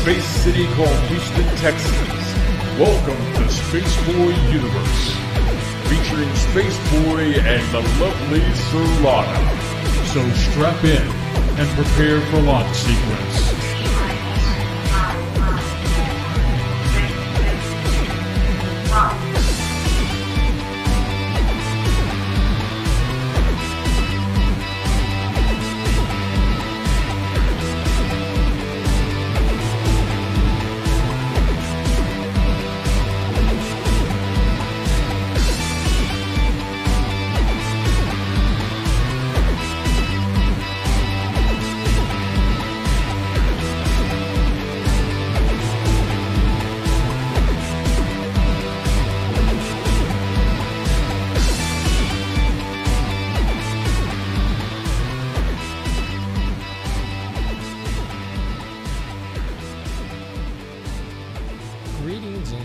space city called Houston, Texas. Welcome to Spaceboy Universe, featuring Spaceboy and the lovely Solana. So strap in and prepare for launch sequence.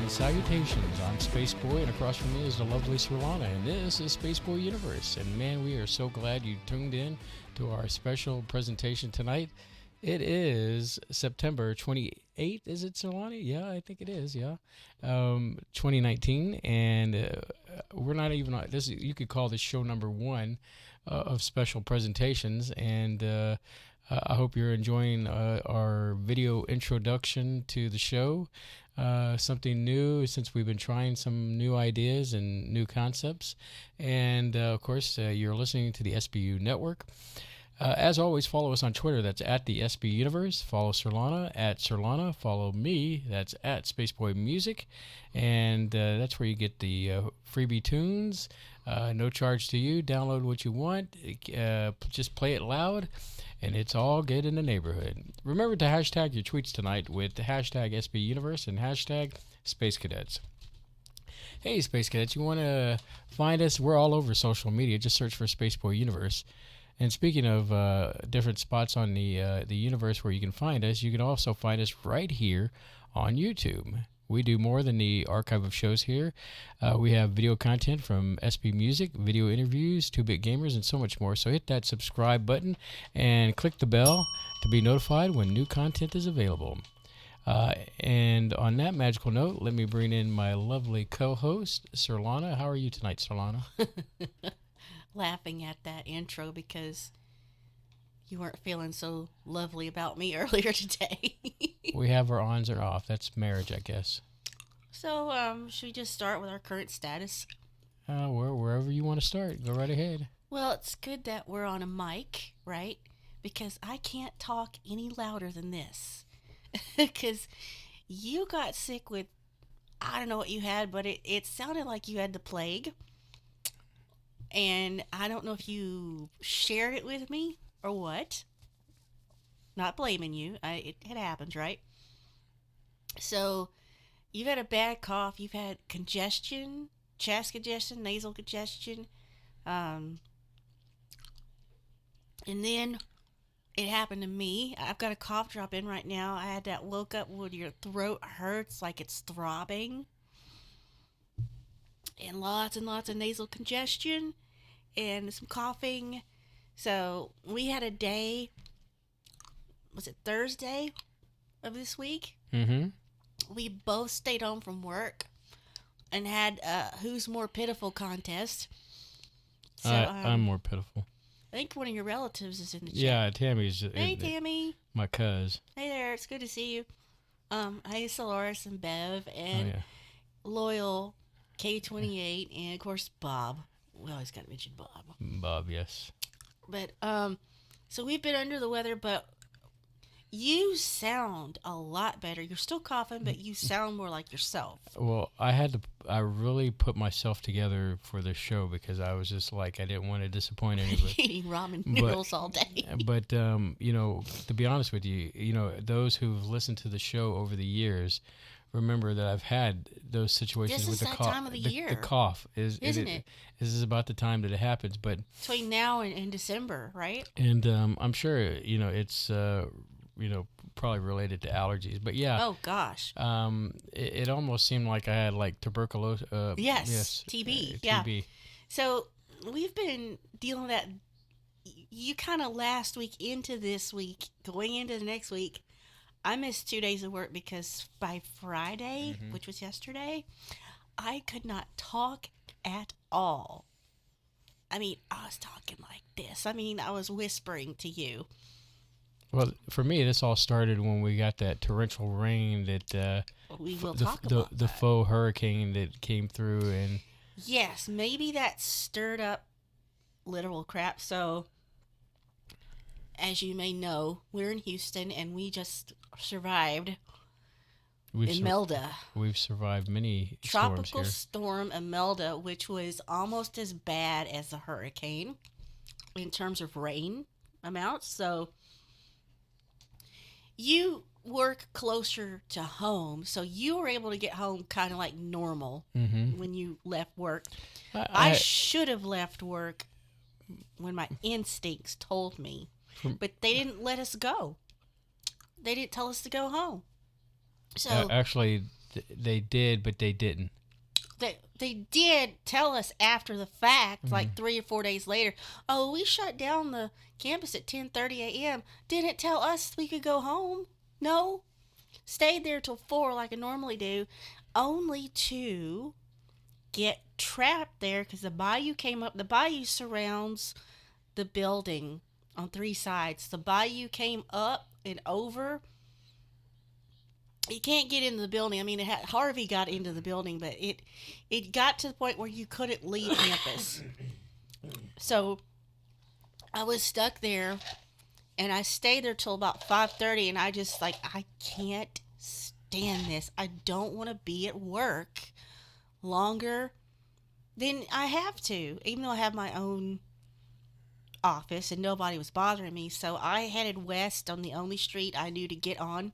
Salutations, I'm Spaceboy, and across from me is the lovely Solana, and this is Spaceboy Universe. And man, we are so glad you tuned in to our special presentation tonight. It is September 28th, is it, Solana? Yeah, I think it is, yeah. 2019, and we're not even on this. You could call this show number one of special presentations, and I hope you're enjoying our video introduction to the show. Something new, since we've been trying some new ideas and new concepts. And of course, you're listening to the SBU Network. As always, follow us on Twitter. That's at the SB Universe. Follow Solana at Solana. Follow me. That's at Spaceboy Music. And that's where you get the freebie tunes. No charge to you. Download what you want. Just play it loud. And it's all good in the neighborhood. Remember to hashtag your tweets tonight with the hashtag SB Universe and hashtag Space Cadets. Hey, Space Cadets, you want to find us? We're all over social media. Just search for Spaceboy Universe. And speaking of different spots on the universe where you can find us, you can also find us right here on YouTube. We do more than the archive of shows here. We have video content from SB Music, video interviews, 2-Bit Gamers, and so much more. So hit that subscribe button and click the bell to be notified when new content is available. And on that magical note, let me bring in my lovely co-host, Solana. How are you tonight, Solana? Laughing at that intro because you weren't feeling so lovely about me earlier today. We have our ons and off. That's marriage, I guess. So, should we just start with our current status? Wherever you want to start. Go right ahead. Well, it's good that we're on a mic, right? Because I can't talk any louder than this. Because you got sick with, I don't know what you had, but it sounded like you had the plague. And I don't know if you shared it with me or what. Not blaming you. It happens, right? So, you've had a bad cough. You've had congestion, chest congestion, nasal congestion. And then it happened to me. I've got a cough drop in right now. I had that woke up when your throat hurts like it's throbbing. And lots of nasal congestion and some coughing. So we had a day, was it Thursday of this week? Mm-hmm. We both stayed home from work and had Who's More Pitiful contest. So, I'm more pitiful. I think one of your relatives is in the chat. Yeah, Tammy's. Hey, Tammy. My cuz. Hey there, it's good to see you. Hey, Solaris and Bev and Loyal K28 and, of course, Bob. We always got to mention Bob. Bob, yes. But, so we've been under the weather, but you sound a lot better. You're still coughing, but you sound more like yourself. Well, I really put myself together for this show because I was just like, I didn't want to disappoint anybody. Eating ramen noodles all day. But, to be honest with you, those who've listened to the show over the years remember that I've had those situations with the cough. This is that time of the year. The cough isn't it? This is about the time that it happens, but between now and December, right? And I'm sure it's probably related to allergies, but yeah. Oh gosh. It almost seemed like I had like tuberculosis. Yes, TB. Yeah. TB. So we've been dealing with that. You kind of last week into this week, going into the next week. I missed 2 days of work because by Friday, Mm-hmm. which was yesterday, I could not talk at all. I mean, I was talking like this. I mean, I was whispering to you. Well, for me, this all started when we got that torrential rain that We will the talk about the that. faux hurricane that came through, and Yes, maybe that stirred up literal crap. So, as you may know, we're in Houston and we just survived we've sur- Imelda. we've survived many storms Tropical here. storm Imelda, which was almost as bad as a hurricane in terms of rain amounts. So, you work closer to home, so you were able to get home kind of like normal Mm-hmm. when you left work. I, I I should have left work when my instincts told me, from, but they didn't let us go. They didn't tell us to go home. So actually, they did, but they didn't. they did tell us after the fact, Mm-hmm. like 3 or 4 days later. Oh, we shut down the campus at 10:30 a.m. Didn't tell us we could go home. No, stayed there till 4 like I normally do, only to get trapped there because the bayou came up. The bayou surrounds the building on 3 sides. The bayou came up and over. You can't get into the building. I mean, Harvey got into the building, but it got to the point where you couldn't leave campus. So I was stuck there, and I stayed there till about 5:30, and I just like I can't stand this. I don't want to be at work longer than I have to, even though I have my own office and nobody was bothering me. So I headed west on the only street I knew to get on.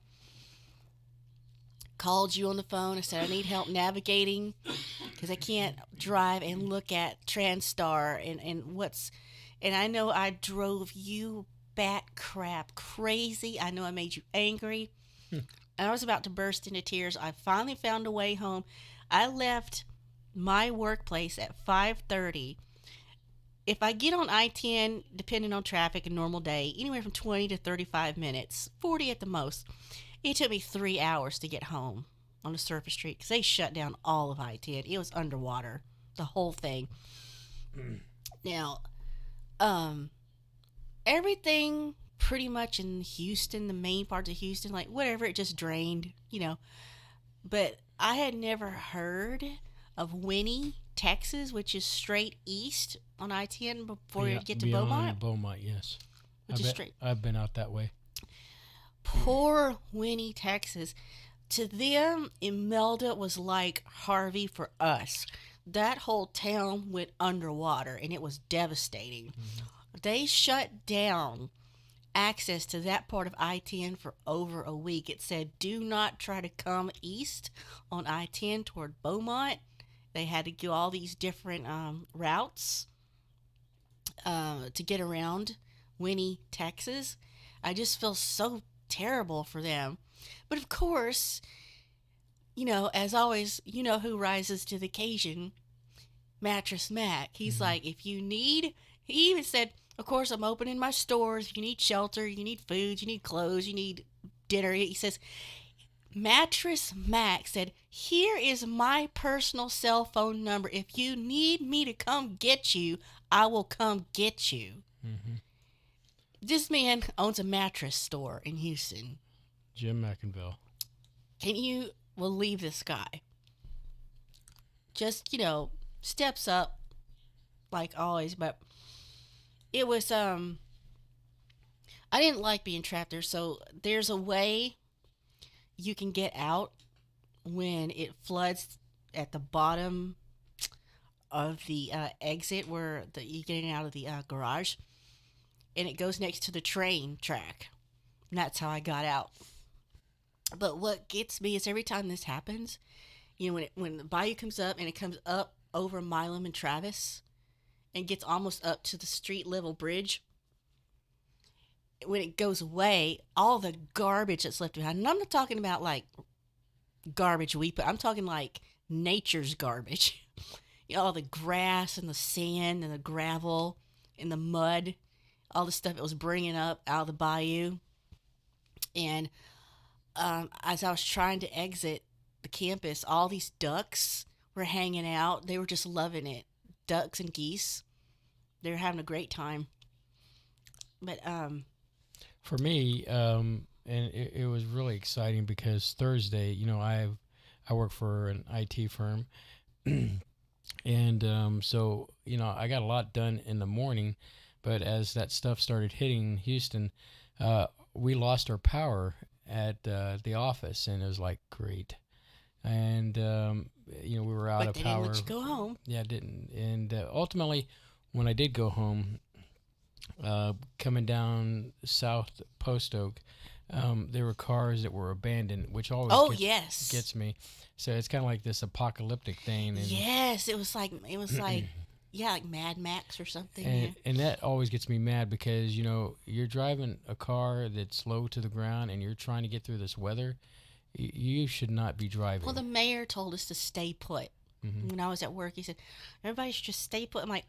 Called you on the phone. I said I need help navigating because I can't drive and look at TransStar and I know I drove you bat crap crazy. I know I made you angry. I was about to burst into tears. I finally found a way home. I left my workplace at 5:30. If I get on I-10, depending on traffic and normal day, anywhere from 20 to 35 minutes, 40 at the most. It took me 3 hours to get home on a surface street because they shut down all of I-10. It was underwater, the whole thing. Now, everything pretty much in Houston, the main parts of Houston, like whatever, it just drained, you know. But I had never heard of Winnie, Texas, which is straight east on I-10 before you get to beyond Beaumont, yes. which is straight. I've been out that way. Poor Winnie, Texas. To them, Imelda was like Harvey for us. That whole town went underwater and it was devastating. Mm-hmm. They shut down access to that part of I-10 for over a week. It said, do not try to come east on I-10 toward Beaumont. They had to go all these different routes to get around Winnie, Texas. I just feel so terrible for them. But of course, you know, as always, you know who rises to the occasion. Mattress Mac. He's Mm-hmm. like, if you need, he even said, of course, I'm opening my stores. If you need shelter, you need food, you need clothes, you need dinner. He says, Mattress Mac said, here is my personal cell phone number. If you need me to come get you, I will come get you. Mm-hmm. This man owns a mattress store in Houston. Jim McInville. Can you believe this guy? Just, you know, steps up like always, but it was I didn't like being trapped there, so there's a way you can get out when it floods at the bottom of the exit where you're getting out of the garage, and it goes next to the train track. And that's how I got out. But what gets me is every time this happens, you know, when the bayou comes up and it comes up over Milam and Travis and gets almost up to the street level bridge, when it goes away, all the garbage that's left behind, and I'm not talking about like garbage we put, I'm talking like nature's garbage. You know, all the grass and the sand and the gravel and the mud, all the stuff it was bringing up out of the bayou. And as I was trying to exit the campus, all these ducks were hanging out. They were just loving it. Ducks and geese. They were having a great time. But For me, and it was really exciting because Thursday, I work for an IT firm, and so I got a lot done in the morning, but as that stuff started hitting Houston, we lost our power at the office, and it was like great, and we were out but of they power. didn't let you go home. Yeah, I didn't, and ultimately, when I did go home, coming down South Post Oak, there were cars that were abandoned, which always Oh gets, yes, gets me. So it's kind of like this apocalyptic thing, and yes. It was like yeah, like Mad Max or something. and, and that always gets me mad because you're driving a car that's low to the ground and you're trying to get through this weather. You should not be driving. Well, the mayor told us to stay put. When I was at work, he said, "Everybody should just stay put." I'm like,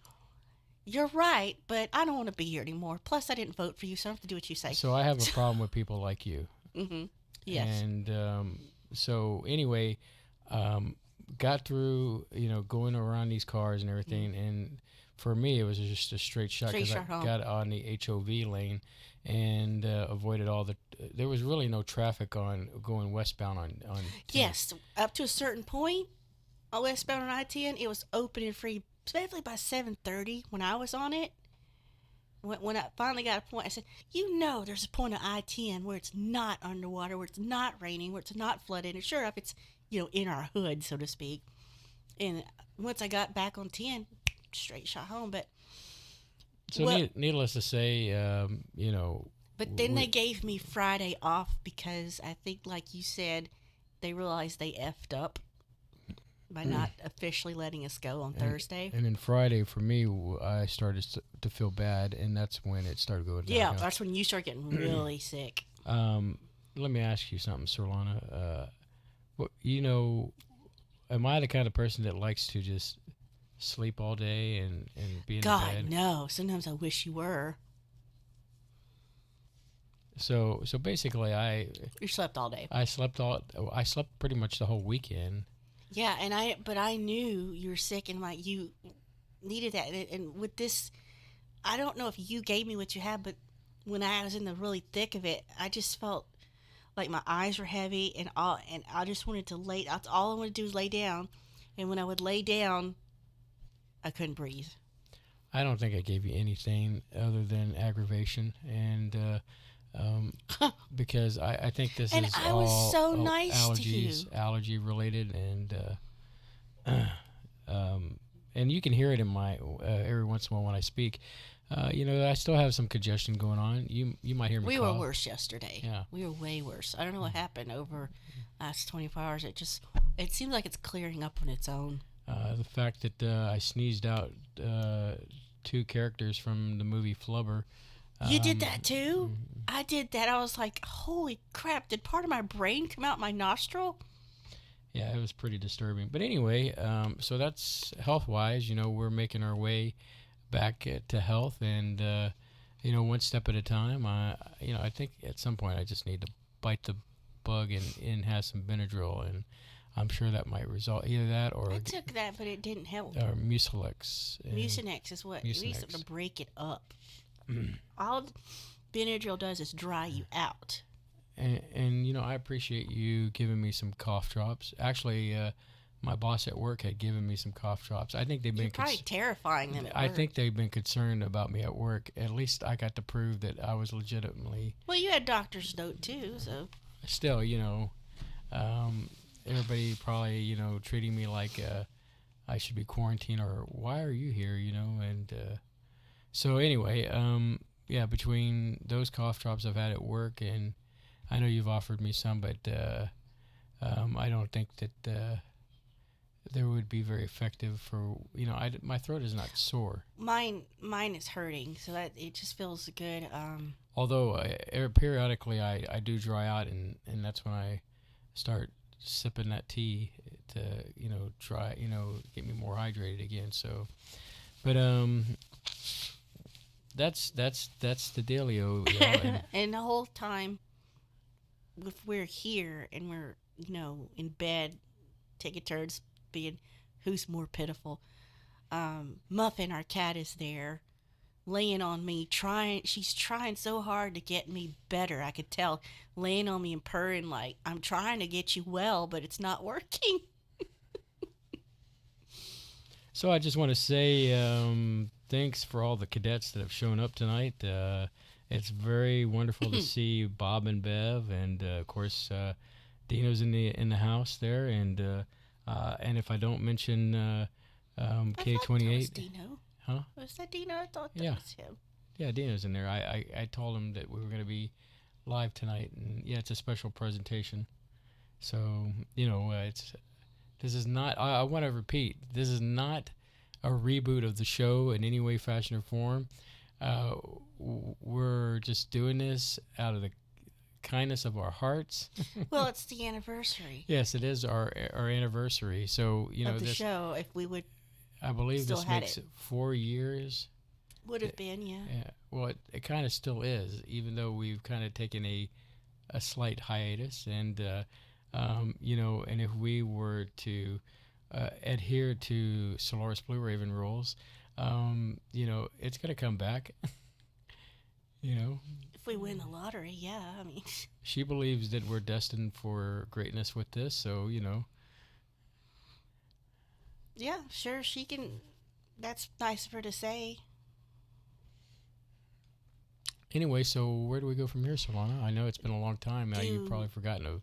"You're right, but I don't want to be here anymore. Plus, I didn't vote for you, so I don't have to do what you say." So I have a problem with people like you. Mm-hmm. Yes. And so anyway, got through, going around these cars and everything. And for me, it was just a straight shot Straight because shot I home. got on the HOV lane and avoided all the. There was really no traffic on going westbound on 10. Yes, up to a certain point, on westbound on I-10, it was open and free, especially by 7:30 when I was on it. When I finally got a point, I said, there's a point on I-10 where it's not underwater, where it's not raining, where it's not flooded. And sure enough, it's, in our hood, so to speak. And once I got back on 10, straight shot home. But So needless to say, but then they gave me Friday off because I think, like you said, they realized they effed up by not officially letting us go on Thursday. And then Friday for me, I started to feel bad, and that's when it started going downhill. Yeah, that's when you start getting really sick. Let me ask you something, Sorlana. Am I the kind of person that likes to just sleep all day and be in God, bed? no. Sometimes I wish you were. So basically, You slept all day. I slept pretty much the whole weekend. Yeah, but I knew you were sick and like you needed that. And with this, I don't know if you gave me what you had, but when I was in the really thick of it, I just felt like my eyes were heavy and I just wanted to lay. That's all I wanted to do was lay down. And when I would lay down, I couldn't breathe. I don't think I gave you anything other than aggravation, and because I think this And is I all was so nice to allergies, you. allergy related, and you can hear it in my every once in a while when I speak. I still have some congestion going on. You might hear me. We cough. were worse yesterday. Yeah. We were way worse. I don't know what happened over last 24 hours. It seems like it's clearing up on its own. The fact that I sneezed out two characters from the movie Flubber. You did that too? I did that. I was like, holy crap, did part of my brain come out my nostril? Yeah, it was pretty disturbing. But anyway, so that's health-wise. We're making our way back to health, and one step at a time. I think at some point I just need to bite the bug and have some Benadryl, and I'm sure that might result either that or I took that, but it didn't help. or Mucinex. Mucinex is what? You need something to break it up. All Benadryl does is dry you out. And I appreciate you giving me some cough drops. Actually, my boss at work had given me some cough drops. I think they've been You're probably terrifying them at I work. think they've been concerned about me at work. At least I got to prove that I was legitimately. Well, you had doctor's note too, so. Still, everybody probably treating me like I should be quarantined or why are you here? And so anyway, between those cough drops I've had at work, and I know you've offered me some, but I don't think that they would be very effective for my throat is not sore. Mine is hurting, so that it just feels good. Although periodically I do dry out, and that's when I start sipping that tea to try get me more hydrated again. So, but that's the dealio. And the whole time if we're here and we're, in bed, taking turns being who's more pitiful. Muffin, our cat, is there laying on me, she's trying so hard to get me better. I could tell, laying on me and purring like, I'm trying to get you well, but it's not working. So I just want to say thanks for all the cadets that have shown up tonight. It's very wonderful to see Bob and Bev, and of course Dino's in the house there, and if I don't mention K28, that was Dino. huh? Was that Dino? I thought that Yeah. was him. Yeah, Dino's in there. I told him that we were going to be live tonight, and yeah, it's a special presentation. So this is not. I want to repeat. This is not a reboot of the show in any way, fashion, or form. We're just doing this out of the kindness of our hearts. Well, it's the anniversary. Yes, it is our anniversary. So of the show. If we would, I believe still this had makes it. 4 years. would have been, yeah. Yeah. Well, it kind of still is, even though we've kind of taken a slight hiatus, and and if we were to adhere to Solaris Blue Raven rules, it's going to come back. If we win the lottery, yeah. I mean, She believes that we're destined for greatness with this, so yeah, sure, she can. That's nice of her to say. Anyway, so where do we go from here, Solana? I know it's been a long time. Now you've probably forgotten of.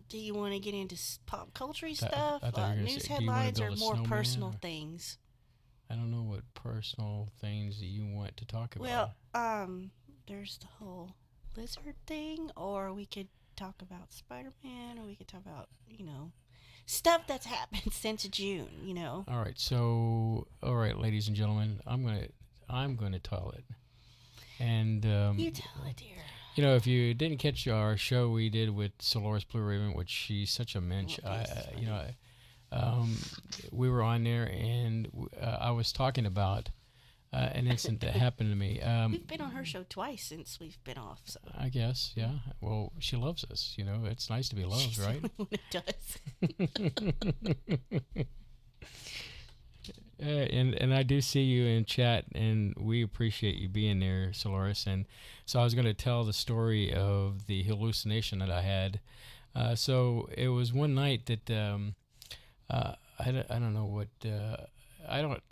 Do you want to get into pop culture I stuff, thought you were gonna news say, do you wanna headlines, or build a more snowman, personal or- things? I don't know what personal things that you want to talk about. Well, there's the whole lizard thing, or we could talk about Spider-Man, or we could talk about, stuff that's happened since June, All right, ladies and gentlemen, I'm gonna tell it. And You tell it, dear. if you didn't catch our show we did with Solaris Blue Raven, which she's such a mensch, we were on there, and I was talking about an incident that happened to me. We've been on her show twice since we've been off, so. I guess, yeah. Well, she loves us. It's nice to be loved, She's right? the only one that does. And I do see you in chat, and we appreciate you being there, Solaris. And so I was going to tell the story of the hallucination that I had. So it was one night that I don't know what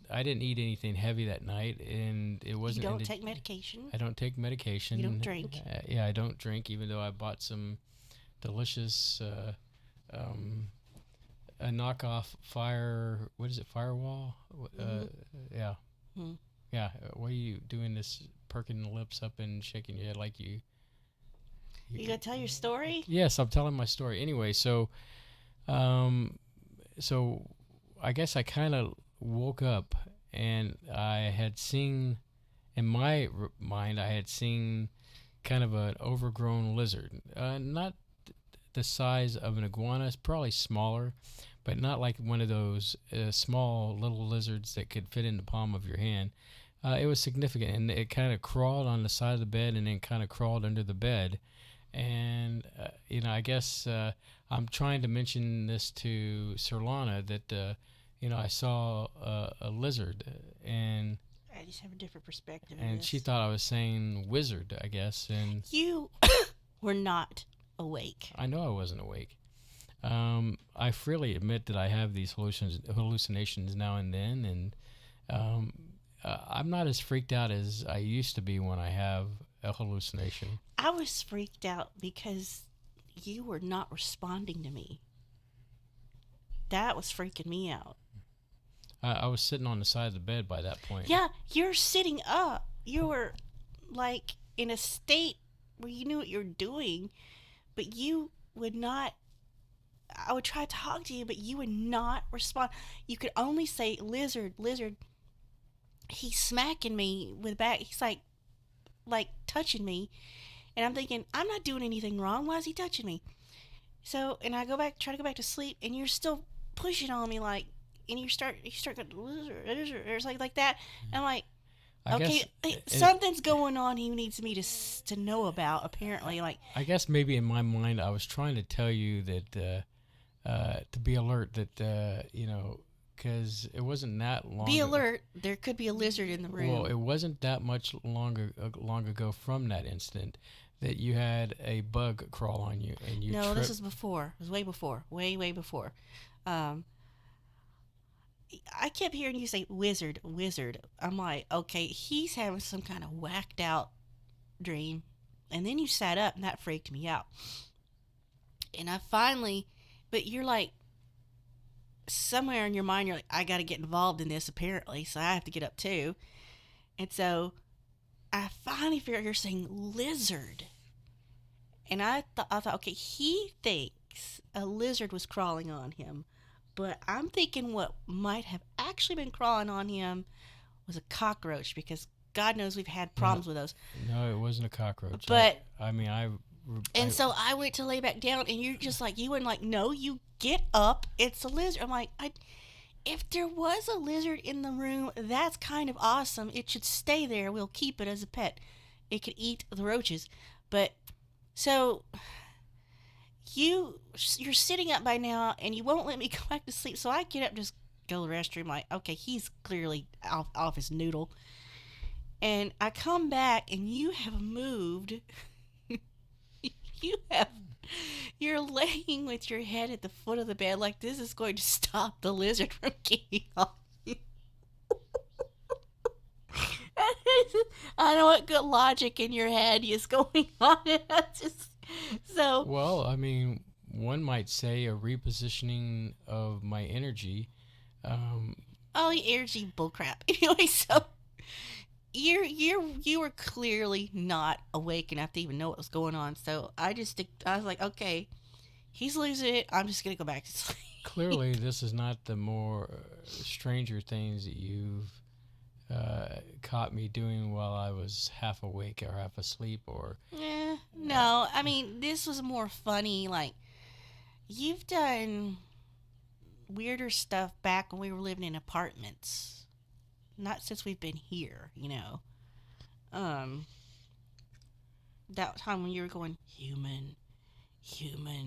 I didn't eat anything heavy that night, and it wasn't. You don't take medication. I don't take medication. You don't drink. Yeah, I don't drink, even though I bought some delicious. A knockoff what is it, Firewall? Yeah. Hmm. Yeah. Why are you doing this, perking the lips up and shaking your head like you You gonna tell your story? Yes, I'm telling my story. Anyway, so I guess I kind of woke up, and I had seen, in my mind, I had seen kind of an overgrown lizard. Not the size of an iguana, it's probably smaller, but not like one of those small little lizards that could fit in the palm of your hand. It was significant, and it kind of crawled on the side of the bed and then kind of crawled under the bed. And, I guess I'm trying to mention this to Solana that, I saw a lizard, and I just have a different perspective. and she thought I was saying wizard, I guess, and You were not awake. I know I wasn't awake. I freely admit that I have these hallucinations now and then, and I'm not as freaked out as I used to be when I have a hallucination. I was freaked out because you were not responding to me. That was freaking me out. I was sitting on the side of the bed by that point. Yeah, you're sitting up. You were like in a state where you knew what you were doing, but you would not. I would try to talk to you, but you would not respond. You could only say, lizard, lizard. He's smacking me with back. He's like touching me. And I'm thinking, I'm not doing anything wrong. Why is he touching me? So, and I try to go back to sleep, and you're still pushing on me, and you start going, lizard, lizard, or something like that. And I'm like, I Okay, guess something's going on he needs me to know about, apparently. Like, I guess maybe in my mind I was trying to tell you that to be alert that because it wasn't that long. be alert. There could be a lizard in the room. Well, it wasn't that much long ago from that incident that you had a bug crawl on you and you No, tripped. this is before. It was way before. Way before. Um, I kept hearing you say wizard, wizard. I'm like, okay, he's having some kind of whacked out dream. And then you sat up and that freaked me out. And I finally, but you're like, somewhere in your mind, you're like, I got to get involved in this apparently, so I have to get up too. And so I finally figured you're saying lizard. And I thought, okay, he thinks a lizard was crawling on him. But I'm thinking what might have actually been crawling on him was a cockroach, because God knows we've had problems with those. No, it wasn't a cockroach. But So I went to lay back down, and you're just like, you were like, no, you get up. It's a lizard. I'm like, if there was a lizard in the room, that's kind of awesome. It should stay there. We'll keep it as a pet. It could eat the roaches. But so you're sitting up by now, and you won't let me go back to sleep. So I get up, just go to the restroom. Like, okay, he's clearly off his noodle. And I come back, and you have moved. You're laying with your head at the foot of the bed like this is going to stop the lizard from getting on you. I know what good logic in your head is going on. Well, I mean, one might say a repositioning of my energy. Energy bullcrap. Anyway, so you were clearly not awake enough to even know what was going on. So I was like, okay, he's losing it. I'm just gonna go back to sleep. Clearly, this is not the more stranger things that you've caught me doing while I was half awake or half asleep, or. No. I mean, this was more funny. Like, you've done weirder stuff back when we were living in apartments. Not since we've been here, That time when you were going, human.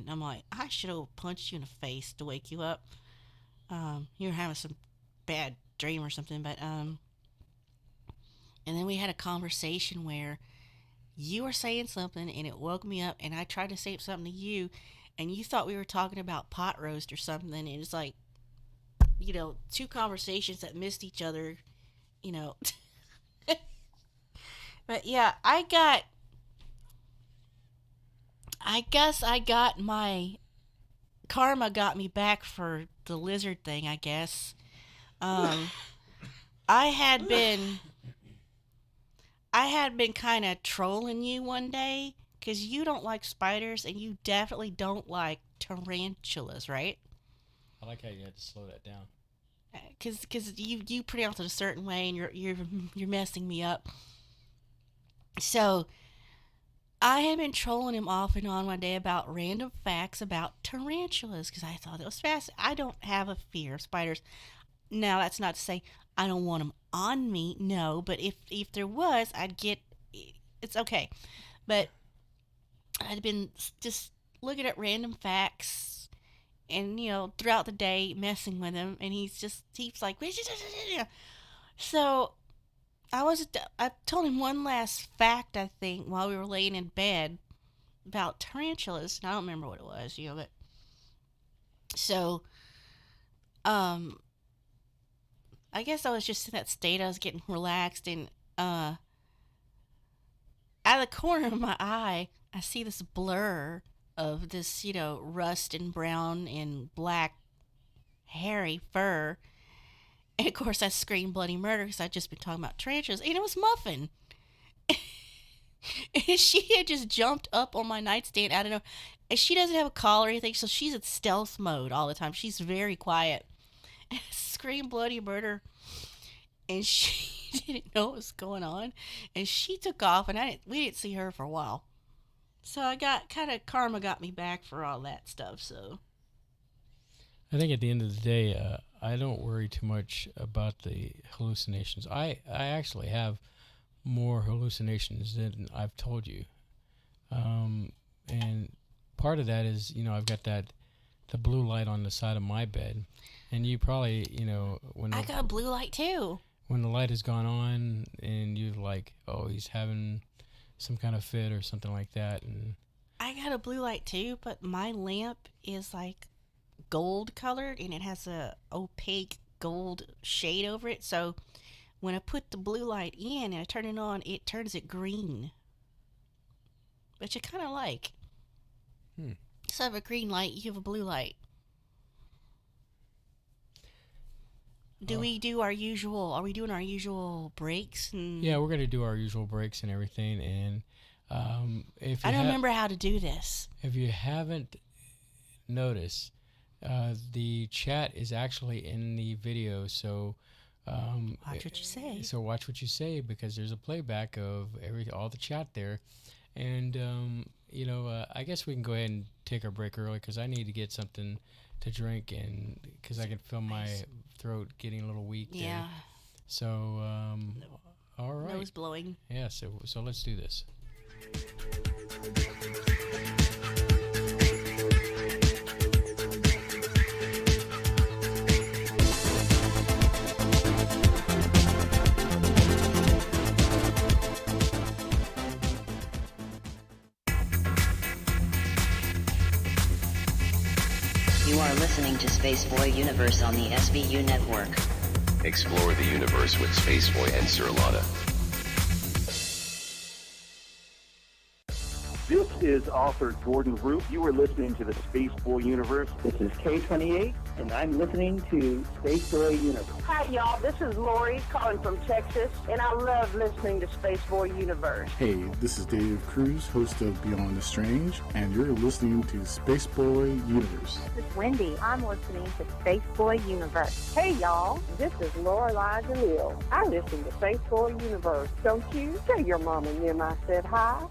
I'm like, I should have punched you in the face to wake you up. You were having some bad dream or something, but, and then we had a conversation where you were saying something and it woke me up, and I tried to say something to you, and you thought we were talking about pot roast or something, and it's like, two conversations that missed each other. But yeah, I guess I got my karma got me back for the lizard thing, I guess. I had been kind of trolling you one day because you don't like spiders and you definitely don't like tarantulas, right? I like how you had to slow that down. Because you pronounce it a certain way, and you're messing me up. So I had been trolling him off and on one day about random facts about tarantulas because I thought it was fast. I don't have a fear of spiders. Now that's not to say I don't want them on me. No, but if there was, I'd get. It's okay, but I'd been just looking at random facts. And, throughout the day, messing with him. And he's like... So, I told him one last fact, I think, while we were laying in bed about tarantulas. And I don't remember what it was, but... So, I guess I was just in that state. I was getting relaxed. And, out of the corner of my eye, I see this blur of this, rust and brown and black hairy fur. And of course I screamed bloody murder because I'd just been talking about tarantulas. And it was Muffin. And she had just jumped up on my nightstand out of nowhere. And she doesn't have a collar or anything, so she's in stealth mode all the time. She's very quiet. And I screamed bloody murder. And she didn't know what was going on. And she took off, and we didn't see her for a while. So I got karma got me back for all that stuff. So I think at the end of the day, I don't worry too much about the hallucinations. I actually have more hallucinations than I've told you. And part of that is, I've got the blue light on the side of my bed, and you probably, I got a blue light too. When the light has gone on, and you're like, oh, he's having some kind of fit or something like that, and I got a blue light too, but my lamp is like gold colored, and it has a opaque gold shade over it. So when I put the blue light in and I turn it on, it turns it green, which I kind of like. Instead of a green light, you have a blue light. Do we do our usual? Are we doing our usual breaks? Yeah, we're gonna do our usual breaks and everything. And if you I don't remember how to do this. If you haven't noticed, the chat is actually in the video. So watch what you say. So watch what you say, because there's a playback of all the chat there. And I guess we can go ahead and take our break early, because I need to get something to drink, and because I can feel my throat getting a little weak. Yeah. There. So all right. Nose blowing. Yeah. So let's do this. You are listening to Spaceboy Universe on the SBU network. Explore the universe with Spaceboy and Sir Lotta. This is author Jordan Root. You are listening to the Spaceboy Universe. This is K28, and I'm listening to Spaceboy Universe. Hi, y'all. This is Lori calling from Texas, and I love listening to Spaceboy Universe. Hey, this is Dave Cruz, host of Beyond the Strange, and you're listening to Spaceboy Universe. This is Wendy. I'm listening to Spaceboy Universe. Hey, y'all. This is Lorelai DeLille. I listen to Spaceboy Universe. Don't you? Tell your mama Nim I said hi.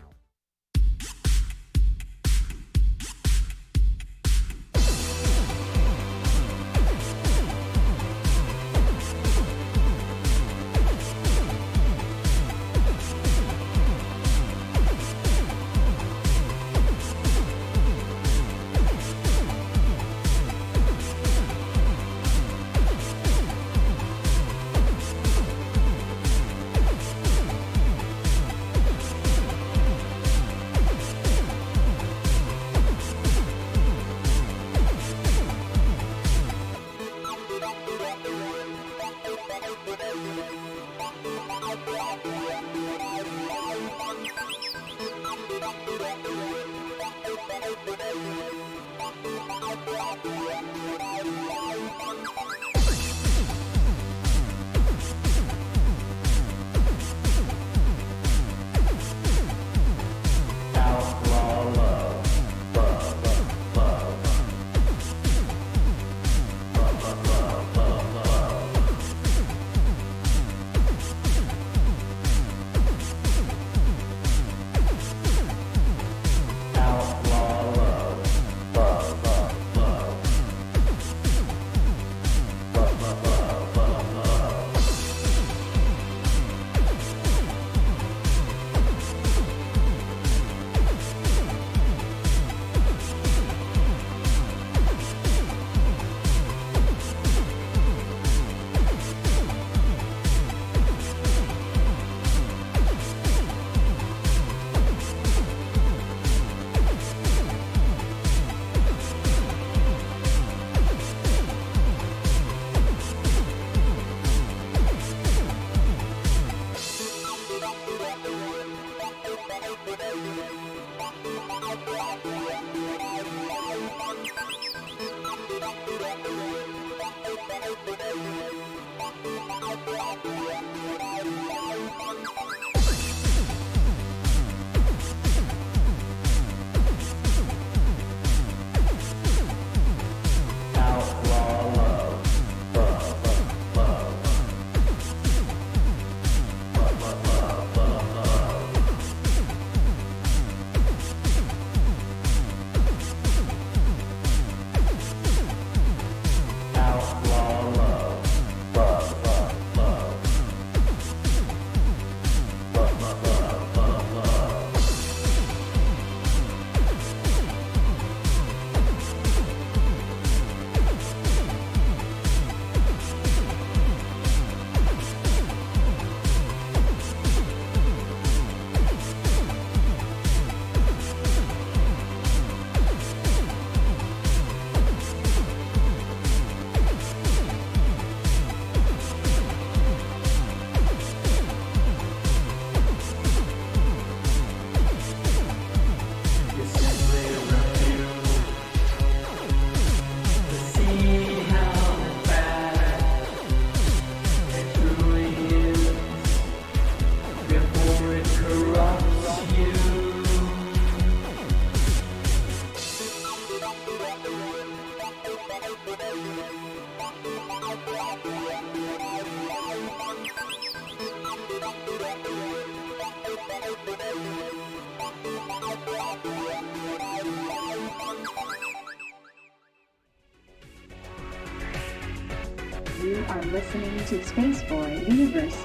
You are listening to Spaceboy Universe.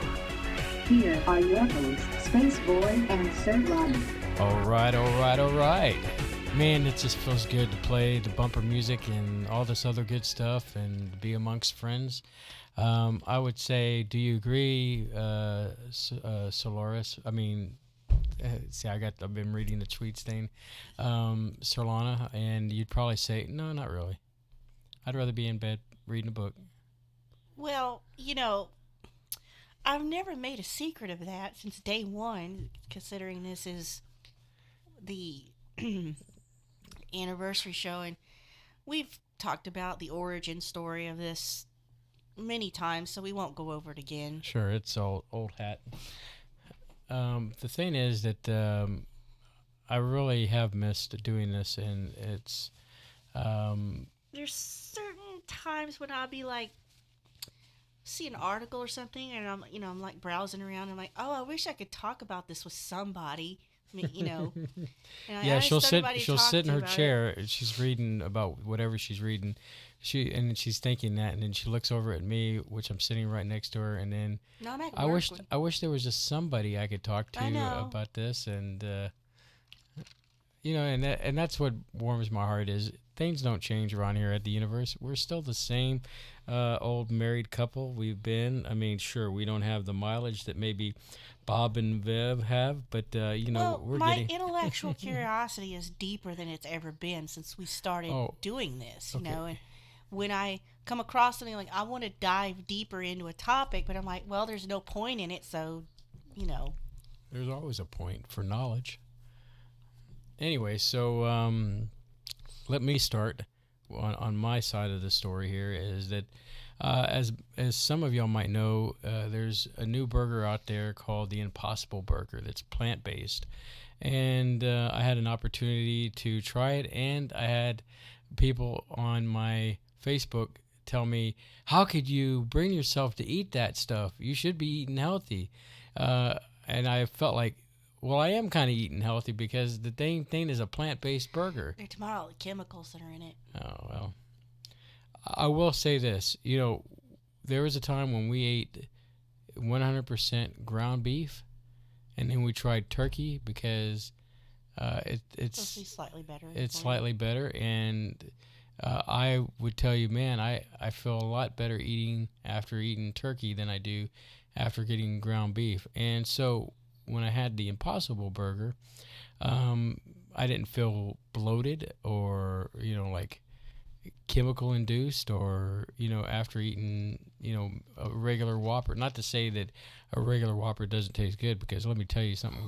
Here are your hosts, Spaceboy and Sir Roddy. All right. Man, it just feels good to play the bumper music and all this other good stuff and be amongst friends. I would say, do you agree, Solaris? I mean, see, I've been reading the tweets thing, Solana, and you'd probably say, no, not really. I'd rather be in bed reading a book. Well, I've never made a secret of that since day one, considering this is the anniversary show, and we've talked about the origin story of this many times, so we won't go over it again. Sure, it's old hat. The thing is that I really have missed doing this, and it's there's certain times when I'll be like, see an article or something, and I'm like browsing around, and I'm like, oh, I wish I could talk about this with somebody. I mean, and yeah, she'll sit in her chair. It. She's reading about whatever she's reading. She's thinking that, and then she looks over at me, which I'm sitting right next to her, and then no, I'm at I work wish there was just somebody I could talk to about this, and and that's what warms my heart is things don't change around here at the universe. We're still the same old married couple we've been. I mean, sure, we don't have the mileage that maybe Bob and Viv have, but we're my getting intellectual curiosity is deeper than it's ever been since we started doing this. You know, and when I come across something like I want to dive deeper into a topic, but I'm like, well, there's no point in it, so there's always a point for knowledge. Anyway, so let me start on my side of the story here. Is that as some of y'all might know, there's a new burger out there called the Impossible Burger that's plant-based, and I had an opportunity to try it, and I had people on my Facebook tell me, how could you bring yourself to eat that stuff? You should be eating healthy. And I felt like, well, I am kind of eating healthy because the thing is a plant-based burger. There's all the chemicals that are in it. Oh, well. I will say this. There was a time when we ate 100% ground beef, and then we tried turkey because it's slightly better. It's slightly better, and I would tell you, man, I feel a lot better after eating turkey than I do after getting ground beef. And so when I had the Impossible Burger, I didn't feel bloated or like chemical induced, or after eating a regular Whopper. Not to say that a regular Whopper doesn't taste good, because let me tell you something.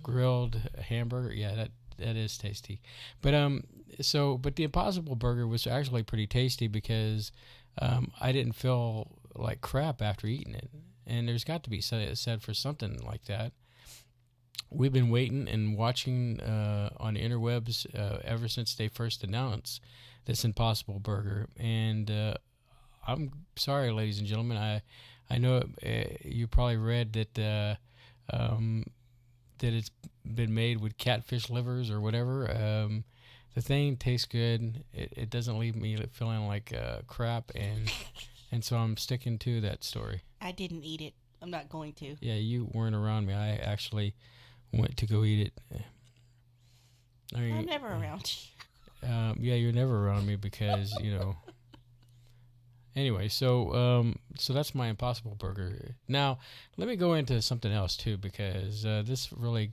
Grilled hamburger, yeah, that is tasty. But but the Impossible Burger was actually pretty tasty because I didn't feel like crap after eating it. And there's got to be said for something like that. We've been waiting and watching on the interwebs ever since they first announced this Impossible Burger. And I'm sorry, ladies and gentlemen. I know you probably read that that it's been made with catfish livers or whatever. The thing tastes good. It doesn't leave me feeling like crap, and so I'm sticking to that story. I didn't eat it. I'm not going to. Yeah, you weren't around me. I actually went to go eat it. I'm never around you. Yeah, you're never around me because Anyway, so that's my Impossible Burger. Now, let me go into something else too, because this really.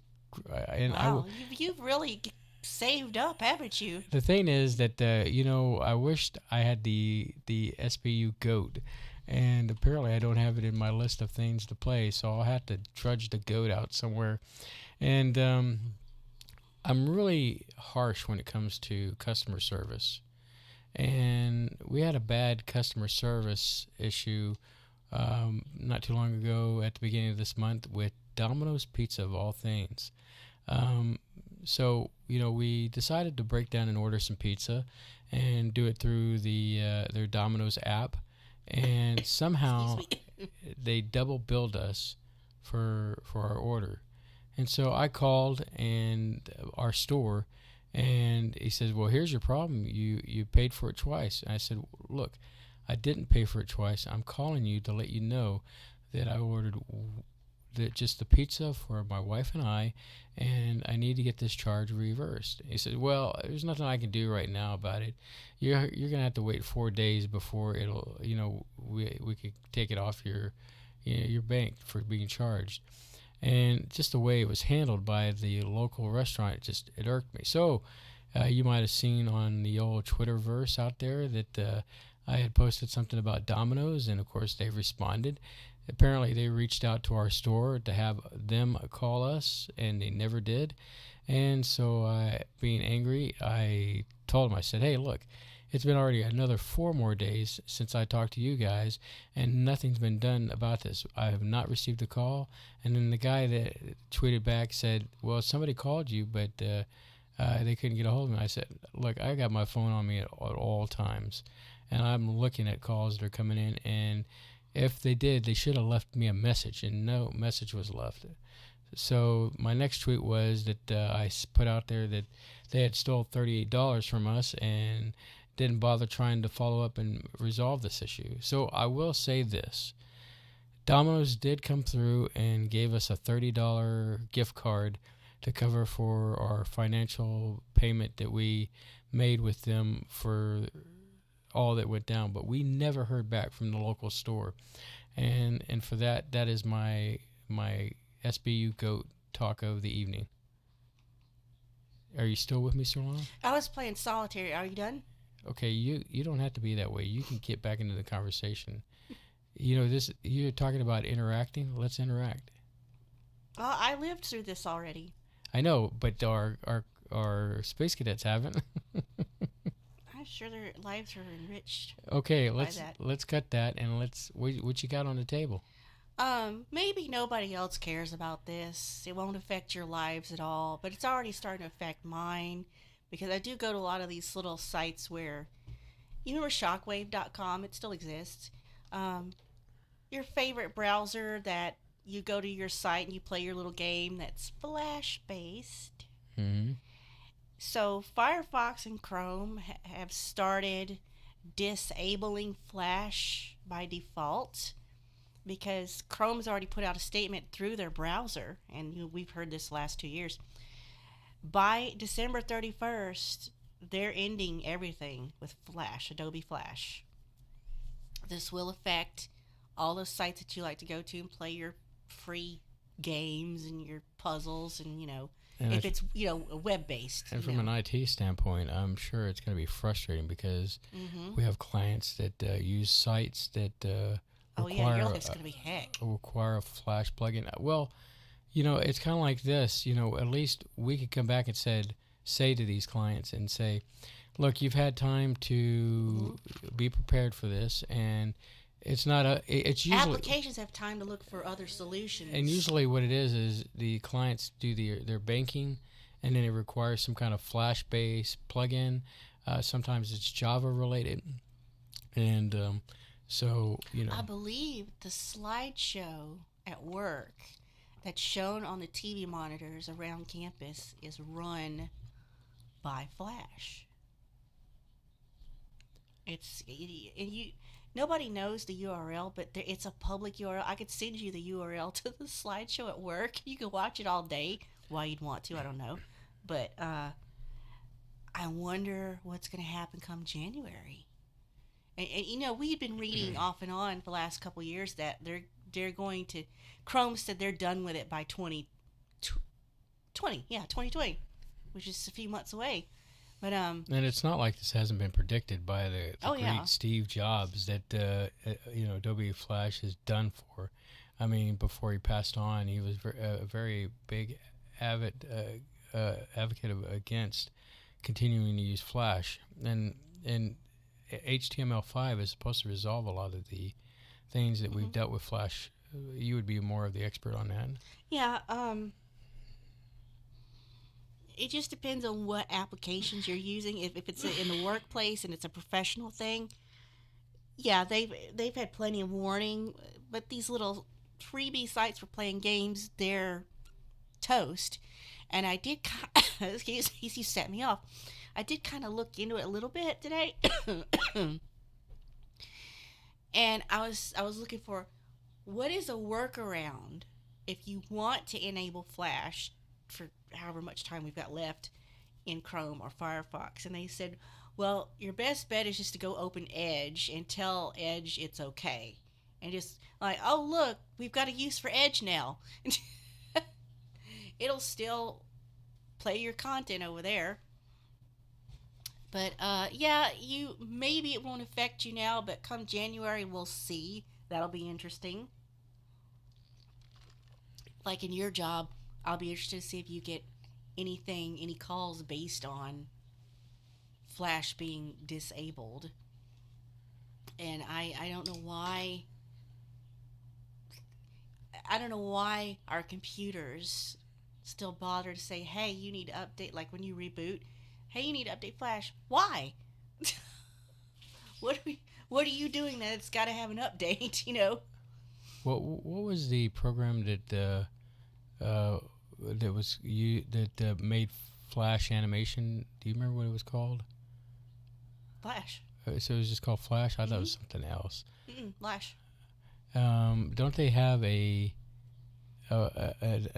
You've really saved up, haven't you? The thing is that I wished I had the SBU goat, and apparently I don't have it in my list of things to play, so I'll have to trudge the goat out somewhere. And I'm really harsh when it comes to customer service. And we had a bad customer service issue not too long ago at the beginning of this month with Domino's Pizza, of all things. So we decided to break down and order some pizza and do it through their Domino's app. And somehow they double billed us for our order. And so I called our store, and he says, well, here's your problem. You paid for it twice. And I said, look, I didn't pay for it twice. I'm calling you to let you know that I ordered just the pizza for my wife and I need to get this charge reversed. He said, well, there's nothing I can do right now about it. You're going to have to wait 4 days before it'll, we could take it off your bank for being charged. And just the way it was handled by the local restaurant, it irked me. So you might have seen on the old Twitterverse out there that I had posted something about Domino's, and of course they responded. Apparently they reached out to our store to have them call us, and they never did. And so being angry, I told them, I said, hey, look, it's been already another 4 more days since I talked to you guys, and nothing's been done about this. I have not received a call. And then the guy that tweeted back said, well, somebody called you, but they couldn't get a hold of me. I said, look, I got my phone on me at all times, and I'm looking at calls that are coming in, and if they did, they should have left me a message, and no message was left. So my next tweet was that I put out there that they had stole $38 from us and didn't bother trying to follow up and resolve this issue. So I will say this. Domino's did come through and gave us a $30 gift card to cover for our financial payment that we made with them for all that went down, but we never heard back from the local store. And for that is my SBU GOAT talk of the evening. Are you still with me, Solana? I was playing solitaire. Are you done? Okay, you don't have to be that way. You can get back into the conversation. You're talking about interacting. Let's interact. I lived through this already. I know, but our space cadets haven't. I'm sure their lives are enriched. Okay, let's cut that, and what you got on the table? Maybe nobody else cares about this. It won't affect your lives at all, but it's already starting to affect mine, because I do go to a lot of these little sites where, you remember shockwave.com? It still exists. Your favorite browser that you go to your site and you play your little game that's Flash-based. Mm-hmm. So Firefox and Chrome have started disabling Flash by default, because Chrome's already put out a statement through their browser, and we've heard this last 2 years. By December 31st, they're ending everything with Flash, Adobe Flash. This will affect all those sites that you like to go to and play your free games and your puzzles, and if it's web-based. And from an IT standpoint, I'm sure it's going to be frustrating, because we have clients that use sites that your life's going to be heck. Require a Flash plugin. Well, it's kind of like this. At least we could come back and say to these clients and say, look, you've had time to be prepared for this, and it's not it's usually applications have time to look for other solutions. And usually what it is the clients do their banking, and then it requires some kind of Flash-based plugin. Sometimes it's Java related, and I believe the slideshow at work that's shown on the TV monitors around campus is run by Flash. Nobody knows the URL, but it's a public URL. I could send you the URL to the slideshow at work. You can watch it all day. Why you'd want to, I don't know. But I wonder what's going to happen come January. And we've been reading off and on for the last couple of years that they're going to. Chrome said they're done with it by 2020, which is a few months away. But and it's not like this hasn't been predicted by the great Steve Jobs that Adobe Flash is done for. I mean, before he passed on, he was a very big advocate against continuing to use Flash, and HTML5 is supposed to resolve a lot of the things that we've dealt with Flash. You would be more of the expert on that. Yeah. It just depends on what applications you're using. If it's in the workplace and it's a professional thing, yeah, they've had plenty of warning. But these little freebie sites for playing games, they're toast. And I did, you set me off. I did kind of look into it a little bit today. And I was looking for what is a workaround if you want to enable Flash for however much time we've got left in Chrome or Firefox. And they said, well, your best bet is just to go open Edge and tell Edge it's okay. And just like, oh, look, we've got a use for Edge now. It'll still play your content over there. But, yeah, maybe it won't affect you now, but come January, we'll see. That'll be interesting. Like in your job, I'll be interested to see if you get any calls based on Flash being disabled. And I don't know why. I don't know why our computers still bother to say, hey, you need to update, like when you reboot, hey, you need to update Flash. Why? What are you doing that it's got to have an update, you know? What was the program that made Flash animation? Do you remember what it was called? Flash. So it was just called Flash? I thought it was something else. Flash. Don't they have an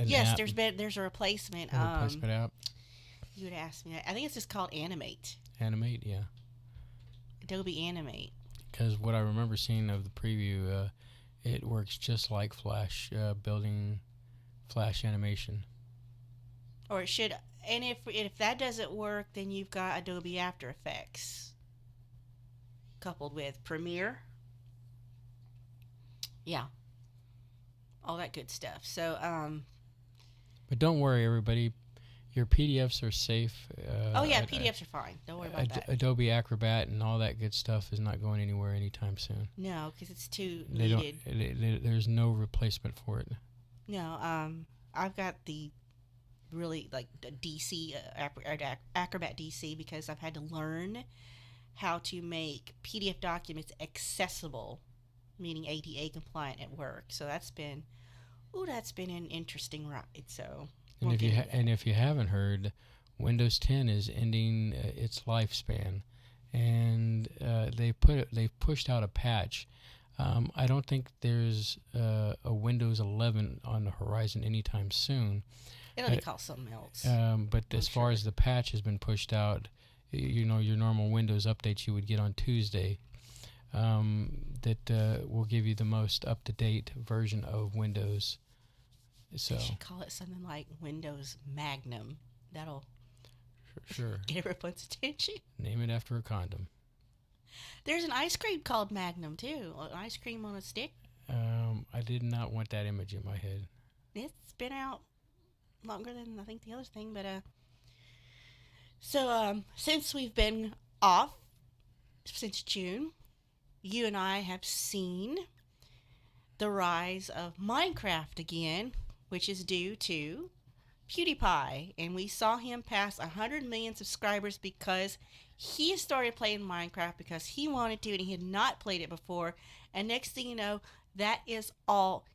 yes, app? There's a replacement. A replacement app? You would ask me that. I think it's just called Animate. Animate, yeah. Adobe Animate. Because what I remember seeing of the preview, it works just like Flash, building Flash animation. Or it should. And if that doesn't work, then you've got Adobe After Effects coupled with Premiere. Yeah. All that good stuff. So, But don't worry, everybody. Your PDFs are safe. PDFs are fine. Don't worry about that. Adobe Acrobat and all that good stuff is not going anywhere anytime soon. No, because it's too needed. There's no replacement for it. No, I've got the really the DC Acrobat DC because I've had to learn how to make PDF documents accessible, meaning ADA compliant at work. So that's been an interesting ride. So. And if you haven't heard, Windows 10 is ending its lifespan, and they've pushed out a patch. I don't think there's a Windows 11 on the horizon anytime soon. It'll be called something else. But as far as the patch has been pushed out, your normal Windows updates you would get on Tuesday. That will give you the most up-to-date version of Windows. So they should call it something like Windows Magnum. That'll sure get everyone's attention. Name it after a condom. There's an ice cream called Magnum too. An ice cream on a stick. I did not want that image in my head. It's been out longer than I think the other thing, but so since we've been off since June, you and I have seen the rise of Minecraft again, which is due to PewDiePie. And we saw him pass 100 million subscribers because he started playing Minecraft because he wanted to and he had not played it before. And next thing you know, that is all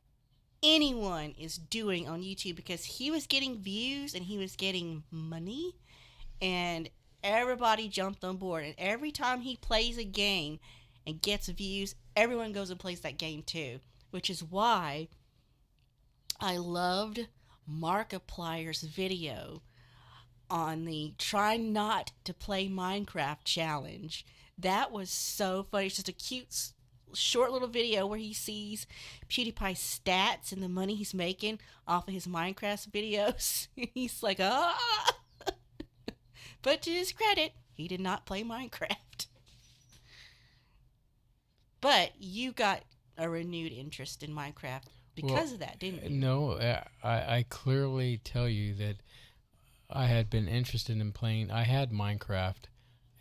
anyone is doing on YouTube because he was getting views and he was getting money. And everybody jumped on board. And every time he plays a game and gets views, everyone goes and plays that game too. Which is why I loved Markiplier's video on the try not to play Minecraft challenge. That was so funny. It's just a cute, short little video where he sees PewDiePie's stats and the money he's making off of his Minecraft videos. He's like, ah! But to his credit, he did not play Minecraft. But you got a renewed interest in Minecraft because of that, didn't you? No, I clearly tell you that I had been interested in playing. I had Minecraft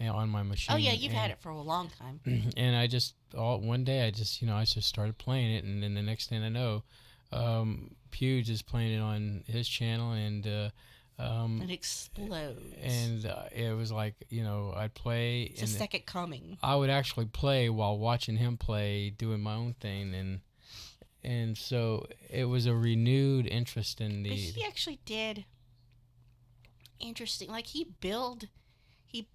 on my machine. Oh yeah, you've had it for a long time. And I just one day I just started playing it, and then the next thing I know, Pewge is playing it on his channel, and it explodes. And it was like, I'd play. It's a second coming. I would actually play while watching him play, doing my own thing, and so it was a renewed interest in the. But he actually did interesting. Like he built a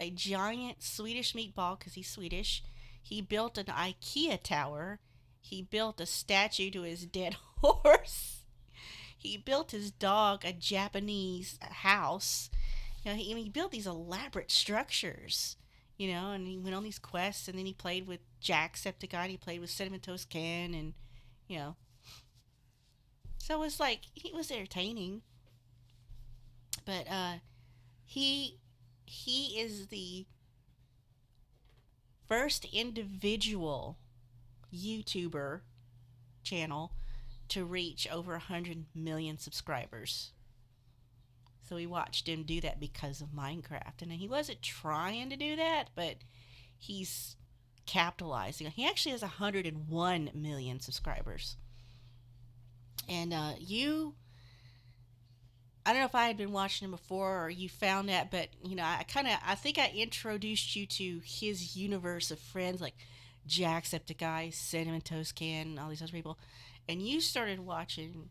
giant Swedish meatball because he's Swedish. He built an IKEA tower. He built a statue to his dead horse. He built his dog a Japanese house. He built these elaborate structures, and he went on these quests, and then he played with Jacksepticeye, he played with Cinnamon Toast Ken, and, So it was like, he was entertaining. But, he is the first individual YouTuber channel to reach over 100 million subscribers. So we watched him do that because of Minecraft. And he wasn't trying to do that, but he's capitalizing. He actually has 101 million subscribers. And I don't know if I had been watching him before or you found that, but, I think I introduced you to his universe of friends, like Jacksepticeye, Cinnamon Toast Ken, all these other people. And you started watching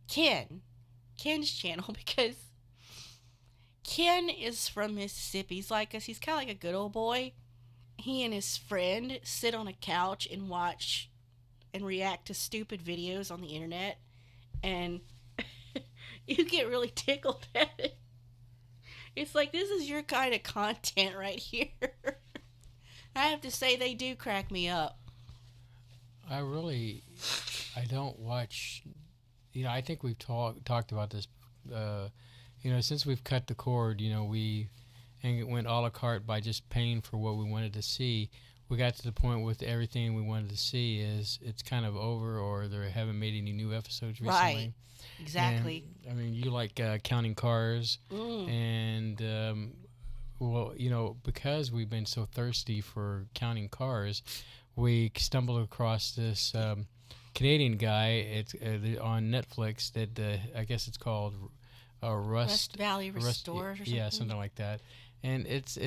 Ken's channel, because Ken is from Mississippi. He's like us. He's kind of like a good old boy. He and his friend sit on a couch and watch and react to stupid videos on the internet, and you get really tickled at it. It's like, this is your kind of content right here. I have to say, they do crack me up. I don't watch. I think we've talked about this. Since we've cut the cord, we went a la carte by just paying for what we wanted to see. We got to the point with everything we wanted to see is it's kind of over, or they haven't made any new episodes recently. Right. Exactly. And, you like counting cars, and because we've been so thirsty for counting cars, we stumbled across this Canadian guy. It's on Netflix that I guess it's called Rust Valley Restore or something. Yeah, something like that. And it's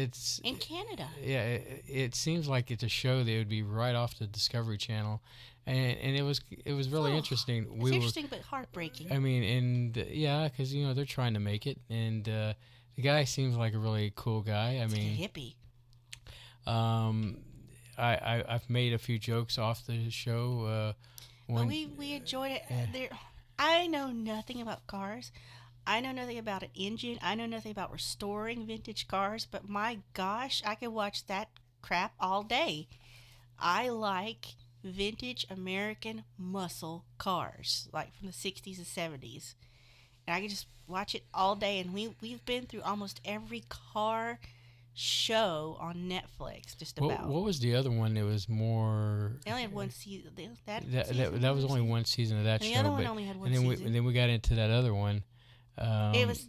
in Canada. Yeah, it seems like it's a show that would be right off the Discovery Channel, and it was really interesting. It's interesting but heartbreaking. I mean, because they're trying to make it, and the guy seems like a really cool guy. He's a hippie. I've made a few jokes off the show. We enjoyed it. I know nothing about cars. I know nothing about an engine. I know nothing about restoring vintage cars. But my gosh, I could watch that crap all day. I like vintage American muscle cars, like from the 60s and 70s. And I could just watch it all day. And we've been through almost every car show on Netflix, just about. What was the other one that was more? They only had one season. That was only one season of that and show. The other one only had one season. And then we got into that other one.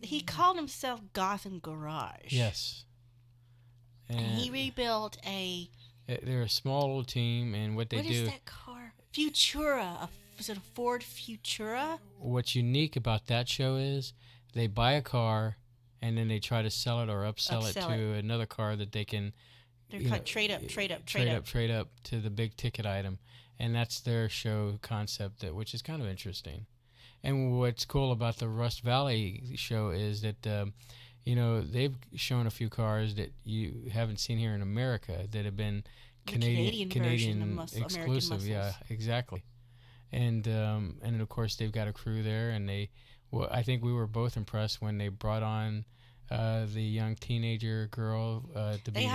He called himself Gotham Garage. Yes. And he rebuilt they're a small little team, and what do... What is that car? Futura. Was it a Ford Futura? What's unique about that show is they buy a car, and then they try to sell it or upsell it to another car that they can... They're called trade up to the big ticket item. And that's their show concept, which is kind of interesting. And what's cool about the Rust Valley show is that, they've shown a few cars that you haven't seen here in America that have been Canadian exclusive. Yeah, exactly. And of course they've got a crew there, and I think we were both impressed when they brought on the young teenager girl to be. They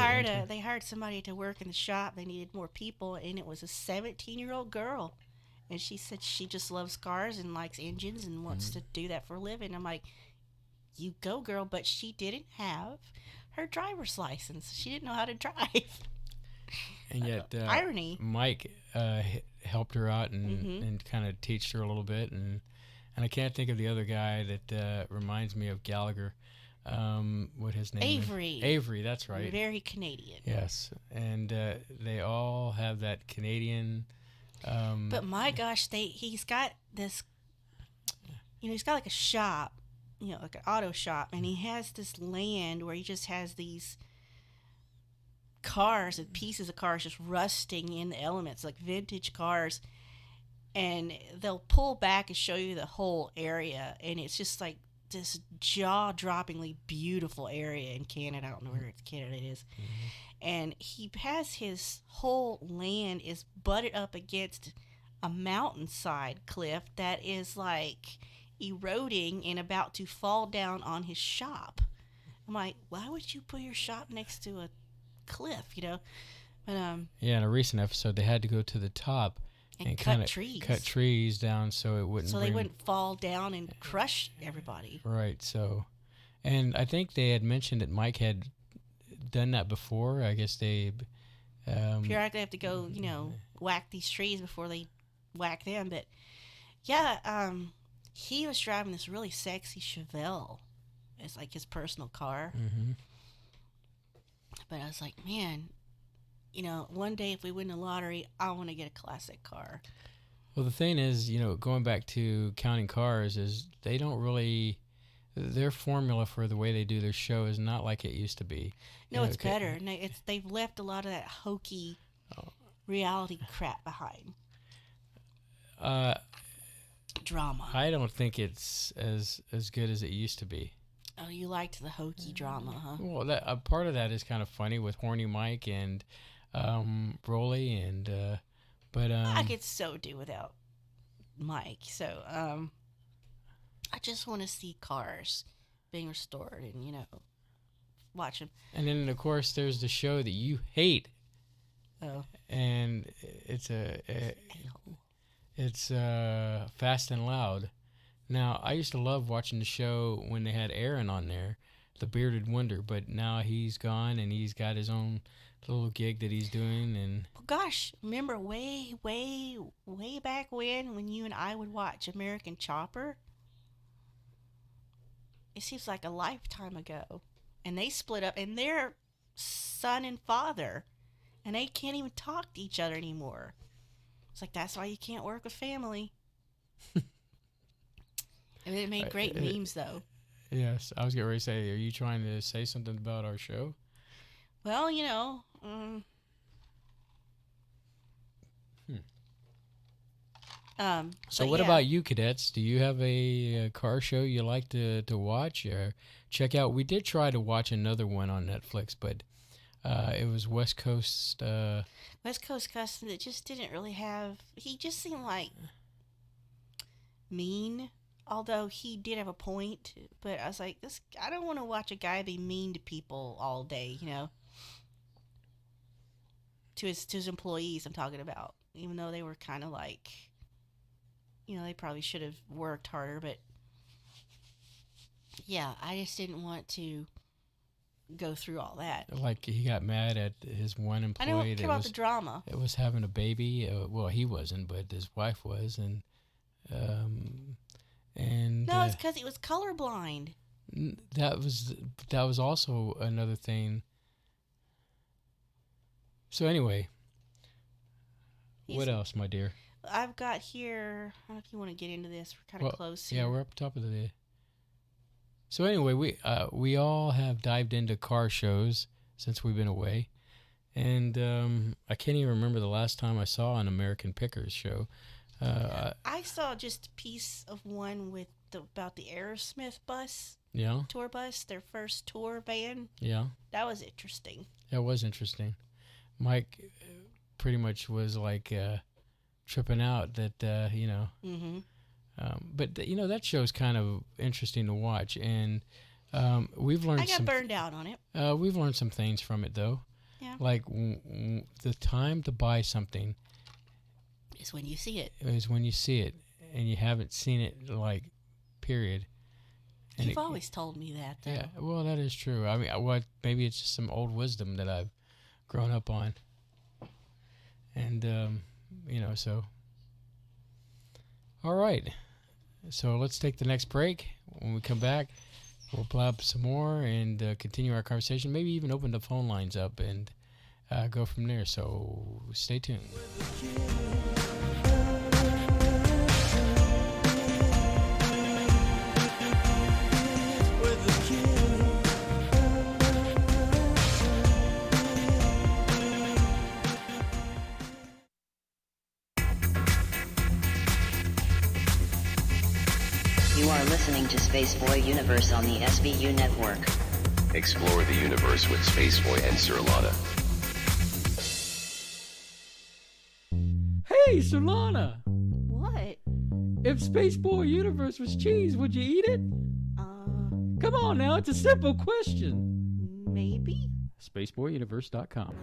hired somebody to work in the shop. They needed more people, and it was a 17-year-old girl. And she said she just loves cars and likes engines and wants to do that for a living. I'm like, you go, girl. But she didn't have her driver's license. She didn't know how to drive. And yet, irony. Mike helped her out and kind of teached her a little bit. And I can't think of the other guy that reminds me of Gallagher. What his name Avery. Is. Avery, that's right. Very Canadian. Yes. And they all have that Canadian... but my gosh, he's got this, he's got like a shop, like an auto shop, and he has this land where he just has these cars and pieces of cars just rusting in the elements, like vintage cars, and they'll pull back and show you the whole area, and it's just like this jaw-droppingly beautiful area in Canada. I don't know where it's Canada it is. And he has his whole land is butted up against a mountainside cliff that is like eroding and about to fall down on his shop. I'm like, why would you put your shop next to a cliff, you know? But yeah, in a recent episode, they had to go to the top and cut trees down so it wouldn't. So they wouldn't fall down and crush everybody. Right. So, and I think they had mentioned that Mike had done that before. I guess they. Periodically have to go, you know, whack these trees before they whack them. But yeah, he was driving this really sexy Chevelle. It's like his personal car. Mm-hmm. But I was like, man, you know, one day if we win the lottery, I want to get a classic car. Well, the thing is, you know, going back to counting cars, is they don't really, their formula for the way they do their show is not like it used to be. No, it's better. And they've left a lot of that hokey reality crap behind. Drama. I don't think it's as good as it used to be. Oh, you liked the hokey drama, huh? Well, that part of that is kind of funny with Horny Mike and Rolly, and but I could so do without Mike. So I just want to see cars being restored and, you know, watch them. And then of course there's the show that you hate. Oh. And it's Fast and Loud. Now, I used to love watching the show when they had Aaron on there, the Bearded Wonder, but now he's gone and he's got his own little gig that he's doing. And gosh, remember way back when you and I would watch American Chopper? It seems like a lifetime ago. And they split up, and they're son and father, and they can't even talk to each other anymore. It's like, that's why you can't work with family. And it made great memes, though. Yes, I was getting ready to say, are you trying to say something about our show? Well, you know. So what about you, cadets? Do you have a car show you like to watch or check out? We did try to watch another one on Netflix, but it was West Coast Custom. It just didn't really have. He just seemed like mean. Although he did have a point, but I was like, I don't want to watch a guy be mean to people all day, you know. To his employees, I'm talking about. Even though they were kind of like, you know, they probably should have worked harder, but yeah, I just didn't want to go through all that. Like he got mad at his one employee. I don't care about the drama. It was having a baby. Well, he wasn't, but his wife was, and no, it's because he was colorblind. That was also another thing. So anyway, what else, my dear? I've got here. I don't know if you want to get into this. We're kind of close here. Yeah, we're up top of the day. So anyway, we all have dived into car shows since we've been away, and I can't even remember the last time I saw an American Pickers show. I saw just a piece of one with about the Aerosmith bus. Yeah. Tour bus, their first tour van. Yeah. That was interesting. That was interesting. Mike pretty much was like tripping out that, you know. Mm-hmm. But, you know, that show's kind of interesting to watch. And we've learned I got burned out on it. We've learned some things from it, though. Yeah. Like the time to buy something is when you see it. Is when you see it, and you haven't seen it, like, period. And You've always told me that, though. Yeah, well, that is true. I mean, maybe it's just some old wisdom that I've grown up on. And, you know, so. All right. So let's take the next break. When we come back, we'll blab some more and continue our conversation. Maybe even open the phone lines up and go from there. So stay tuned. You You are listening to Spaceboy Universe on the SBU network. Explore the universe with Spaceboy and Sir Lana. Hey, Solana! What? If Spaceboy Universe was cheese, would you eat it? Come on now, it's a simple question. Maybe? SpaceboyUniverse.com.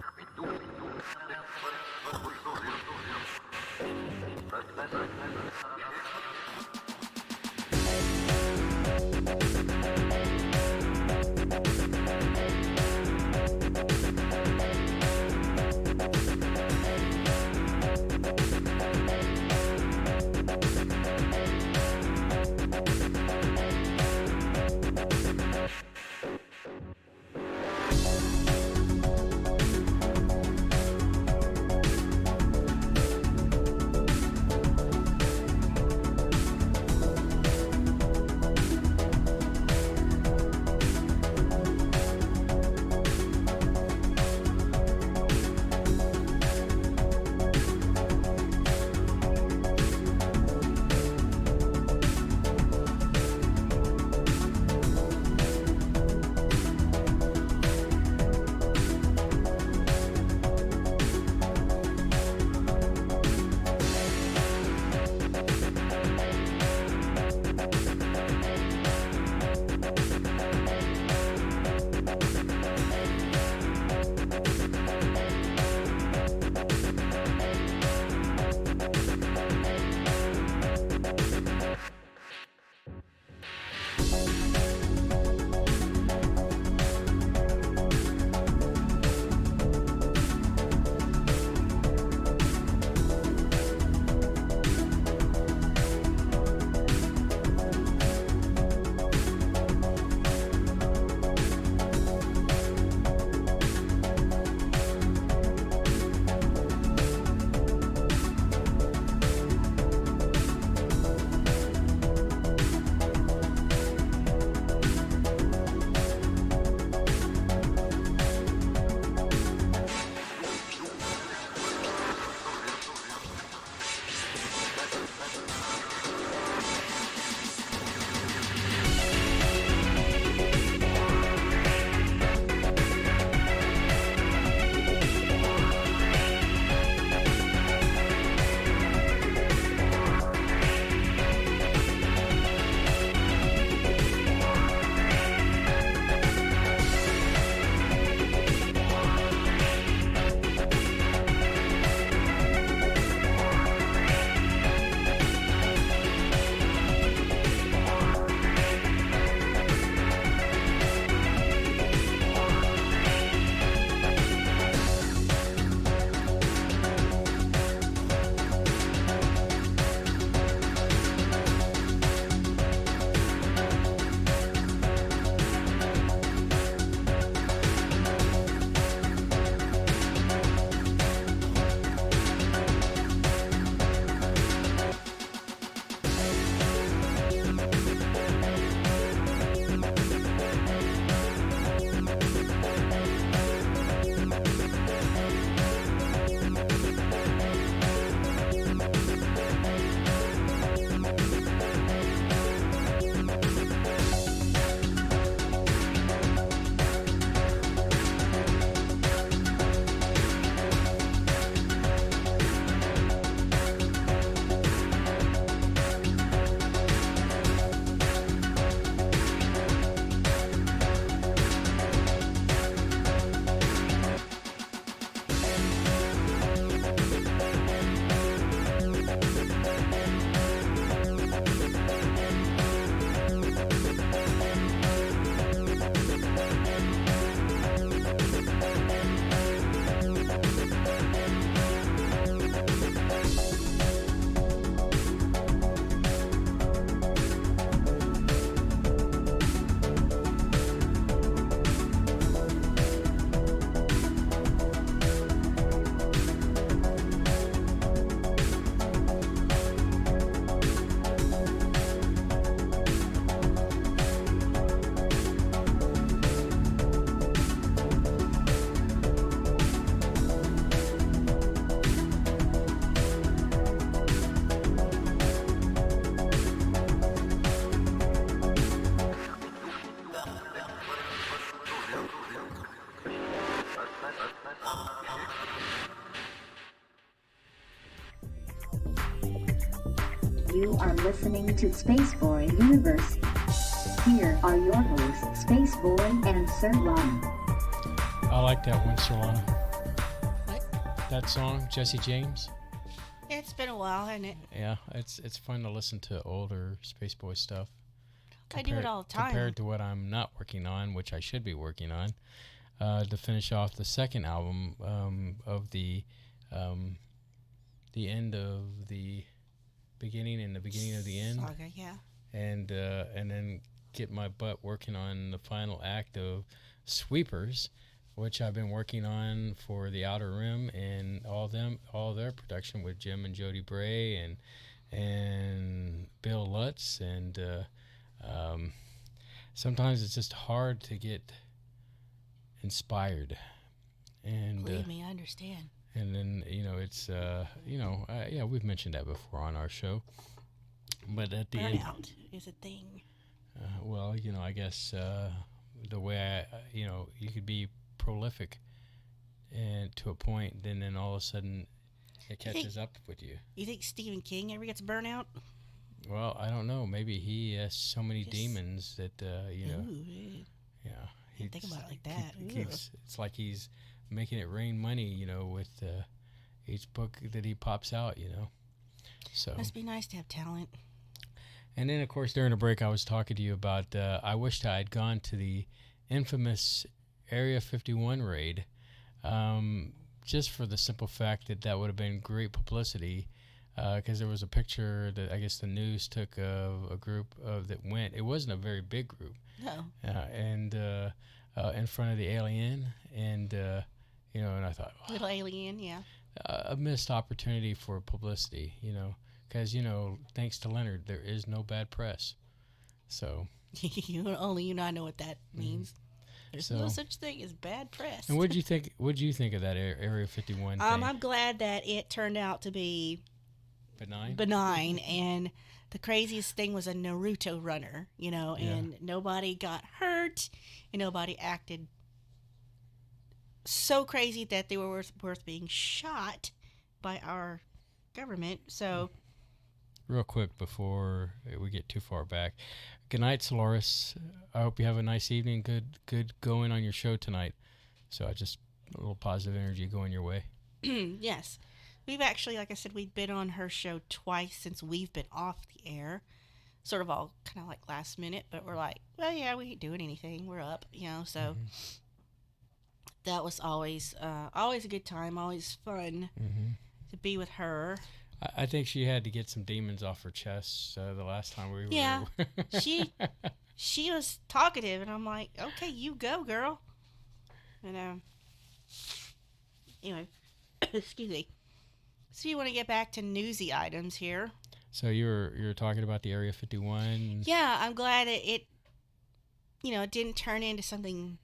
You are listening to Spaceboy Universe. Here are your hosts, Spaceboy and Sir Ron. I like that one, Solana. What? That song, Jesse James. It's been a while, hasn't it? Yeah, it's fun to listen to older Spaceboy stuff. I do it all the time. Compared to what I'm not working on, which I should be working on, to finish off the second album of the end of the beginning and the beginning of the end. Saga, yeah. And then get my butt working on the final act of Sweepers, which I've been working on for the Outer Rim and all their production with Jim and Jody Bray and Bill Lutz, and sometimes it's just hard to get inspired. And believe me, I understand. And then it's yeah, we've mentioned that before on our show. But at the end, burnout is a thing. Well, I guess the way you could be prolific and to a point, then all of a sudden it catches up with you. You think Stephen King ever gets burnout? Well, I don't know. Maybe he has so many demons that Ooh, yeah. He think about it like that. It's like he's making it rain money, with each book that he pops out, So must be nice to have talent. And then, of course, during the break, I was talking to you about I wished I had gone to the infamous Area 51 raid, just for the simple fact that would have been great publicity, because there was a picture that I guess the news took of a group that went. It wasn't a very big group. No. And in front of the alien, and and I thought, little alien, yeah. A missed opportunity for publicity, because thanks to Leonard, there is no bad press. So only you and I know what that means. There's no such thing as bad press. And what'd you think? What'd you think of that Area 51 thing? I'm glad that it turned out to be benign, and the craziest thing was a Naruto runner, and nobody got hurt, and nobody acted so crazy that they were worth being shot by our government. So, real quick before we get too far back, good night, Solaris. I hope you have a nice evening. Good going on your show tonight. So I just a little positive energy going your way. Yes. We've actually, like I said, we've been on her show twice since we've been off the air. Sort of all kind of like last minute, but we're like, well, yeah, we ain't doing anything. We're up, so that was always a good time, always fun to be with her. I think she had to get some demons off her chest the last time we were. Yeah, she was talkative, and I'm like, okay, you go, girl. And anyway, excuse me. So you want to get back to newsy items here? So you're talking about the Area 51? Yeah, I'm glad it didn't turn into something,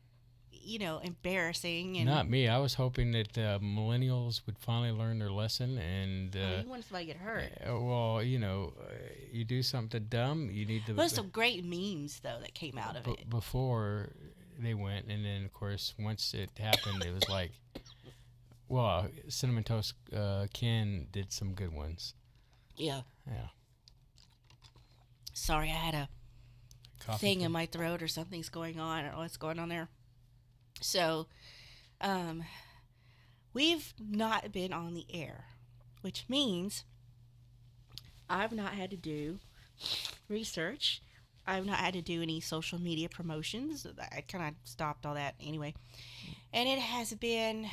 embarrassing. And not me. I was hoping that millennials would finally learn their lesson and. You want somebody to get hurt? Well, you do something dumb, you need to. There's some great memes though that came out of it before they went, and then of course once it happened, it was like. Well, Cinnamon Toast Ken did some good ones. Yeah. Yeah. Sorry, I had a thing fit in my throat or something's going on. I don't know what's going on there. So, we've not been on the air, which means I've not had to do research. I've not had to do any social media promotions. I kind of stopped all that anyway. And it has been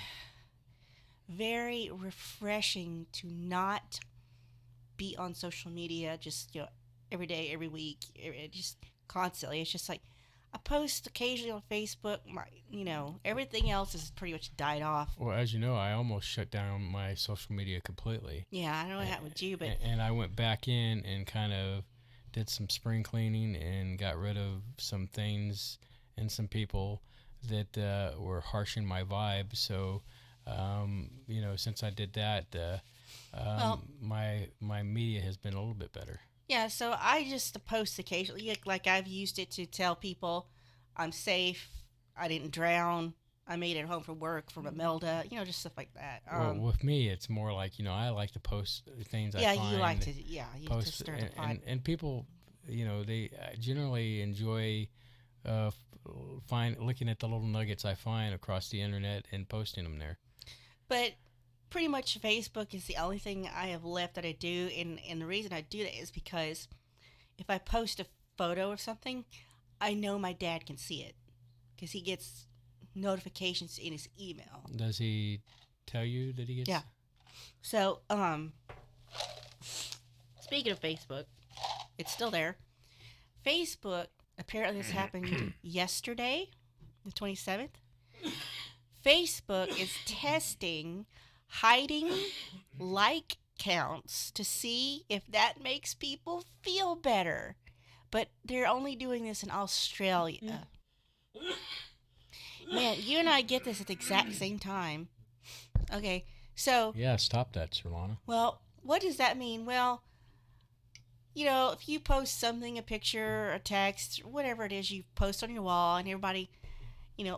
very refreshing to not be on social media just every day, every week, just constantly. It's just like I post occasionally on Facebook. Everything else has pretty much died off. Well, as you know, I almost shut down my social media completely. Yeah, I know what happened with you, but and I went back in and kind of did some spring cleaning and got rid of some things and some people that were harshing my vibe. So. Since I did that, my media has been a little bit better. Yeah, so I just post occasionally, like I've used it to tell people I'm safe, I didn't drown, I made at home from work from Imelda, just stuff like that. Well, with me, it's more like, I like to post things I find. You like to, you post, to stir the pot. And people, they generally enjoy looking at the little nuggets I find across the internet and posting them there. But pretty much Facebook is the only thing I have left that I do, and the reason I do that is because if I post a photo of something, I know my dad can see it because he gets notifications in his email. Does he tell you that he gets? Yeah. So, speaking of Facebook, it's still there. Facebook, apparently this happened yesterday, the 27th. Facebook is testing hiding like counts to see if that makes people feel better. But they're only doing this in Australia. Man, you and I get this at the exact same time. Okay, so... Yeah, stop that, Solana. Well, what does that mean? Well, if you post something, a picture, a text, whatever it is you post on your wall, and everybody...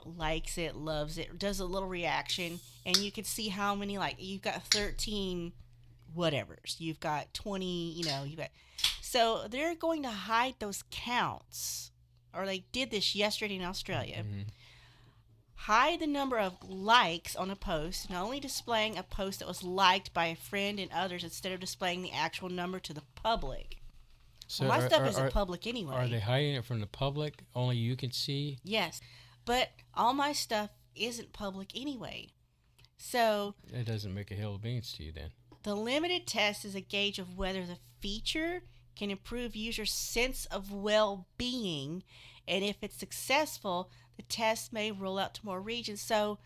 likes it, loves it, does a little reaction, and you can see how many, you've got 13 whatevers, you've got 20, you've got... So they're going to hide those counts, or they did this yesterday in Australia. Mm-hmm. Hide the number of likes on a post, and only displaying a post that was liked by a friend and others instead of displaying the actual number to the public. So my stuff isn't public anyway. Are they hiding it from the public? Only you can see? Yes. But all my stuff isn't public anyway. So... It doesn't make a hill of beans to you then. The limited test is a gauge of whether the feature can improve users' sense of well-being, and if it's successful, the test may roll out to more regions. So,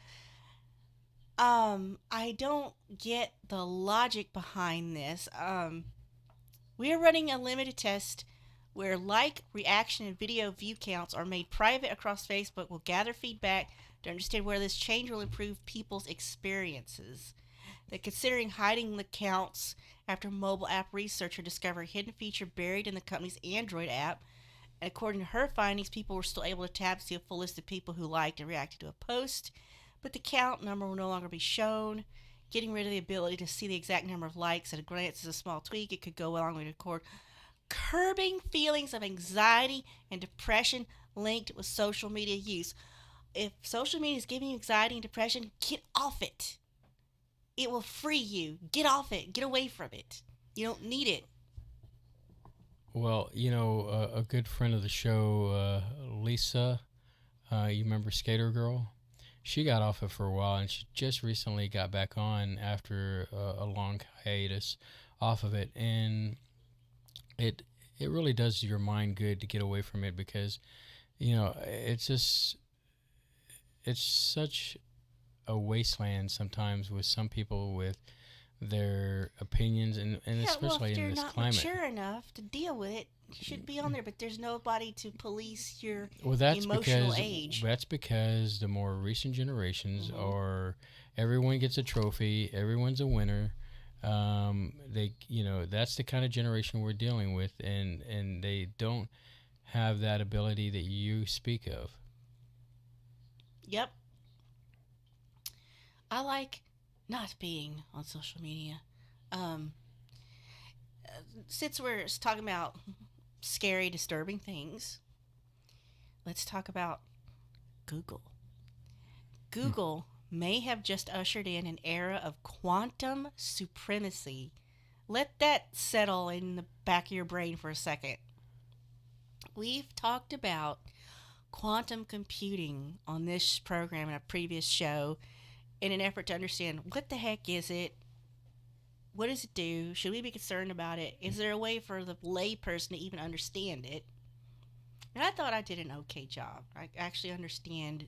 I don't get the logic behind this. We are running a limited test where like, reaction, and video view counts are made private across Facebook. We'll gather feedback to understand where this change will improve people's experiences. They're considering hiding the counts after mobile app researcher discovered a hidden feature buried in the company's Android app. And according to her findings, people were still able to tap to see a full list of people who liked and reacted to a post, but the count number will no longer be shown. Getting rid of the ability to see the exact number of likes at a glance is a small tweak. It could go a long way toward curbing feelings of anxiety and depression linked with social media use. If social media is giving you anxiety and depression, get off it. It will free you. Get off it. Get away from it. You don't need it. Well, a good friend of the show, Lisa, you remember Skater Girl? She got off it for a while, and she just recently got back on after a long hiatus off of it. And it really does your mind good to get away from it because, it's such a wasteland sometimes with some people with their opinions and especially in this climate. If you're not mature enough to deal with it, you should be on there, but there's nobody to police your emotional age. That's because the more recent generations are, everyone gets a trophy, everyone's a winner. That's the kind of generation we're dealing with, and they don't have that ability that you speak of. Yep. I like not being on social media. Since we're talking about scary, disturbing things, let's talk about Google. Google may have just ushered in an era of quantum supremacy. Let that settle in the back of your brain for a second. We've talked about quantum computing on this program in a previous show in an effort to understand what the heck is it? What does it do? Should we be concerned about it? Is there a way for the layperson to even understand it? And I thought I did an okay job. I actually understand,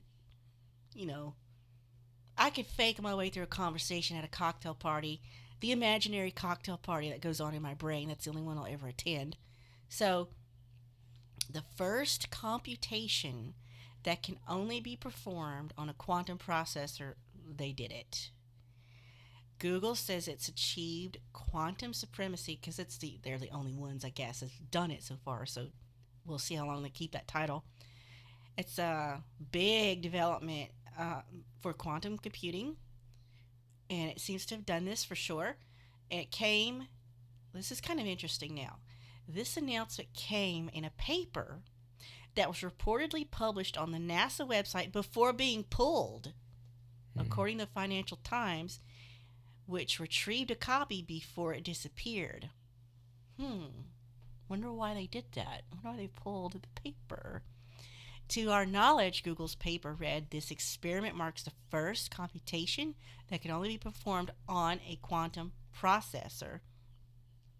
I could fake my way through a conversation at a cocktail party, the imaginary cocktail party that goes on in my brain. That's the only one I'll ever attend. So, the first computation that can only be performed on a quantum processor, they did it. Google says it's achieved quantum supremacy because they're the only ones, I guess, that's done it so far. So we'll see how long they keep that title. It's a big development for quantum computing, and it seems to have done this for sure. And it came, this is kind of interesting now. This announcement came in a paper that was reportedly published on the NASA website before being pulled, according to Financial Times, which retrieved a copy before it disappeared. Wonder why they did that. Wonder why they pulled the paper. To our knowledge, Google's paper read, "This experiment marks the first computation that can only be performed on a quantum processor."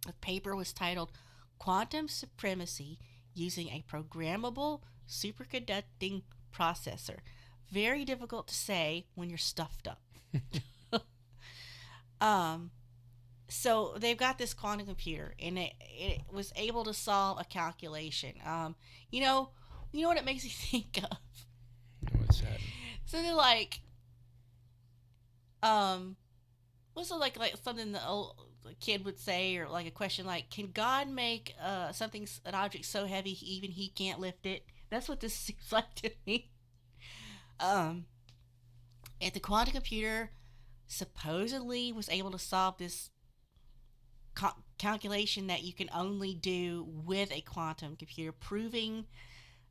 The paper was titled "Quantum Supremacy Using a Programmable Superconducting Processor." Very difficult to say when you're stuffed up. So they've got this quantum computer, and it was able to solve a calculation. You know what it makes me think of? What's that? So they're like, what's it like something the old kid would say, or like a question like, can God make an object so heavy even he can't lift it? That's what this seems like to me. And the quantum computer supposedly was able to solve this calculation that you can only do with a quantum computer, proving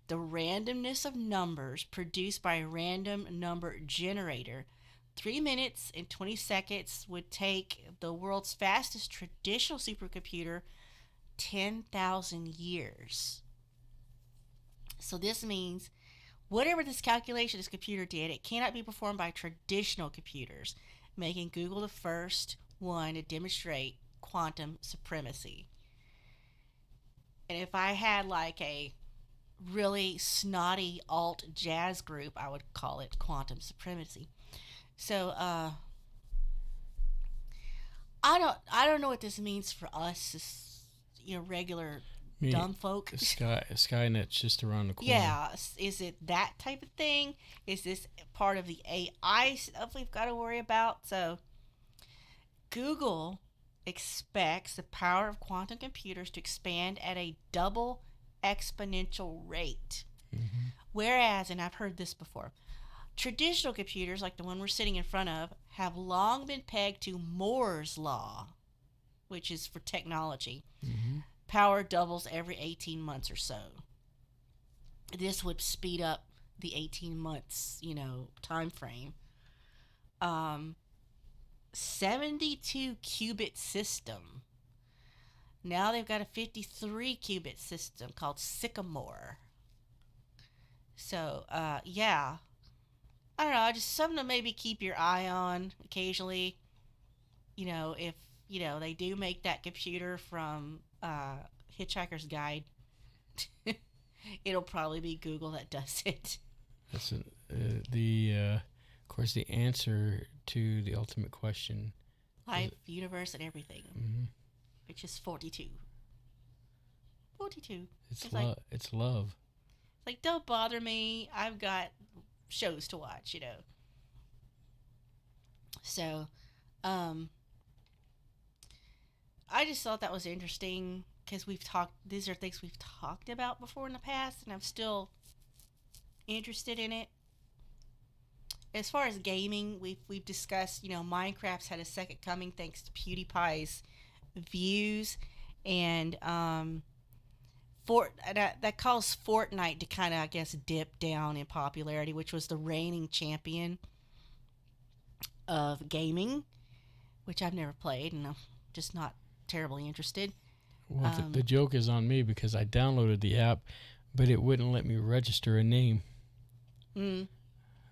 the randomness of numbers produced by a random number generator. 3 minutes and 20 seconds would take the world's fastest traditional supercomputer 10,000 years. So this means whatever this calculation this computer did, it cannot be performed by traditional computers, making Google the first one to demonstrate quantum supremacy. And if I had like a really snotty alt jazz group, I would call it quantum supremacy. So I don't know what this means for us as, regular dumb folk. Skynet's just around the corner. Yeah, is it that type of thing? Is this part of the AI stuff we've got to worry about? So Google expects the power of quantum computers to expand at a double exponential rate. Whereas, and I've heard this before, traditional computers like the one we're sitting in front of have long been pegged to Moore's law, which is for technology. Power doubles every 18 months or so. This would speed up the 18 months, time frame. 72 qubit system. Now they've got a 53 qubit system called Sycamore. So, yeah. I don't know, just something to maybe keep your eye on occasionally. If, they do make that computer from Hitchhiker's Guide, it'll probably be Google that does it. That's of course, the answer to the ultimate question. Life, universe, and everything. Which is 42. 42. It's love. It's love. Like, don't bother me. I've got shows to watch, So, I just thought that was interesting because these are things we've talked about before in the past, and I'm still interested in it. As far as gaming, we've discussed, Minecraft's had a second coming thanks to PewDiePie's views, and that caused Fortnite to kind of, I guess, dip down in popularity, which was the reigning champion of gaming, which I've never played, and I'm just not terribly interested. Well, the joke is on me because I downloaded the app, but it wouldn't let me register a name.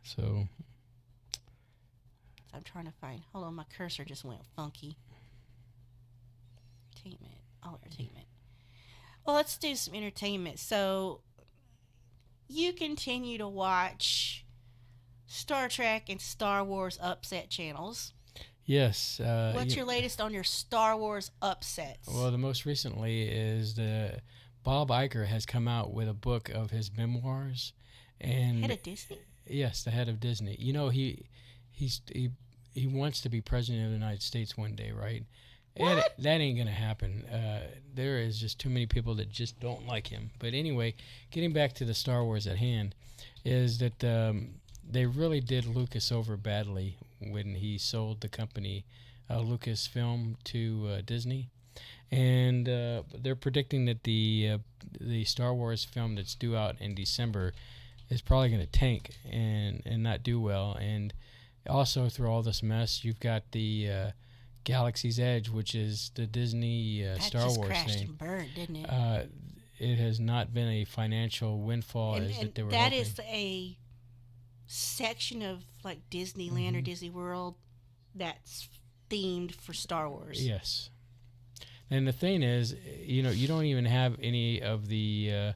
So I'm trying to find. Hold on, my cursor just went funky. Entertainment. Well, let's do some entertainment. So you continue to watch Star Trek and Star Wars upset channels. Yes. What's your latest on your Star Wars upsets? Well, the most recently is Bob Iger has come out with a book of his memoirs. And head of Disney? Yes, the head of Disney. He wants to be president of the United States one day, right? What? That ain't gonna happen. There is just too many people that just don't like him. But anyway, getting back to the Star Wars at hand, is that they really did Lucas over badly when he sold the company Lucasfilm to Disney, and they're predicting that the Star Wars film that's due out in December is probably going to tank and not do well. And also through all this mess, you've got the Galaxy's Edge, which is the Disney Star Wars crashed thing. And burned, didn't it? It has not been a financial windfall as that they were that hoping. is a section of like Disneyland or Disney World that's themed for Star Wars. Yes. And the thing is, you don't even have any of the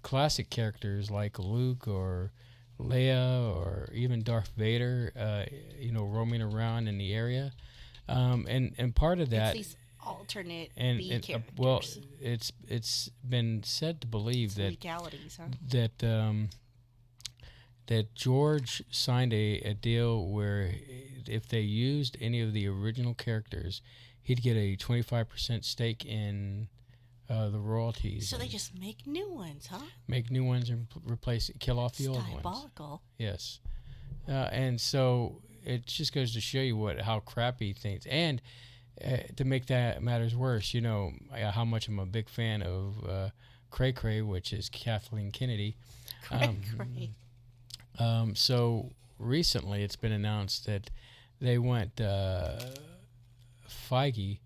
classic characters like Luke or Leia or even Darth Vader, roaming around in the area. And part of that... It's these alternate B characters. Well, it's been said to believe that legalities, huh? that George signed a deal where if they used any of the original characters, he'd get a 25% stake in the royalties. So they just make new ones, huh? Make new ones and kill off the old ones. Diabolical. Yes. And so it just goes to show you how crappy things. And to make that matters worse, how much I'm a big fan of Cray Cray, which is Kathleen Kennedy. Cray Cray. So recently it's been announced that they want Feige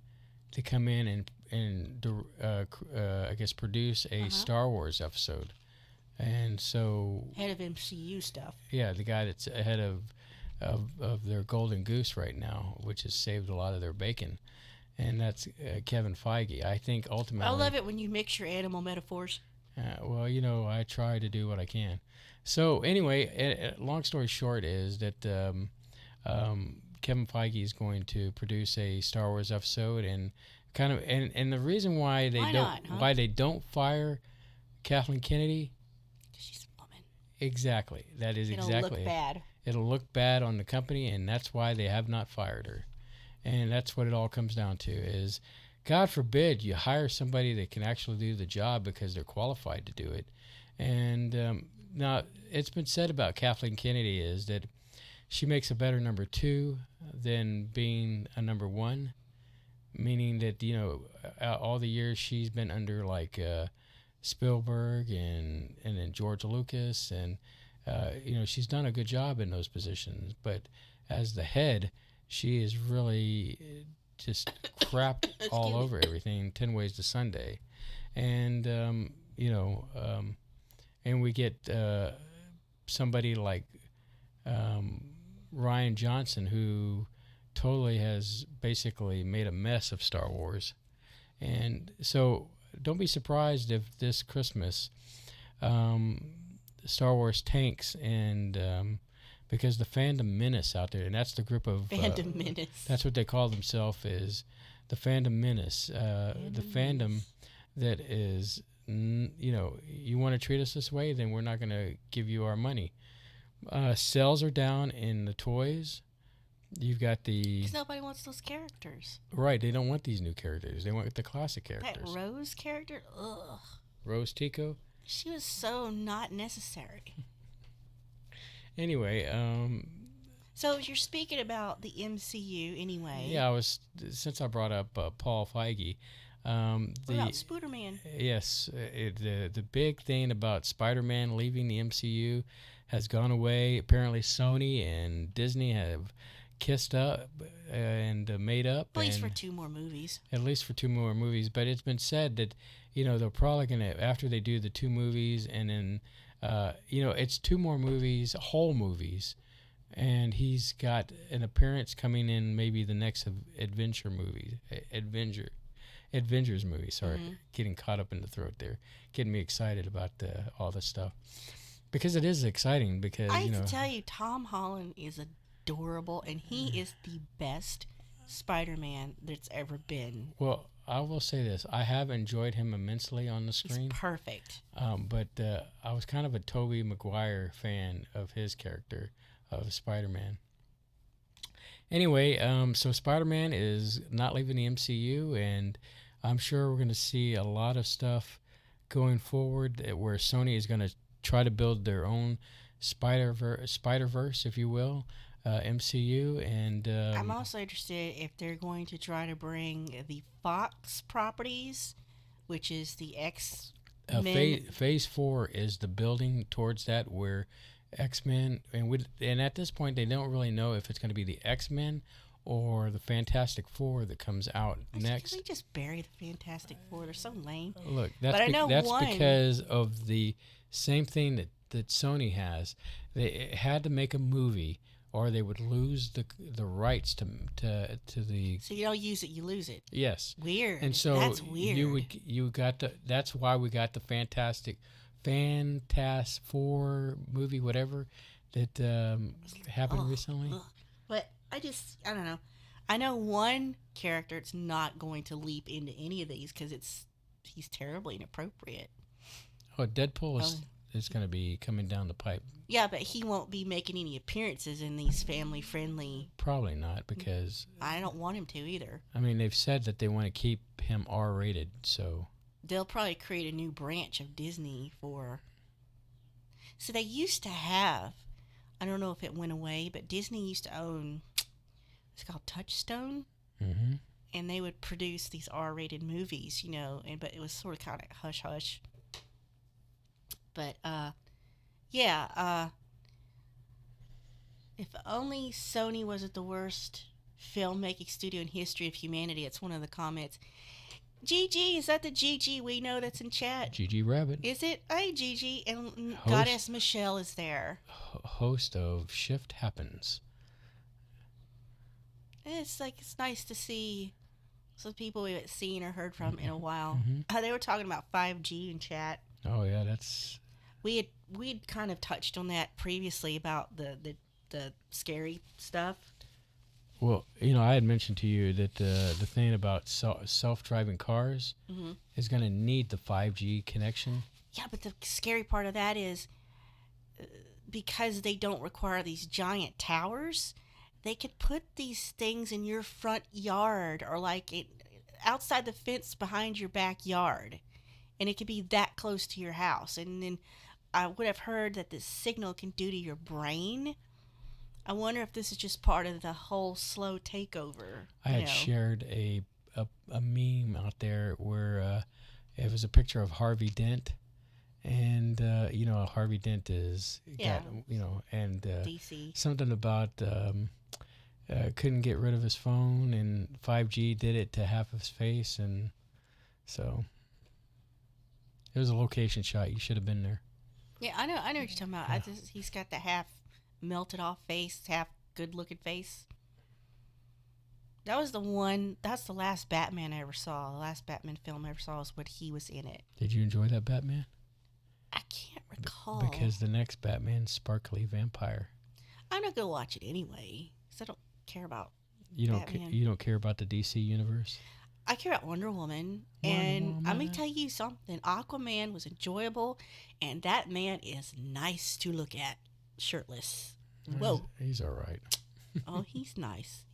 to come in and I guess produce a Star Wars episode. And so... Head of MCU stuff. Yeah, the guy that's ahead of their golden goose right now, which has saved a lot of their bacon. And that's Kevin Feige. I think ultimately... I love it when you mix your animal metaphors. Well, I try to do what I can. So anyway, long story short is that Kevin Feige is going to produce a Star Wars episode, and the reason why they don't fire Kathleen Kennedy, she's a woman. Exactly. That is It'll exactly look it. bad. It'll look bad on the company, and that's why they have not fired her. And that's what it all comes down to is, God forbid you hire somebody that can actually do the job because they're qualified to do it. And now it's been said about Kathleen Kennedy is that she makes a better number 2 than being a number 1, meaning that, all the years she's been under like Spielberg and then George Lucas, and she's done a good job in those positions. But as the head, she is really just crapped all over everything 10 ways to Sunday. And and we get somebody like Ryan Johnson, who totally has basically made a mess of Star Wars. And so don't be surprised if this Christmas Star Wars tanks, and because the fandom menace out there, and that's the group of... Fandom menace. That's what they call themselves, is the fandom menace. The fandom that is, you want to treat us this way, then we're not going to give you our money. Sales are down in the toys. You've got because nobody wants those characters. Right, they don't want these new characters. They want the classic characters. That Rose character, ugh. Rose Tico? She was so not necessary. Anyway, so you're speaking about the MCU anyway. Yeah, since I brought up Paul Feige. What about Spider-Man? Yes, the big thing about Spider-Man leaving the MCU has gone away. Apparently Sony and Disney have kissed up and made up. At least for 2 more movies. At least for 2 more movies. But it's been said that, they're probably going to, after they do the 2 movies, and then, it's 2 more movies, whole movies. And he's got an appearance coming in maybe the next Avengers movie. Sorry, getting caught up in the throat there. Getting me excited about all this stuff. Because it is exciting because, I have to tell you, Tom Holland is adorable, and he is the best Spider-Man that's ever been. Well, I will say this. I have enjoyed him immensely on the screen. He's perfect. But I was kind of a Tobey Maguire fan of his character of Spider-Man. Anyway, so Spider-Man is not leaving the MCU, and I'm sure we're going to see a lot of stuff going forward where Sony is going to try to build their own Spider-Verse, if you will, MCU, and I'm also interested if they're going to try to bring the Fox properties, which is the X-Men. Phase 4 is the building towards that where X-Men, and at this point they don't really know if it's going to be the X-Men or the Fantastic Four that comes out next. Can we just bury the Fantastic Four? They're so lame. Look, that's because of the same thing that Sony has. They had to make a movie, or they would lose the rights to the. So you don't use it, you lose it. Yes. Weird. And so that's weird. That's why we got the Fantastic Four movie, whatever that happened recently. But I don't know. I know one character that's not going to leap into any of these because he's terribly inappropriate. Oh, Deadpool is going to be coming down the pipe. Yeah, but he won't be making any appearances in these family-friendly. Probably not, because I don't want him to either. I mean, they've said that they want to keep him R-rated, so they'll probably create a new branch of Disney for. So they used to have. I don't know if it went away, but Disney used to own. It's called Touchstone, and they would produce these R-rated movies, but it was sort of kind of hush hush. But if only Sony wasn't the worst filmmaking studio in history of humanity. It's one of the comments. GG, is that the GG we know that's in chat? GG Rabbit. Is it? Hey, GG, and Goddess Michelle is there. Host of Shift Happens. It's nice to see some people we haven't seen or heard from in a while. They were talking about 5G in chat. Oh yeah, that's. We'd kind of touched on that previously about the scary stuff. Well, I had mentioned to you that the thing about self-driving cars is going to need the 5G connection. Yeah, but the scary part of that is because they don't require these giant towers, they could put these things in your front yard or outside the fence behind your backyard, and it could be that close to your house. And then I would have heard that the signal can do to your brain. I wonder if this is just part of the whole slow takeover. I had shared a meme out there where it was a picture of Harvey Dent, and Harvey Dent is DC. Something about couldn't get rid of his phone, and 5G did it to half of his face, and so it was a location shot. You should have been there. Yeah, I know what you're talking about. He's got the half melted off face, half good looking face. That's the last Batman I ever saw. The last Batman film I ever saw was when he was in it. Did you enjoy that Batman? I can't recall. Because the next Batman's sparkly vampire. I'm not gonna watch it anyway, because I don't care about you don't care about the DC universe? I care about Wonder Woman. I'm going to tell you something. Aquaman was enjoyable, and that man is nice to look at, shirtless. Whoa. He's all right. Oh, he's nice.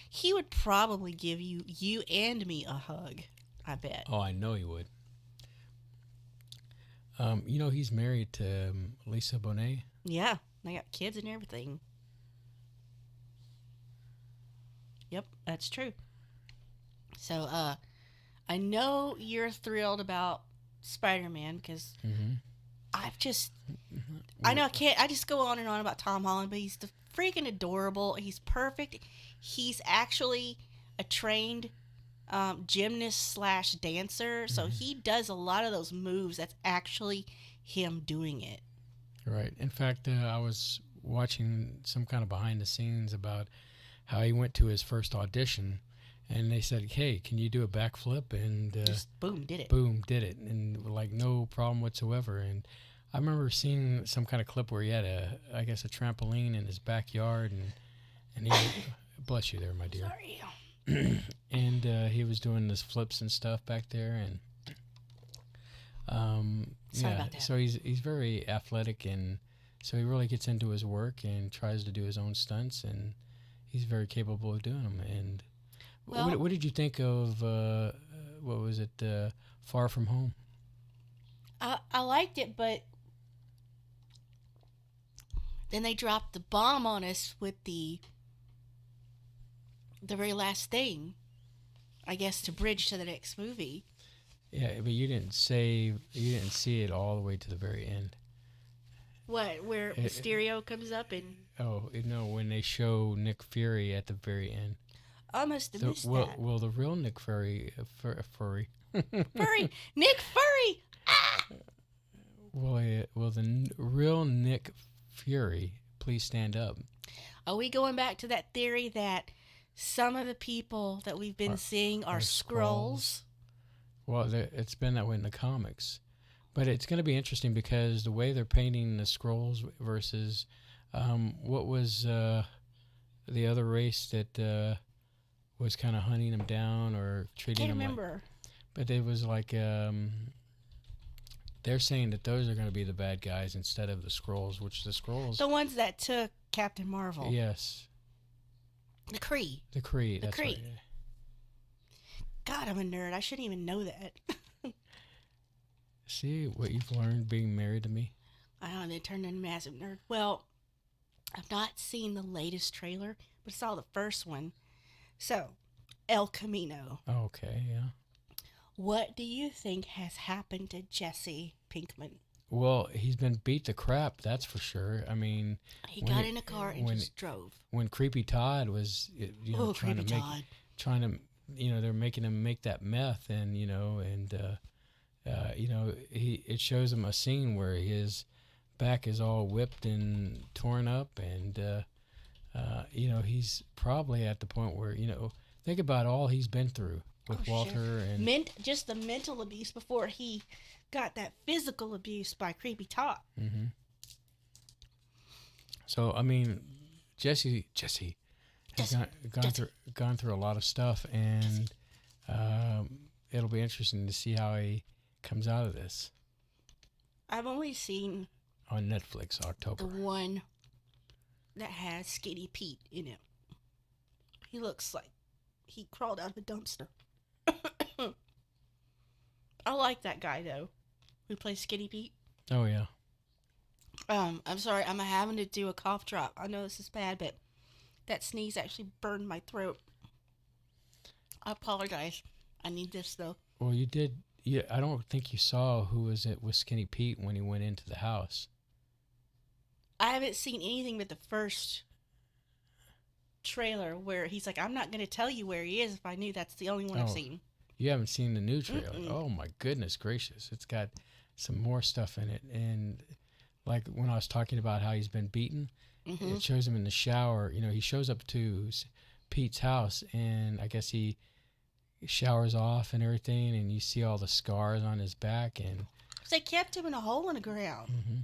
He would probably give you and me a hug, I bet. Oh, I know he would. He's married to Lisa Bonet. Yeah, they got kids and everything. Yep, that's true. So, I know you're thrilled about Spider-Man because I know I just go on and on about Tom Holland, but he's freaking adorable. He's perfect. He's actually a trained gymnast / dancer, so he does a lot of those moves. That's actually him doing it. Right. In fact, I was watching some kind of behind the scenes about how he went to his first audition, and they said, "Hey, can you do a backflip?" And just boom, did it. Boom, did it, and no problem whatsoever. And I remember seeing some kind of clip where he had a trampoline in his backyard, and he, bless you there, my dear. Sorry. And he was doing his flips and stuff back there, and Sorry about that. So he's very athletic, and so he really gets into his work and tries to do his own stunts, and he's very capable of doing them. And what did you think of what was it, Far From Home? I liked it, but Then they dropped the bomb on us with the very last thing, I guess, to bridge to the next movie. Yeah, but you didn't see it all the way to the very end. What, where Mysterio comes up and... Oh, no, when they show Nick Fury at the very end. I must have missed that. Well, the real Nick Fury... Furry. Furry! Nick Fury! Ah! Well, the real Nick Fury, please stand up. Are we going back to that theory that some of the people that we've been seeing are Skrulls? Well, it's been that way in the comics. But it's going to be interesting because the way they're painting the Skrulls versus what was the other race that was kind of hunting them down or treating them. I can't remember. But it was like they're saying that those are going to be the bad guys instead of the Skrulls, which the Skrulls... The ones that took Captain Marvel. Yes. The Kree. The Kree, that's right. God, I'm a nerd. I shouldn't even know that. See what you've learned being married to me? I don't know, they turned into a massive nerd. Well, I've not seen the latest trailer, but saw the first one. So, El Camino. Okay, yeah. What do you think has happened to Jesse Pinkman? Well, he's been beat to crap, that's for sure. I mean... He got in a car and just drove. When Creepy Todd was, trying to, they're making him make that meth and, it shows him a scene where his back is all whipped and torn up and, he's probably at the point where, think about all he's been through with Walter and... just the mental abuse before he got that physical abuse by Creepy Todd. Mm-hmm. So, I mean, Jesse has gone through a lot of stuff, and it'll be interesting to see how he comes out of this. I've only seen on Netflix October the one that has Skinny Pete in it. He looks like he crawled out of a dumpster. I like that guy though, who plays Skinny Pete. Oh yeah. I'm sorry, I'm having to do a cough drop. I know this is bad, but that sneeze actually burned my throat. I apologize. I need this though. Well, you did. Yeah, I don't think you saw who was it with Skinny Pete when he went into the house. I haven't seen anything but the first trailer where he's like, I'm not going to tell you where he is if I knew that's the only one I've seen. You haven't seen the new trailer? Mm-mm. Oh my goodness gracious. It's got some more stuff in it. And like when I was talking about how he's been beaten, it shows him in the shower. He shows up to Pete's house and I guess he showers off and everything, and you see all the scars on his back. And they kept him in a hole in the ground. Mm-hmm.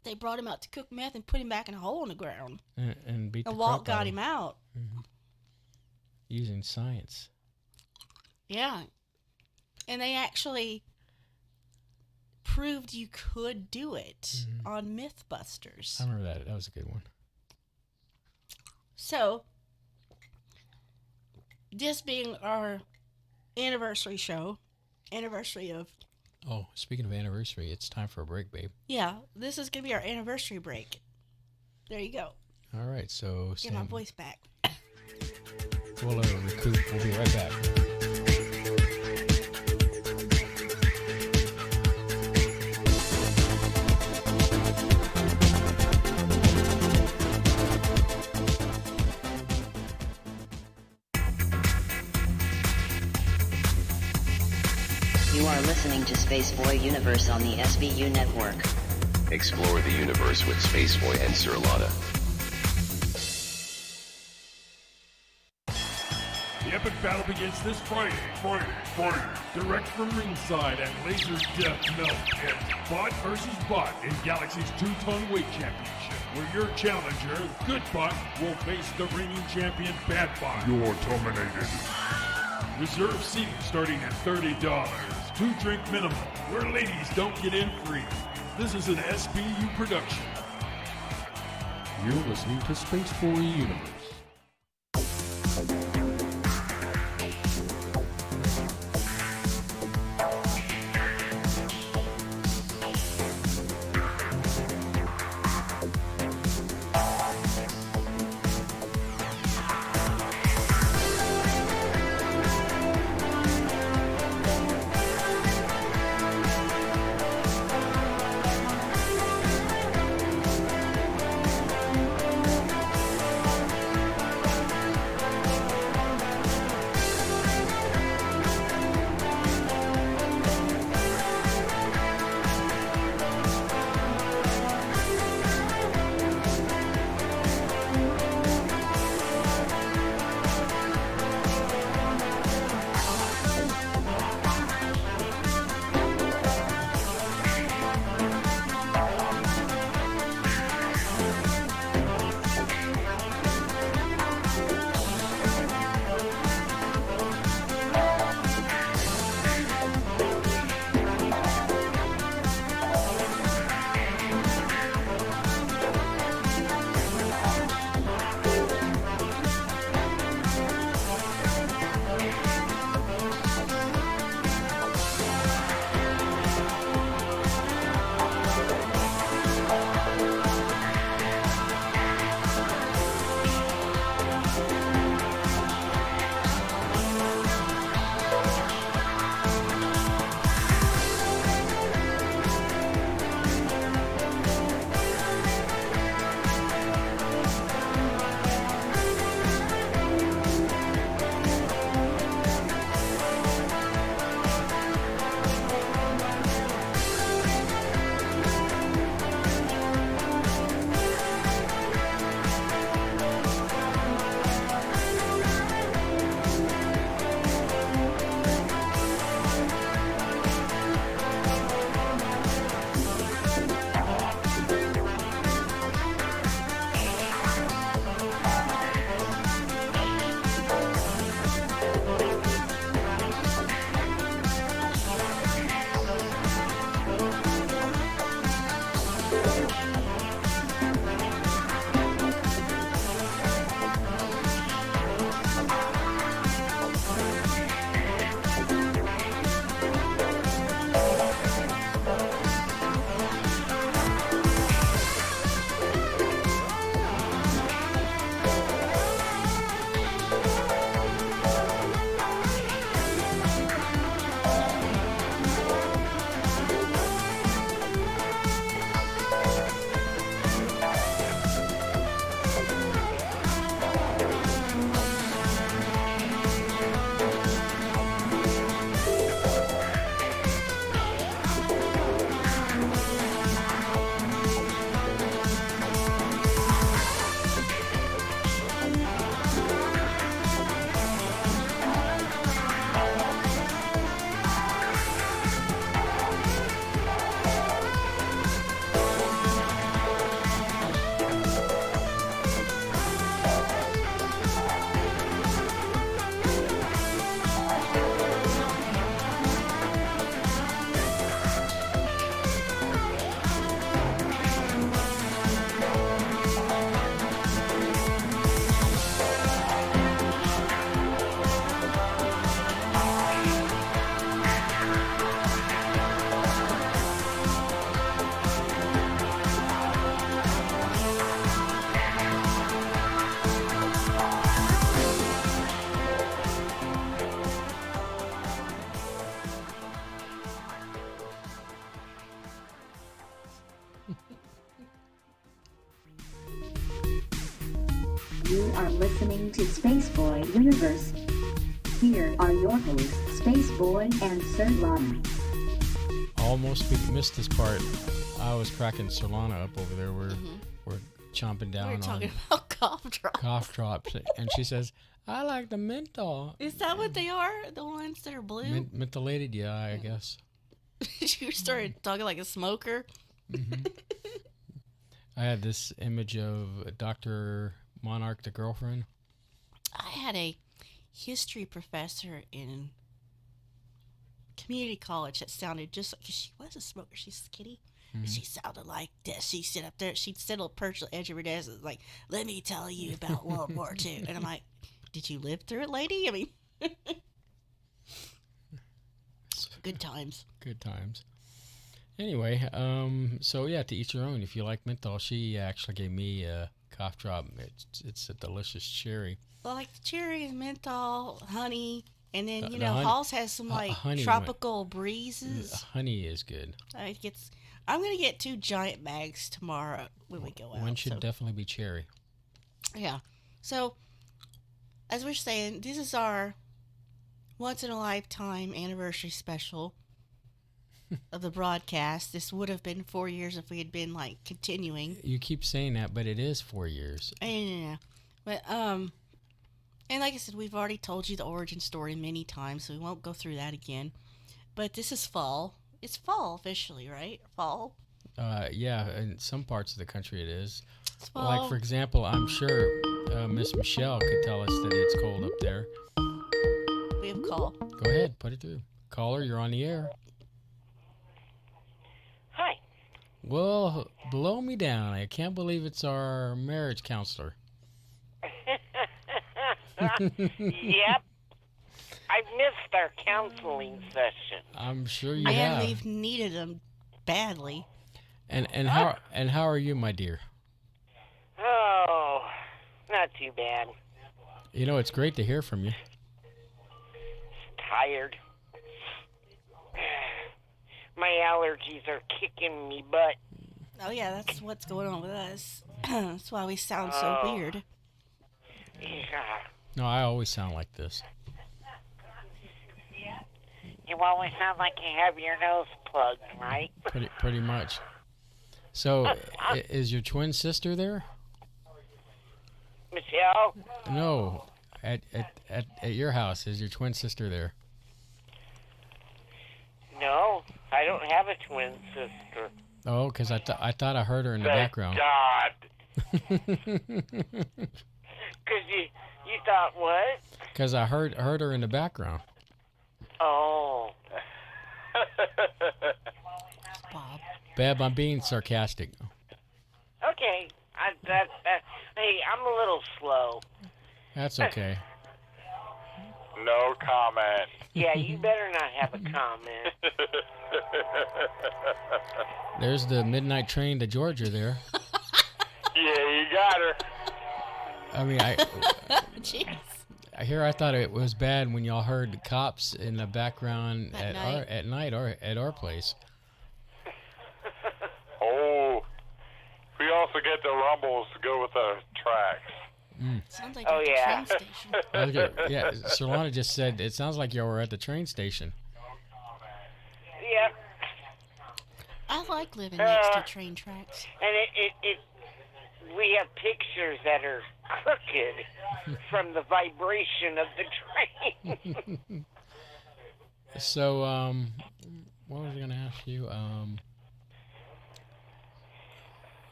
They brought him out to cook meth and put him back in a hole in the ground. And beat the crap Walt got out him out. Mm-hmm. Using science. Yeah. And they actually proved you could do it on Mythbusters. I remember that. That was a good one. So, this being our anniversary show, anniversary of... Oh, speaking of anniversary, it's time for a break, babe. Yeah, this is going to be our anniversary break. There you go. All right, so... Get my voice back. We'll recoup. We'll be right back. You are listening to Spaceboy Universe on the SBU network. Explore the universe with Spaceboy and Sir Lana. The epic battle begins this Friday. Direct from ringside at Laser Death Melt and Bot vs. Bot in Galaxy's two-ton weight championship, where your challenger, Good Bot, will face the reigning champion, Bad Bot. You're terminated. Reserve seating starting at $30. 2-drink minimum, where ladies don't get in free. This is an SBU production. You're listening to Spaceboy Universe. are listening to Spaceboy Universe. Here are your hosts, Spaceboy and Sir Lana. Almost missed this part. I was cracking Solana up over there. We're chomping down We're talking on about cough drops. cough drops, and she says, "I like the menthol." Is that what they are? The ones that are blue? Mentholated, yeah, I guess. You started talking like a smoker. I had this image of Dr. Monarch, the girlfriend. I had a history professor in community college that sounded just like, 'cause she was a smoker, she's skinny, and she sounded like this. She'd sit up there, she'd sit on perch on the edge of her desk, and like, let me tell you about World War II. And I'm like, did you live through it, lady? I mean, good times. Good times. Anyway, so yeah, to each your own. If you like menthol, she actually gave me a cough drop. It's a delicious cherry. Well, like the cherry and menthol, honey, and then The honey- Halls has some like honey tropical breezes. Honey is good. I'm gonna get 2 giant bags tomorrow when we go out. One should so. definitely be cherry. Yeah. So, as we're saying, this is our once in a lifetime anniversary special of the broadcast. This would have been 4 years if we had been like continuing. You keep saying that, but it is 4 years. Yeah. But and like I said, we've already told you the origin story many times, so we won't go through that again. But this is fall. It's fall officially, right? Fall. Yeah, in some parts of the country it is. It's fall. Like, for example, I'm sure Miss Michelle could tell us that it's cold up there. We have a call. Go ahead, put it through. Caller, you're on the air. Hi. Well, blow me down. I can't believe it's our marriage counselor. Yep. I missed our counseling session. I'm sure you And have. we've needed them badly. And how are you, my dear? Oh, not too bad. You know, it's great to hear from you. Tired. My allergies are kicking me butt. Oh yeah, that's what's going on with us. That's why we sound so weird. Yeah. No, I always sound like this. You always sound like you have your nose plugged, right? Pretty much. So, is your twin sister there? Michelle? No, at your house. Is your twin sister there? No, I don't have a twin sister. Oh, because I thought I heard her in the background. God. Because you thought what? Because I heard her in the background. Oh. Bob. Bab, I'm being sarcastic. Okay. Hey, I'm a little slow. That's okay. No comment. Yeah, you better not have a comment. There's the midnight train to Georgia there. Yeah, you got her. I mean, Jeez. I thought it was bad when y'all heard the cops in the background At night or at our place. Oh, we also get the rumbles to go with the tracks. Sounds like Oh, a yeah. train station. Yeah, Solana just said it sounds like y'all were at the train station. Yep. I like living next to train tracks. And we have pictures that are crooked from the vibration of the train. So, what was I going to ask you?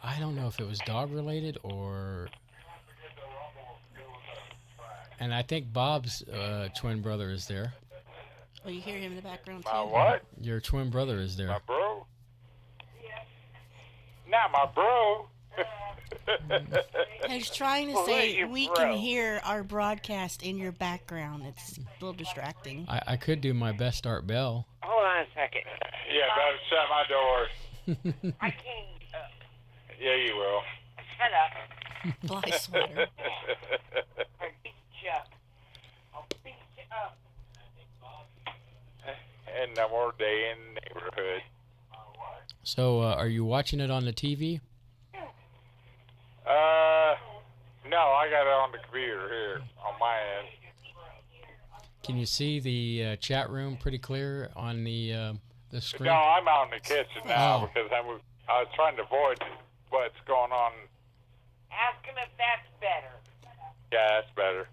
I don't know if it was dog related or... And I think Bob's twin brother is there. Oh, you hear him in the background too? My what? Your twin brother is there. My bro? Not my bro. I was trying to Well, who's say your we bro? can hear our broadcast in your background. It's a little distracting. I could do my best Art Bell. Hold on a second. Yeah, better shut my door. I can't. Yeah, you will. Shut up. Fly sweater. I beat you up. I'll beat you up. And no more day in the neighborhood. So, are you watching it on the TV? No, I I got it on the computer here on my end. Can you see the chat room pretty clear on the screen? No, I'm out in the kitchen now Oh. because I was trying to avoid what's going on. Ask him if that's better. Yeah, that's better.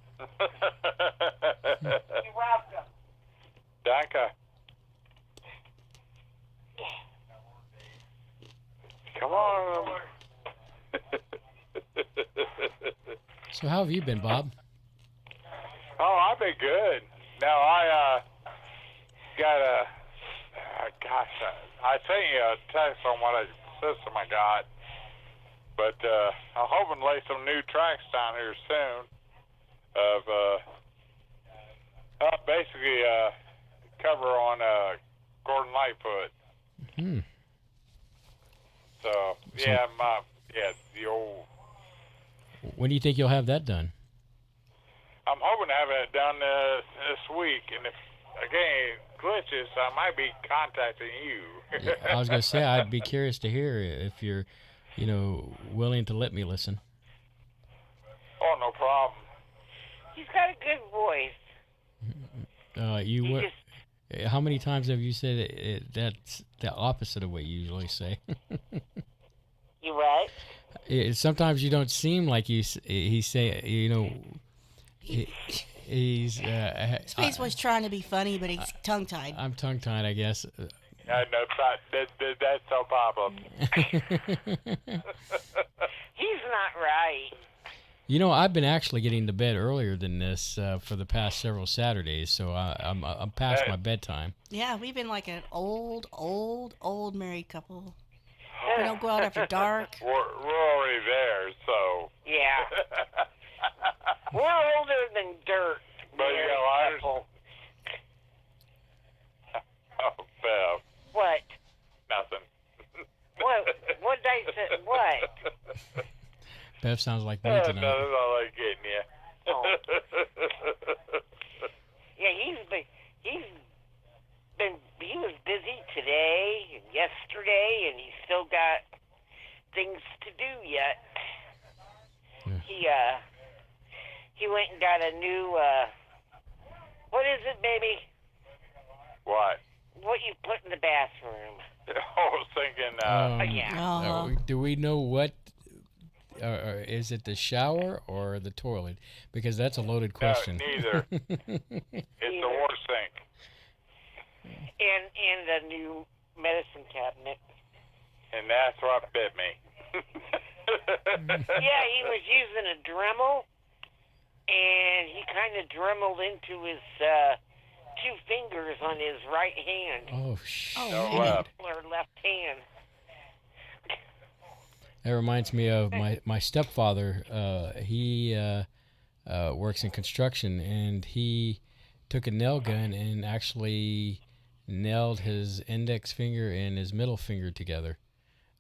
You're welcome. Danke. Come on. So how have you been, Bob? Oh, I've been good. Now I got a gosh, I sent you a text on what system I got, but I'm hoping to lay some new tracks down here soon. Of basically cover on Gordon Lightfoot. Hmm. So yeah, the old. When do you think you'll have that done? I'm hoping to have it done this week, and if again glitches, I might be contacting you. I was gonna say I'd be curious to hear if you're, willing to let me listen. Oh, no problem. He's got a good voice. How many times have you said that's the opposite of what you usually say? You what? Sometimes you don't seem like he's Spaceboy's trying to be funny, but he's tongue-tied. I'm tongue-tied, I guess. I know that's no problem. He's not right. I've been actually getting to bed earlier than this for the past several Saturdays, so I'm past my bedtime. Yeah, we've been like an old married couple. We don't go out after dark. We're already there, so. Yeah. We're older than dirt. But I understand. Oh, Bev. What? Nothing. What did I say? What? Bev sounds like me tonight. No, that's all I'm getting you. Oh. Yeah, he was busy today and yesterday, and he's still got things to do yet. Yeah. He went and got a new what is it, baby? What? What you put in the bathroom? I was thinking. Yeah. Do we know what? Is it the shower or the toilet? Because that's a loaded question. No, neither. It's the water sink. And a new medicine cabinet. And that's what bit me. Yeah, he was using a Dremel, and he kind of dremeled into his 2 fingers on his right hand. Oh, left. Or left hand. That reminds me of my stepfather. He works in construction, and he took a nail gun and actually nailed his index finger and his middle finger together.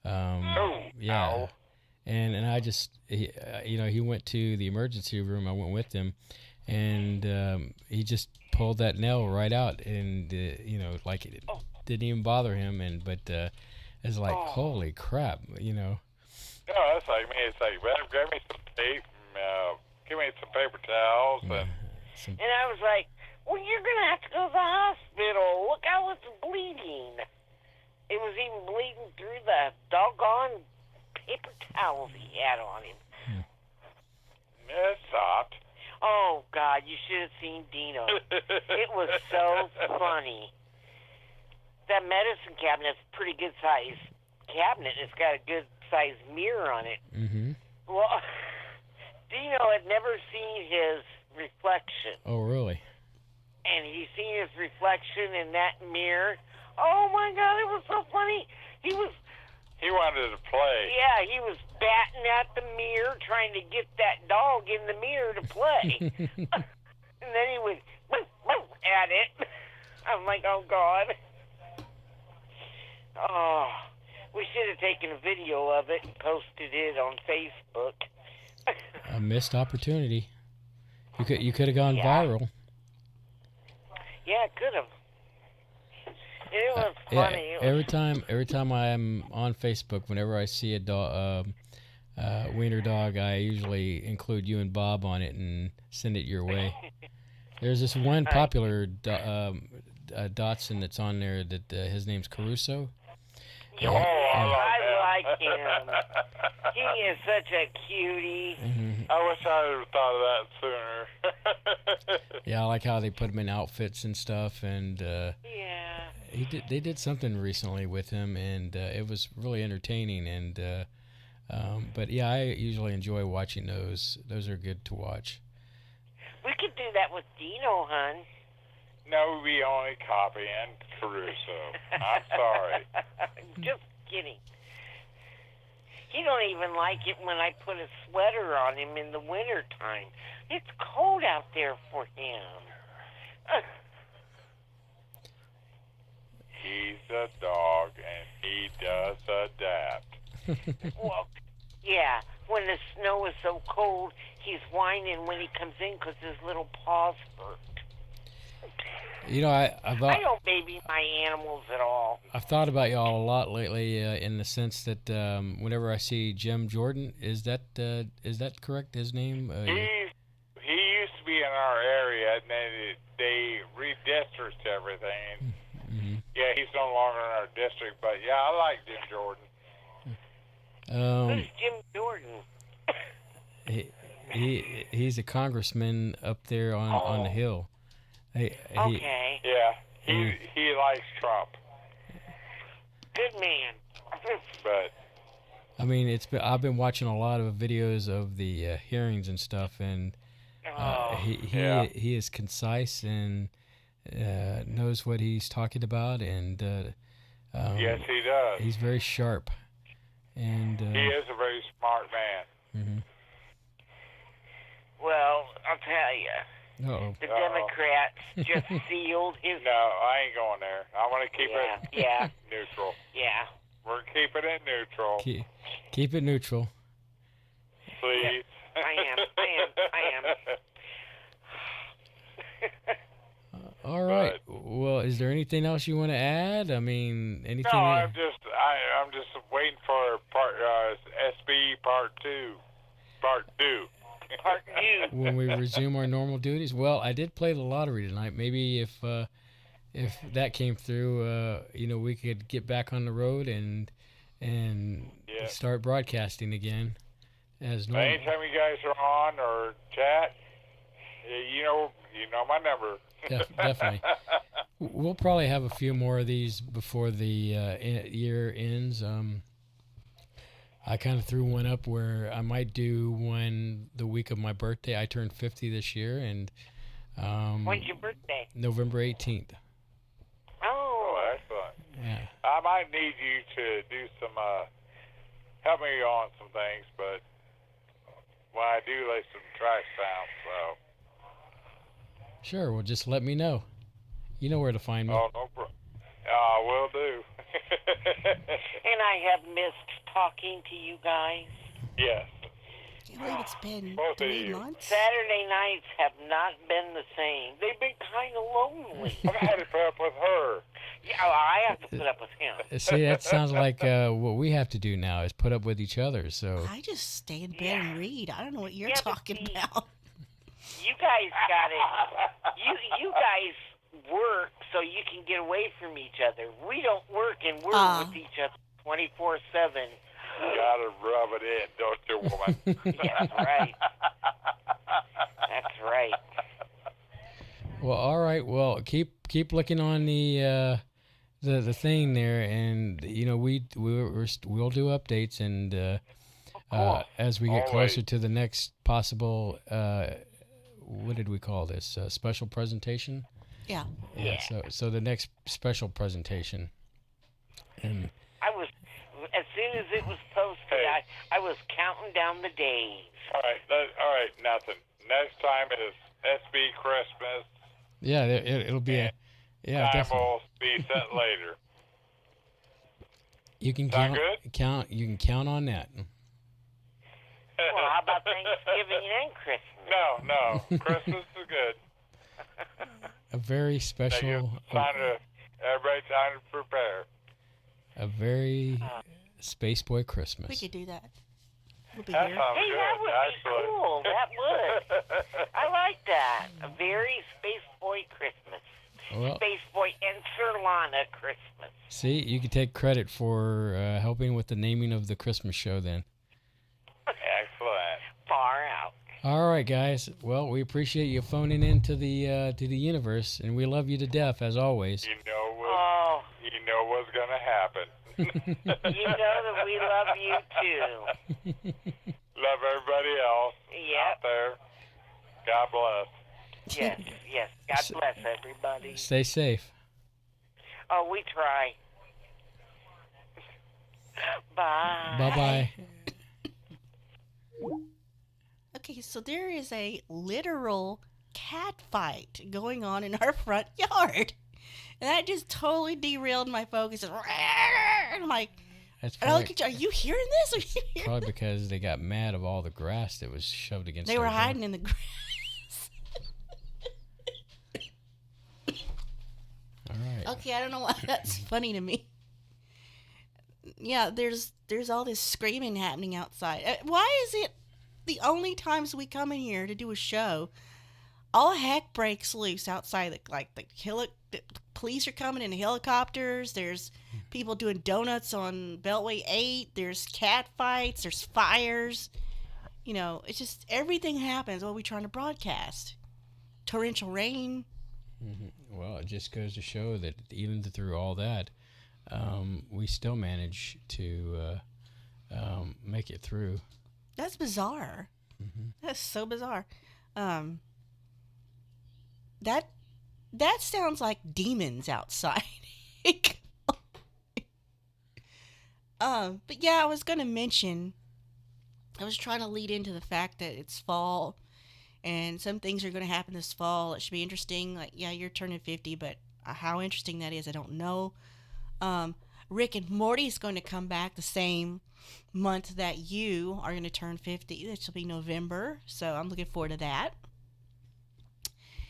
Yeah. Ow. And I just, he went to the emergency room. I went with him, and he just pulled that nail right out, and like it didn't even bother him. But it's like, holy crap, No, that's like me. It's like, well, give me some tape, give me some paper towels, and I was like, well, you're gonna have to go to the hospital. Look how it's bleeding. It was even bleeding through the doggone paper towels he had on him. It stopped. Oh, God, you should have seen Dino. It was so funny. That medicine cabinet's a pretty good size cabinet. It's got a good size mirror on it. Mm-hmm. Well, Dino had never seen his reflection. Oh, really? And he seen his reflection in that mirror. Oh, my God, it was so funny. He wanted to play. Yeah, he was batting at the mirror, trying to get that dog in the mirror to play. And then he would at it. I'm like, oh, God. Oh, we should have taken a video of it and posted it on Facebook. A missed opportunity. You could have gone viral. Yeah, it could have. It was funny. Every time I'm on Facebook, whenever I see a wiener dog, I usually include you and Bob on it and send it your way. There's this one popular Dotson that's on there that his name's Caruso. I like him. He is such a cutie. I wish I had thought of that sooner. Yeah, I like how they put him in outfits and stuff, and yeah, they did something recently with him, and it was really entertaining. And but yeah, I usually enjoy watching those. Those are good to watch. We could do that with Dino, hon. No, we only copying Caruso. I'm sorry. Just kidding. He don't even like it when I put a sweater on him in the winter time. It's cold out there for him. He's a dog, and he does adapt. Well, yeah, when the snow is so cold, he's whining when he comes in because his little paws hurt. You know, I don't baby my animals at all. I've thought about y'all a lot lately, in the sense that whenever I see Jim Jordan, is that correct? His name? He used to be in our area, and then they redistricted everything. Mm-hmm. Yeah, he's no longer in our district, but yeah, I like Jim Jordan. Who's Jim Jordan? He's a congressman up there on the Hill. Okay. Yeah, he likes Trump. Good man. But I mean, I've been watching a lot of videos of the hearings and stuff, and he is concise and knows what he's talking about, and yes, he does. He's very sharp, and he is a very smart man. Mm-hmm. Well, I'll tell you. Uh-oh. The Democrats just sealed his... No, I ain't going there. I want to keep it neutral. Yeah. We're keeping it neutral. Keep it neutral. Please. Yeah, I am. All right. Well, is there anything else you want to add? I mean, anything? No, I'm just waiting for SB Part 2. Part 2. When we resume our normal duties. Well, I did play the lottery tonight. Maybe if that came through, we could get back on the road and start broadcasting again as normal. Anytime you guys are on or chat, you know my number. Definitely. We'll probably have a few more of these before the year ends. I kind of threw one up where I might do one the week of my birthday. I turned 50 this year, and when's your birthday? November 18th. Oh, excellent. Yeah. I might need you to do some help me on some things, but when I do lay some track sounds, so. Sure. Well, just let me know. You know where to find me. Oh, no problem. Will do. And I have missed talking to you guys. Yes. Can't believe it's been Both 3 months. Saturday nights have not been the same. They've been kind of lonely. I had to put up with her. Yeah, I have to put up with him. See, that sounds like what we have to do now is put up with each other. So I just stay in bed and read. I don't know what you're talking about. You guys got it. You guys work so you can get away from each other. We don't work and we're with each other 24/7. You gotta rub it in, don't you, woman? Yeah, that's right. That's right. Well, all right. Well, keep looking on the thing there, and we'll do updates, and as we get closer to the next possible what did we call this special presentation? Yeah. So the next special presentation, and I was as soon as it was posted, I was counting down the days. All right, nothing. Next time is SB Christmas. Yeah, it'll be time definitely. will be set later. You can Sound count. You can count on that. Well, how about Thanksgiving and Christmas? No, Christmas is good. A very special. Everybody time to prepare. A very Spaceboy Christmas. We could do that. We'll be That here. sounds Hey, good, that would actually. be cool. That would. I like that. A very Space Boy Christmas. Well, Space Boy and Sir Lana Christmas. see, you can take credit for helping with the naming of the Christmas show then. Excellent. Far out. All right, guys. Well, we appreciate you phoning in to the universe, and we love you to death as always. You know Oh, what's gonna happen. you know that we love you too. Love everybody else out Yep. there. God bless. Yes, yes. God bless everybody. Stay safe. Oh, we try. Bye. Bye-bye. Okay, so there is a literal cat fight going on in our front yard. And that just totally derailed my focus. And I'm like, That's and I look probably, at you, are you hearing this? Are you hearing probably because they got mad of all the grass that was shoved against They were their door. hiding in the grass. All right. Okay, I don't know why that's funny to me. Yeah, there's all this screaming happening outside. Why is it the only times we come in here to do a show, all heck breaks loose outside? The police are coming in helicopters. There's people doing donuts on Beltway 8. There's cat fights. There's fires. You know, it's just everything happens while we're trying to broadcast. Torrential rain. Mm-hmm. Well, it just goes to show that even through all that, we still manage to make it through. That's bizarre. Mm-hmm. That's so bizarre. That sounds like demons outside. But yeah, I was gonna mention. I was trying to lead into the fact that it's fall, and some things are going to happen this fall. It should be interesting. Like, yeah, you're turning 50, but how interesting that is, I don't know. Rick and Morty is going to come back the same month that you are going to turn 50. This will be November, so I'm looking forward to that.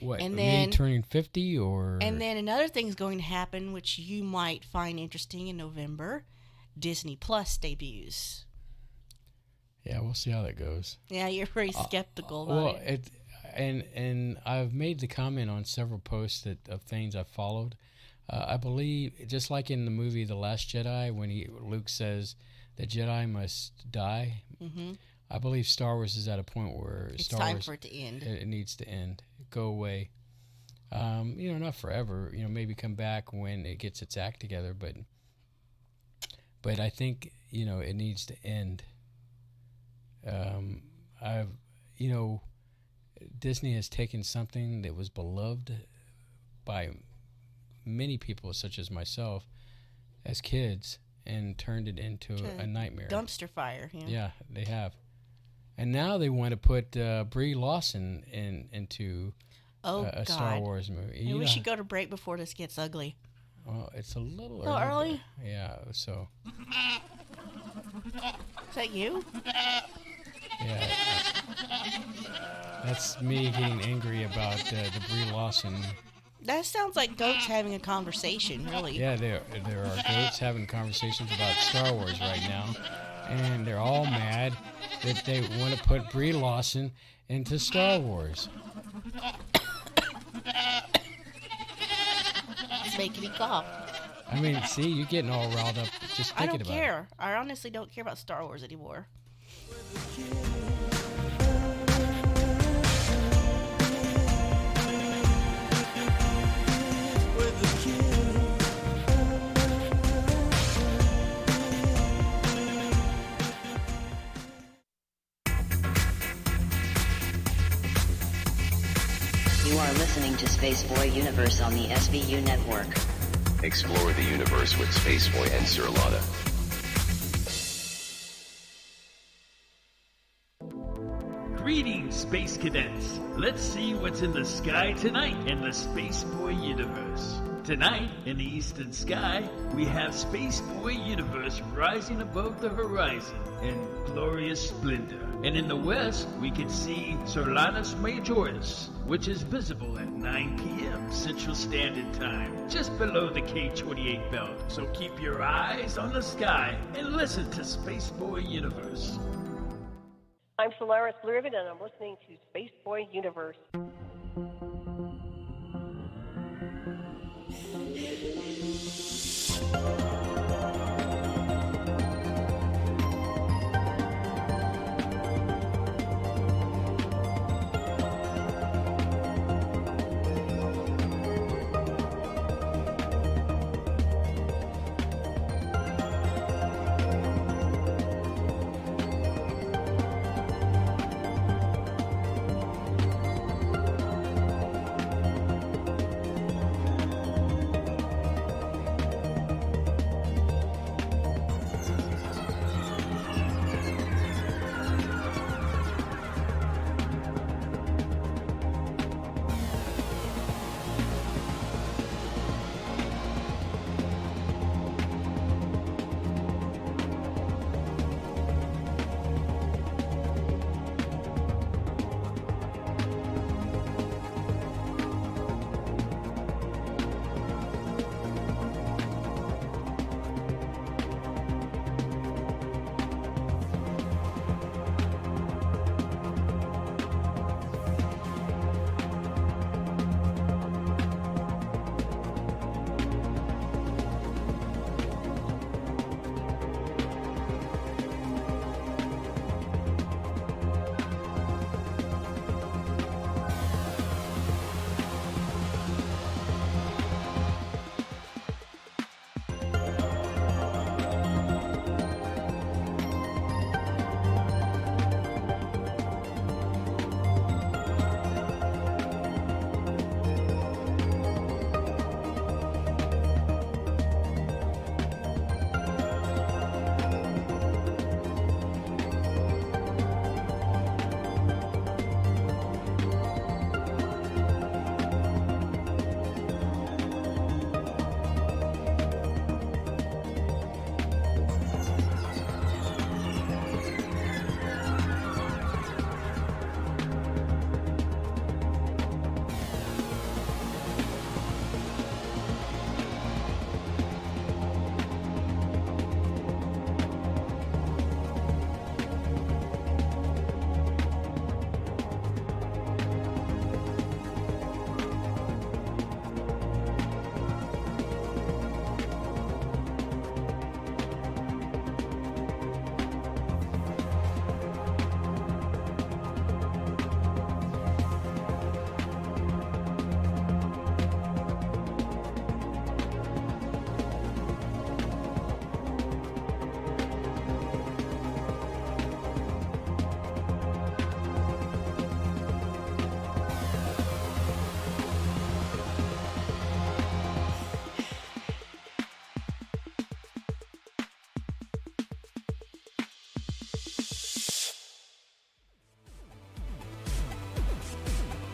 What, and me then turning 50 or? And then another thing's going to happen, which you might find interesting in November. Disney Plus debuts. Yeah, we'll see how that goes. Yeah, you're very skeptical about well, it. And I've made the comment on several posts of things I've followed. I believe, just like in the movie The Last Jedi, when Luke says the Jedi must die, Mm-hmm. I believe Star Wars is at a point where It's Star time Wars, for it to end. It needs to end, go away. Not forever. Maybe come back when it gets its act together. But I think it needs to end. Disney has taken something that was beloved by many people, such as myself, as kids, and turned it into a nightmare. Dumpster fire. Yeah, they have. And now they want to put Brie Larson into a Star Wars movie. Maybe we should go to break before this gets ugly. Well, it's a little early. Yeah, so. Is that you? Yeah. That's me getting angry about the Brie Larson. That sounds like goats having a conversation, really. Yeah, there are goats having conversations about Star Wars right now, and they're all mad that they want to put Brie Larson into Star Wars. It's making me cough. I mean, see, you're getting all riled up just thinking about it. I don't care. I honestly don't care about Star Wars anymore. You are listening to Spaceboy Universe on the SVU network. Explore the universe with Spaceboy and Sir Lana. Greetings, Space Cadets. Let's see what's in the sky tonight in the Spaceboy Universe. Tonight, in the eastern sky, we have Spaceboy Universe rising above the horizon in glorious splendor. And in the west, we can see Solanas Majoris, which is visible at 9 p.m. Central Standard Time, just below the K28 belt. So keep your eyes on the sky and listen to Spaceboy Universe. I'm Solaris Blue Ribbon, and I'm listening to Spaceboy Universe.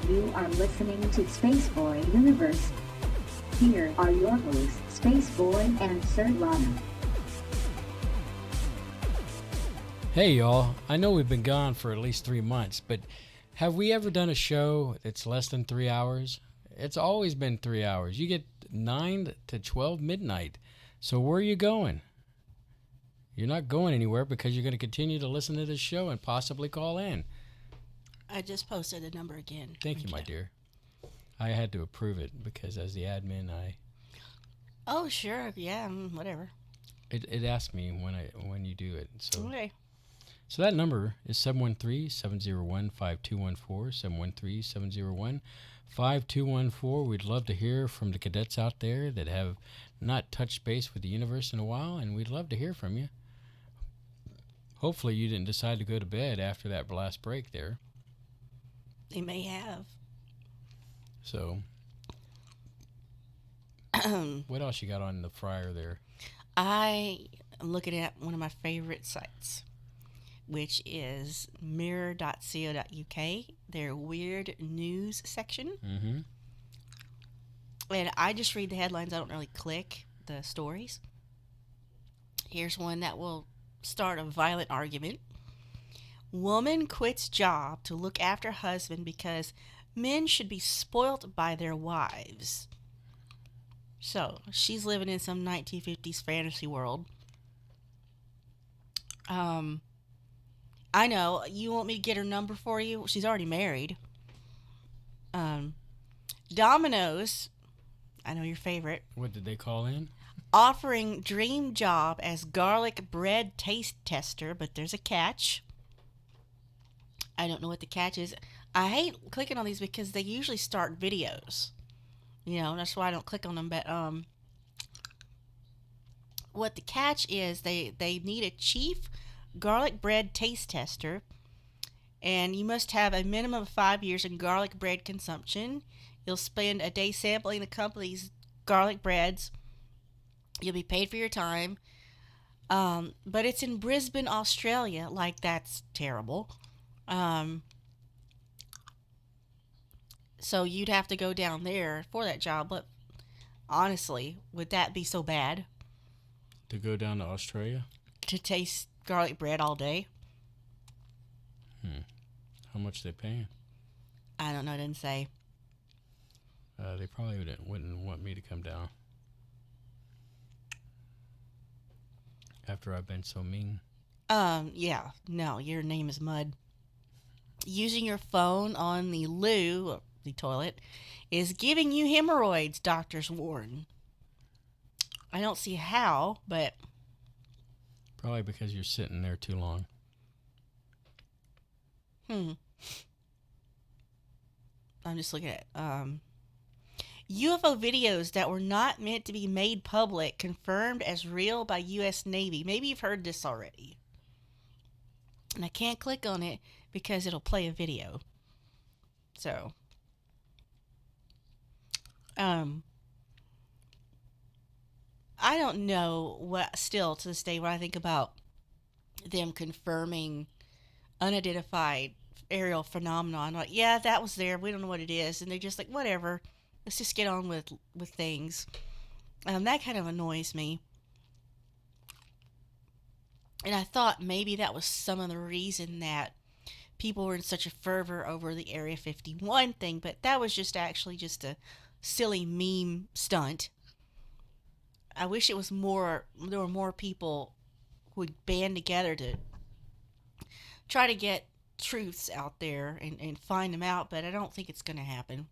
You are listening to Spaceboy Universe. Here are your hosts, Spaceboy and Sir Lana. Hey y'all, I know we've been gone for at least 3 months, but have we ever done a show that's less than 3 hours? It's always been 3 hours. You get 9 to 12 midnight. So where are you going? You're not going anywhere because you're going to continue to listen to this show and possibly call in. I just posted the number again. Thank you, my dear. I had to approve it because as the admin, Oh, sure. Yeah, whatever. It asked me when you do it. So Okay. So that number is 713-701-5214, 713-701-5214. We'd love to hear from the cadets out there that have not touched base with the universe in a while, and we'd love to hear from you. Hopefully you didn't decide to go to bed after that last break there. They may have. So, what else you got on the fryer there? I am looking at one of my favorite sites, which is mirror.co.uk, their weird news section. Mm-hmm. And I just read the headlines. I don't really click the stories. Here's one that will start a violent argument. Woman quits job to look after husband because men should be spoilt by their wives. So, she's living in some 1950s fantasy world. I know. You want me to get her number for you? She's already married. Domino's, I know your favorite. What did they call in? Offering dream job as garlic bread taste tester, but there's a catch. I don't know what the catch is. I hate clicking on these because they usually start videos. You know, that's why I don't click on them. But what the catch is, they need a chief garlic bread taste tester, and you must have a minimum of 5 years in garlic bread consumption. You'll spend a day sampling the company's garlic breads. You'll be paid for your time. But it's in Brisbane, Australia. Like, that's terrible. So you'd have to go down there for that job. But honestly, would that be so bad? To go down to Australia? To taste garlic bread all day? How much they paying? I don't know. It didn't say. They probably wouldn't want me to come down. After I've been so mean. Yeah. No, your name is Mud. Using your phone on the loo, the toilet, is giving you hemorrhoids, doctors warn. I don't see how, but... Probably because you're sitting there too long. I'm just looking at UFO videos that were not meant to be made public confirmed as real by U.S. Navy. Maybe you've heard this already. And I can't click on it because it'll play a video. So, I don't know what, still to this day, what I think about them confirming unidentified aerial phenomenon. Like, yeah, that was there. We don't know what it is. And they're just like, whatever. Let's just get on with things. That kind of annoys me. And I thought maybe that was some of the reason that people were in such a fervor over the Area 51 thing. But that was just actually just a silly meme stunt. I wish it was more, there were more people who would band together to try to get truths out there and find them out, but I don't think it's going to happen.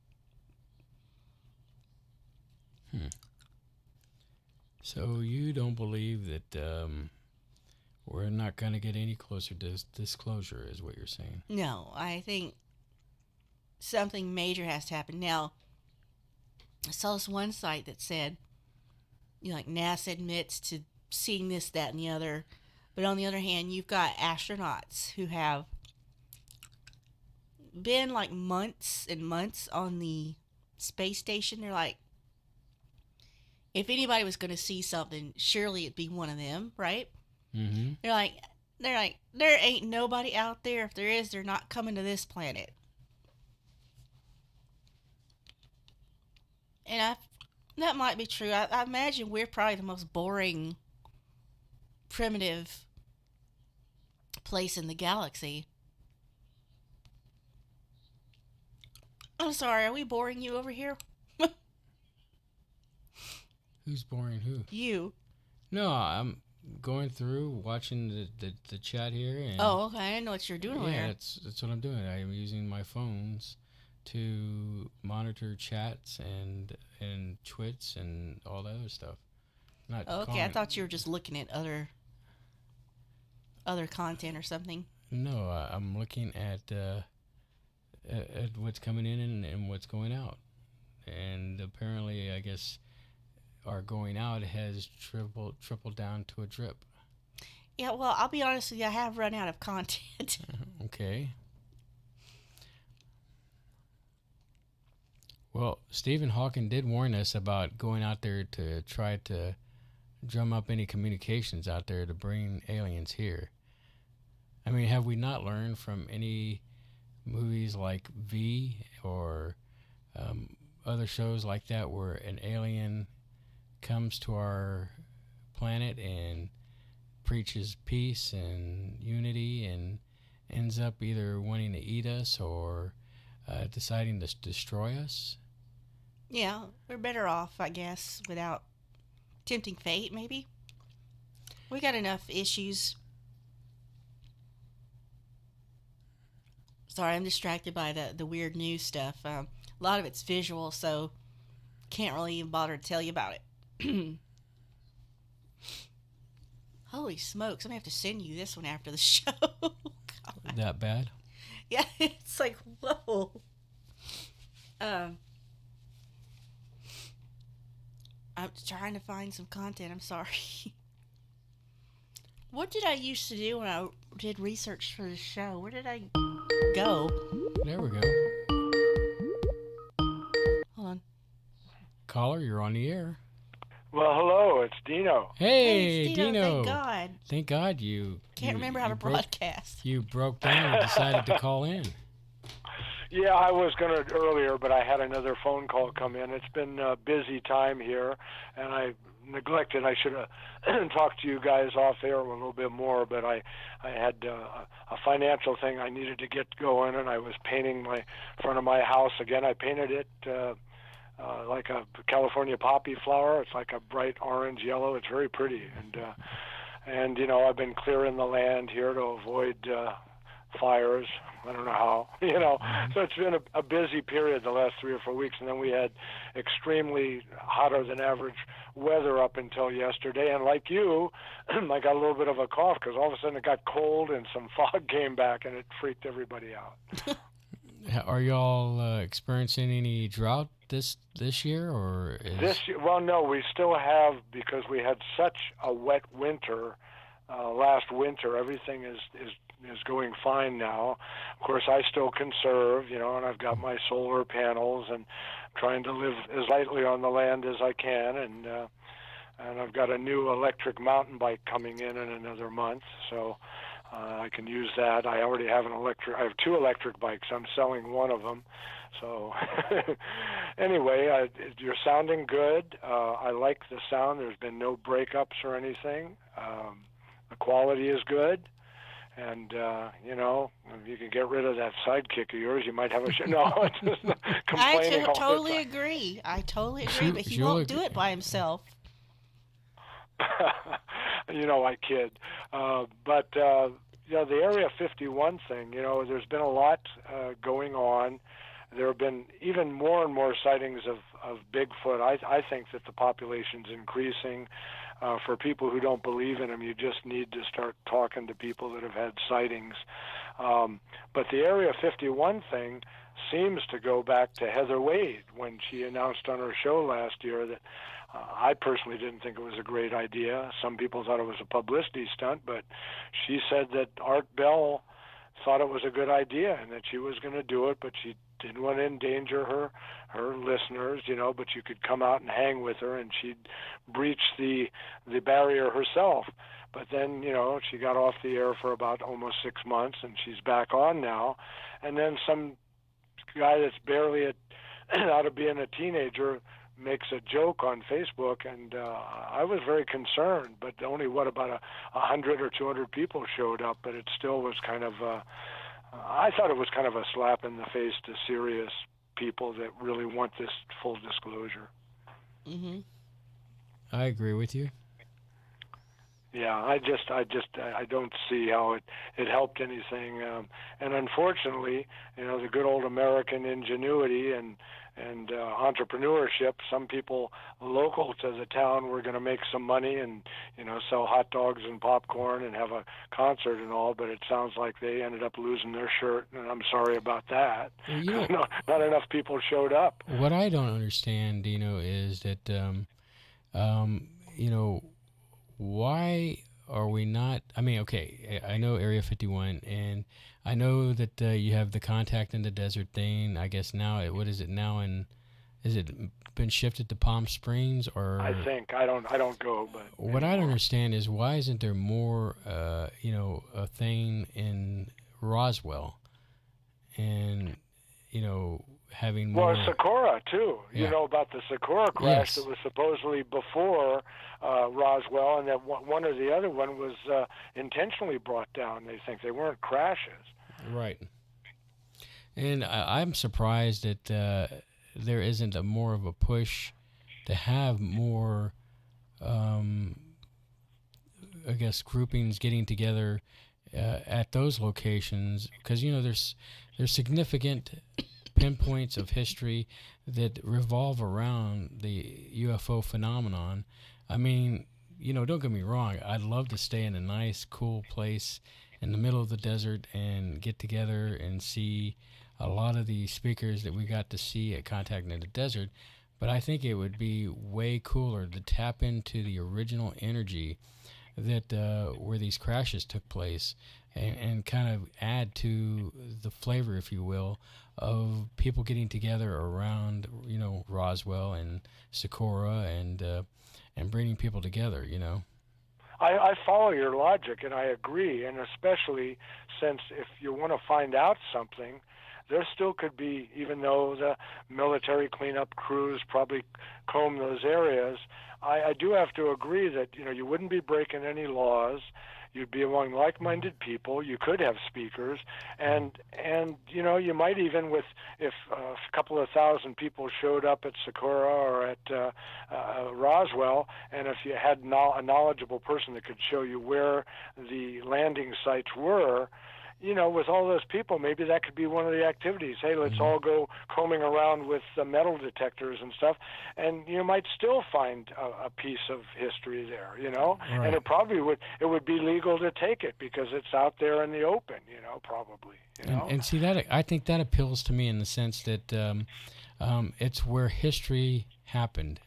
So you don't believe that we're not going to get any closer to disclosure, is what you're saying? No, I think something major has to happen. Now, I saw this one site that said, you know, like NASA admits to seeing this, that, and the other. But on the other hand, you've got astronauts who have been like months and months on the space station. They're like, if anybody was going to see something, surely it'd be one of them, right? Mm-hmm. They're like, there ain't nobody out there. If there is, they're not coming to this planet. And that might be true. I imagine we're probably the most boring, primitive place in the galaxy. I'm sorry, are we boring you over here? Who's boring who? You. No, I'm going through, watching the chat here. And oh, okay. I didn't know what you're doing over here. Yeah, that's what I'm doing. I'm using my phones to monitor chats and twits and all that other stuff. Not okay, I thought you were just looking at other content or something. No, I'm looking at what's coming in and what's going out. And apparently, I guess, our going out has tripled down to a drip. Yeah, well, I'll be honest with you, I have run out of content. Okay. Well, Stephen Hawking did warn us about going out there to try to drum up any communications out there to bring aliens here. I mean, have we not learned from any movies like V or other shows like that where an alien comes to our planet and preaches peace and unity and ends up either wanting to eat us or deciding to destroy us? Yeah, we're better off, I guess, without tempting fate, maybe. We got enough issues. Sorry, I'm distracted by the weird news stuff. A lot of it's visual, so can't really even bother to tell you about it. Holy smokes, I'm going to have to send you this one after the show. God. That bad? Yeah, it's like, whoa. I'm trying to find some content. I'm sorry. What did I used to do when I did research for the show? Where did I go? There we go. Hold on. Caller, you're on the air. Well, hello, it's Dino. Hey, it's Dino. Thank God. Thank God you... Can't remember how to broadcast. You broke down and decided to call in. Yeah, I was going to earlier, but I had another phone call come in. It's been a busy time here, and I neglected. I should have talked to you guys off air a little bit more, but I had a financial thing I needed to get going, and I was painting my front of my house again. I painted it like a California poppy flower. It's like a bright orange yellow. It's very pretty, and you know, I've been clearing the land here to avoid fires. I don't know how, you know. So it's been a busy period the last 3 or 4 weeks, and then we had extremely hotter than average weather up until yesterday. And like you, I got a little bit of a cough because all of a sudden it got cold and some fog came back, and it freaked everybody out. Are y'all experiencing any drought this year, or this year? Well, no, we still have, because we had such a wet winter last winter. Everything is going fine now. Of course, I still conserve, you know, and I've got my solar panels and trying to live as lightly on the land as I can, and I've got a new electric mountain bike coming in another month, so I can use that. I already have I have 2 electric bikes. I'm selling one of them. So anyway, you're sounding good. I like the sound. There's been no breakups or anything. The quality is good. And, you know, if you can get rid of that sidekick of yours, you might have a show. No, it's just complaining. I totally agree. I totally agree, but he won't do it by himself. You know, I kid. But, you know, the Area 51 thing, you know, there's been a lot going on. There have been even more and more sightings of Bigfoot. I think that the population's increasing. For people who don't believe in him, you just need to start talking to people that have had sightings. But the Area 51 thing seems to go back to Heather Wade when she announced on her show last year that I personally didn't think it was a great idea. Some people thought it was a publicity stunt, but she said that Art Bell thought it was a good idea and that she was going to do it, but she didn't want to endanger her listeners, you know, but you could come out and hang with her, and she'd breach the barrier herself. But then, you know, she got off the air for about almost 6 months, and she's back on now. And then some guy that's barely out of being a teenager makes a joke on Facebook, and I was very concerned, but only, about 100 or 200 people showed up, but it still was kind of... I thought it was kind of a slap in the face to serious people that really want this full disclosure. Mm-hmm. I agree with you. Yeah, I don't see how it helped anything. And unfortunately, you know, the good old American ingenuity and entrepreneurship, some people local to the town were going to make some money and, you know, sell hot dogs and popcorn and have a concert and all, but it sounds like they ended up losing their shirt, and I'm sorry about that. Well, you know, not enough people showed up. What I don't understand, Dino, is that, you know, why are we not... I mean, okay, I know Area 51, and I know that you have the Contact in the Desert thing. I guess now, what is it now? And is it been shifted to Palm Springs, or... I think. I don't go, but... What I don't understand is, why isn't there more, you know, a thing in Roswell? And, you know... having more... Well, Socorro, too. Yeah. You know about the Socorro crash Yes. that was supposedly before Roswell, and that one or the other one was intentionally brought down, they think. They weren't crashes. Right. And I'm surprised that there isn't more of a push to have more, I guess, groupings getting together at those locations, because there's significant pinpoints of history that revolve around the UFO phenomenon. I mean, don't get me wrong. I'd love to stay in a nice, cool place in the middle of the desert and get together and see a lot of the speakers that we got to see at Contact in the Desert. But I think it would be way cooler to tap into the original energy that where these crashes took place, and kind of add to the flavor, if you will, of people getting together around, Roswell and Socorro, and bringing people together, I follow your logic, and I agree, and especially since if you want to find out something, there still could be, even though the military cleanup crews probably comb those areas, I do have to agree that, you wouldn't be breaking any laws. You'd be among like-minded people. You could have speakers, and you might even, if a couple of thousand people showed up at Socorro or at Roswell, and if you had a knowledgeable person that could show you where the landing sites were, with all those people, maybe that could be one of the activities. Hey, let's all go combing around with the metal detectors and stuff, and you might still find a piece of history there, Right. And it would be legal to take it because it's out there in the open, probably. And see, that I think that appeals to me in the sense that it's where history happened.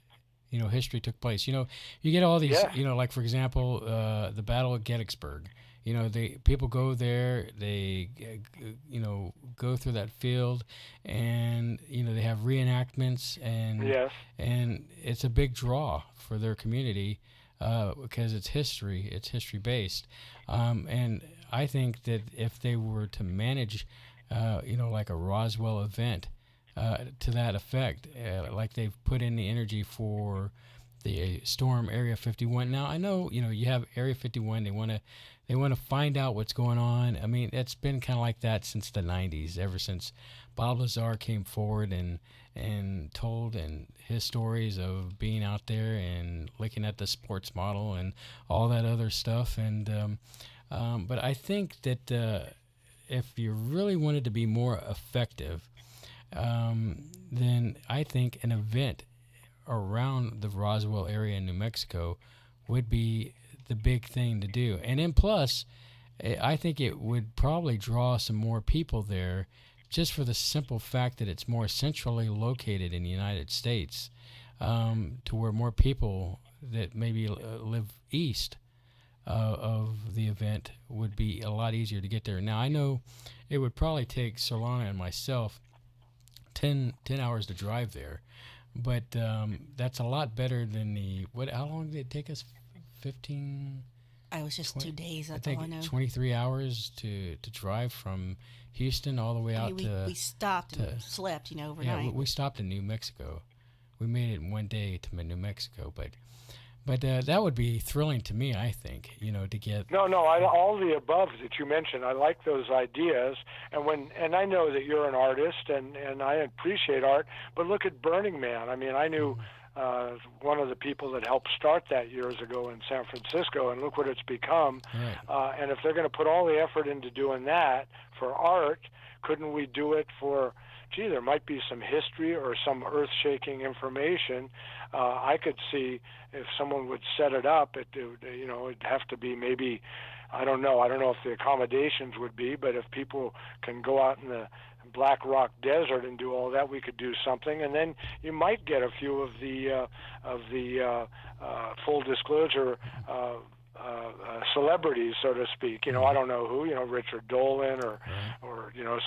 History took place. You get all these, like, for example, the Battle of Gettysburg. People go there, they, go through that field, and, they have reenactments, and it's a big draw for their community because it's history based. And I think that if they were to manage, like a Roswell event to that effect, like they've put in the energy for the storm Area 51. Now I know you have Area 51. They want to find out what's going on. I mean, it's been kind of like that since the 90s, ever since Bob Lazar came forward and told his stories of being out there and looking at the sports model and all that other stuff. And but I think that if you really wanted to be more effective, then I think an event around the Roswell area in New Mexico would be the big thing to do. And then plus, I think it would probably draw some more people there just for the simple fact that it's more centrally located in the United States, to where more people that maybe live east of the event would be a lot easier to get there. Now, I know it would probably take Solana and myself 10 hours to drive there, but that's a lot better than how long did it take us? 15. I was just 2 days. That's I all I know. think 23 hours to drive from Houston all the way out to. We stopped and slept, overnight. Yeah, we stopped in New Mexico. We made it in one day to New Mexico, but that would be thrilling to me. I think to get. No, all the above that you mentioned. I like those ideas, and I know that you're an artist, and I appreciate art. But look at Burning Man. I mean, I knew. One of the people that helped start that years ago in San Francisco, and look what it's become. Right. And if they're going to put all the effort into doing that for art, couldn't we do it for, there might be some history or some earth-shaking information. I could see if someone would set it up, it'd have to be maybe, I don't know if the accommodations would be, but if people can go out in the Black Rock Desert and do all that, we could do something, and then you might get a few of the full disclosure celebrities, so to speak. I don't know who. Richard Dolan or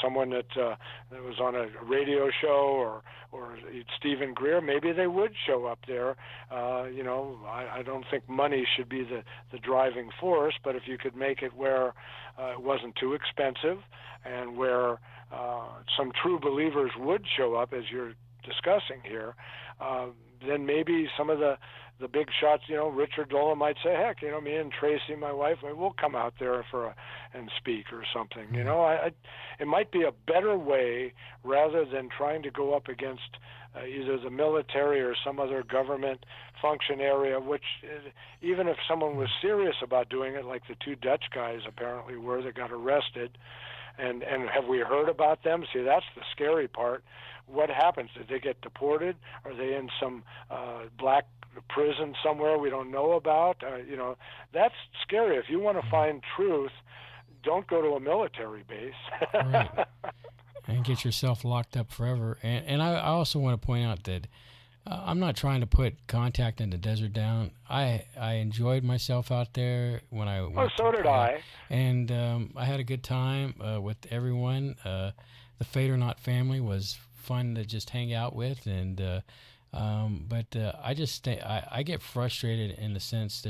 someone that was on a radio show or Stephen Greer. Maybe they would show up there. I don't think money should be the driving force, but if you could make it where it wasn't too expensive and where some true believers would show up, as you're discussing here, then maybe some of the big shots, Richard Dolan might say, heck, me and Tracy, my wife, we'll come out there and speak or something. It might be a better way rather than trying to go up against either the military or some other government function area, which even if someone was serious about doing it, like the two Dutch guys apparently were that got arrested, and have we heard about them? See, that's the scary part. What happens? Did they get deported? Are they in some black prison somewhere we don't know about? That's scary. If you want to find truth, don't go to a military base. Right. And get yourself locked up forever. And I also want to point out that I'm not trying to put Contact in the Desert down. I enjoyed myself out there when I went. Oh, so did I. And I had a good time with everyone. The Fate or Not family was fun to just hang out with, and but I just I get frustrated in the sense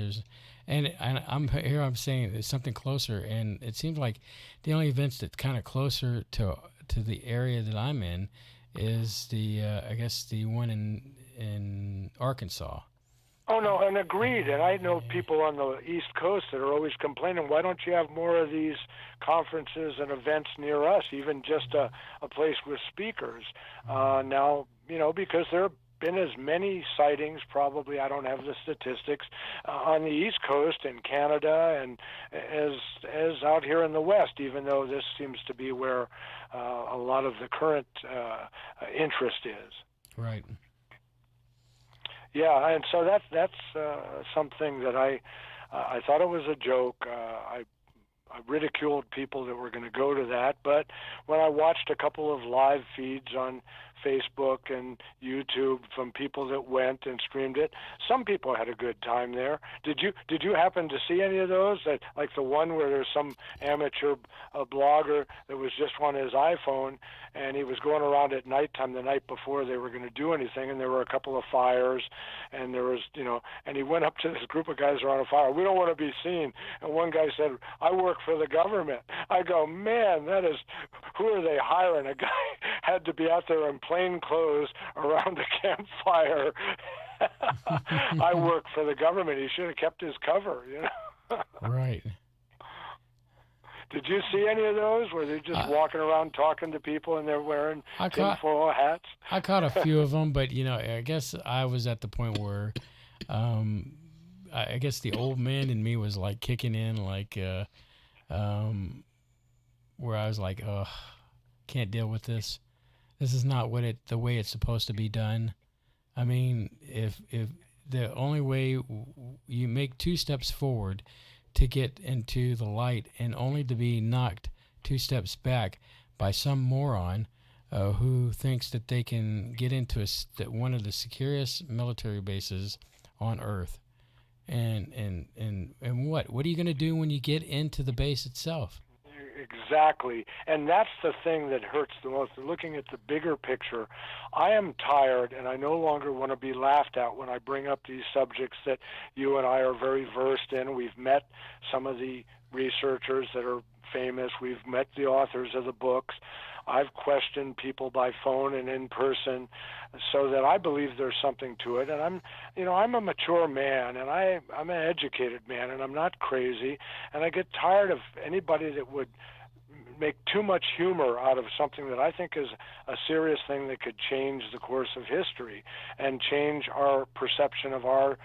I'm saying there's something closer, and it seems like the only events that's kind of closer to the area that I'm in is the I guess the one in Arkansas. Oh, no, and agreed. And I know people on the East Coast that are always complaining, why don't you have more of these conferences and events near us, even just a place with speakers? Now, because there have been as many sightings, probably, I don't have the statistics, on the East Coast in Canada and as out here in the West, even though this seems to be where a lot of the current interest is. Right. Yeah, and so that's something that I thought it was a joke. I ridiculed people that were going to go to that, but when I watched a couple of live feeds on Facebook and YouTube from people that went and streamed it, some people had a good time there. Did you happen to see any of those? Like the one where there's some amateur blogger that was just on his iPhone, and he was going around at nighttime the night before they were going to do anything, and there were a couple of fires, and there was, and he went up to this group of guys around a fire. We don't want to be seen. And one guy said, I work for the government. I go, man, who are they hiring? A guy had to be out there in plain clothes around a campfire. I work for the government. He should have kept his cover, Right. Did you see any of those where they're just walking around talking to people and they're wearing tinfoil hats? I caught a few of them, but I guess I was at the point where I guess the old man in me was like kicking in, like where I was like, oh, can't deal with this. This is not the way it's supposed to be done. I mean, if the only way you make 2 steps forward to get into the light and only to be knocked 2 steps back by some moron who thinks that they can get into one of the securest military bases on Earth. And what are you going to do when you get into the base itself? Exactly. And that's the thing that hurts the most. Looking at the bigger picture, I am tired, and I no longer want to be laughed at when I bring up these subjects that you and I are very versed in. We've met some of the researchers that are famous. We've met the authors of the books. I've questioned people by phone and in person so that I believe there's something to it. And I'm a mature man, and I'm an educated man, and I'm not crazy. And I get tired of anybody that would make too much humor out of something that I think is a serious thing that could change the course of history and change our perception of our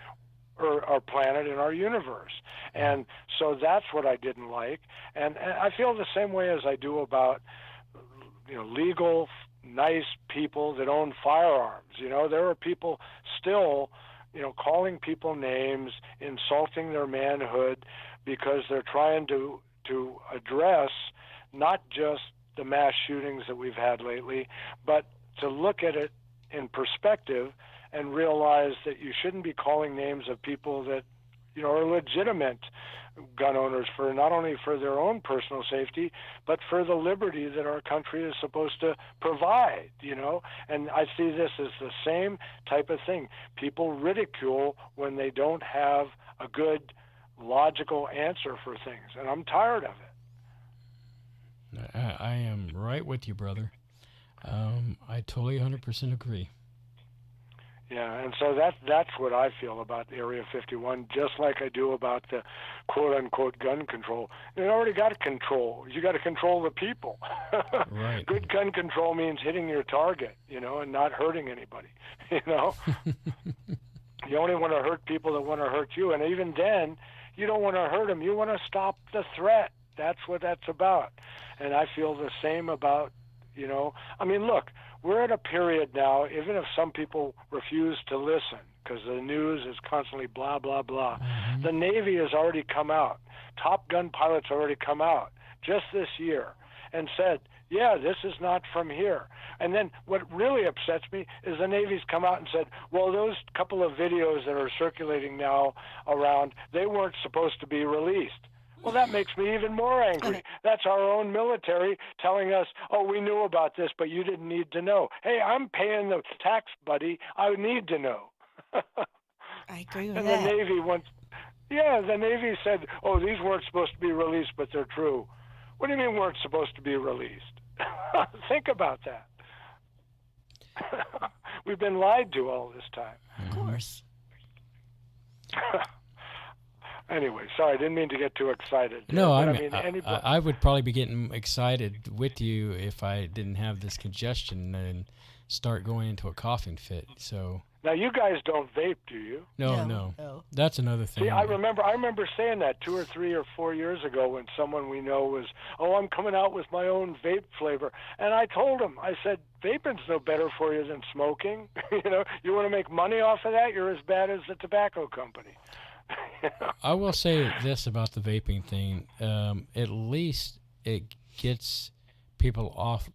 planet and our universe. And so that's what I didn't like. And I feel the same way as I do about legal, nice people that own firearms. There are people still, calling people names, insulting their manhood because they're trying to address not just the mass shootings that we've had lately, but to look at it in perspective and realize that you shouldn't be calling names of people that are legitimate gun owners for not only for their own personal safety, but for the liberty that our country is supposed to provide, And I see this as the same type of thing. People ridicule when they don't have a good logical answer for things, and I'm tired of it. I am right with you, brother. I totally 100% agree. Yeah, and so that's what I feel about Area 51, just like I do about the quote-unquote gun control. You already got control. You got to control the people. Right. Good gun control means hitting your target, and not hurting anybody, You only want to hurt people that want to hurt you, and even then, you don't want to hurt them. You want to stop the threat. That's what that's about. And I feel the same about, I mean, look, we're at a period now, even if some people refuse to listen because the news is constantly blah, blah, blah. Mm-hmm. The Navy has already come out. Top Gun pilots already come out just this year and said, yeah, this is not from here. And then what really upsets me is the Navy's come out and said, well, those couple of videos that are circulating now around, they weren't supposed to be released. Well, that makes me even more angry. That's our own military telling us, oh, we knew about this, but you didn't need to know. Hey, I'm paying the tax, buddy. I need to know. I agree with and that. The Navy said, oh, these weren't supposed to be released, but they're true. What do you mean weren't supposed to be released? Think about that. We've been lied to all this time. Of course. Anyway, sorry, I didn't mean to get too excited. No, Anybody... I would probably be getting excited with you if I didn't have this congestion and start going into a coughing fit. So now you guys don't vape, do you? No. That's another thing. See, I remember saying that 2 or 3 or 4 years ago when someone we know was, oh, I'm coming out with my own vape flavor, and I told him, I said, vaping's no better for you than smoking. You want to make money off of that? You're as bad as the tobacco company. I will say this about the vaping thing. At least it gets people off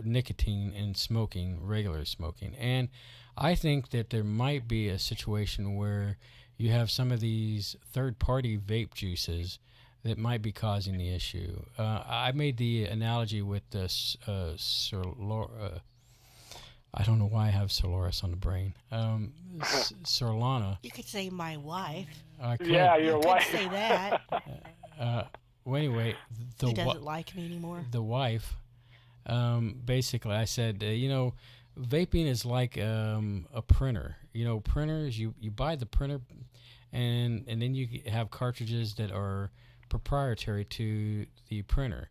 nicotine and smoking, regular smoking. And I think that there might be a situation where you have some of these third-party vape juices that might be causing the issue. I made the analogy with the I don't know why I have Solaris on the brain. Sorlana. You could say my wife. I could. Yeah, your You wife. could say that. Well, anyway, He doesn't like me anymore. The wife, basically, I said, vaping is like a printer. Printers, you buy the printer, and then you have cartridges that are proprietary to the printer.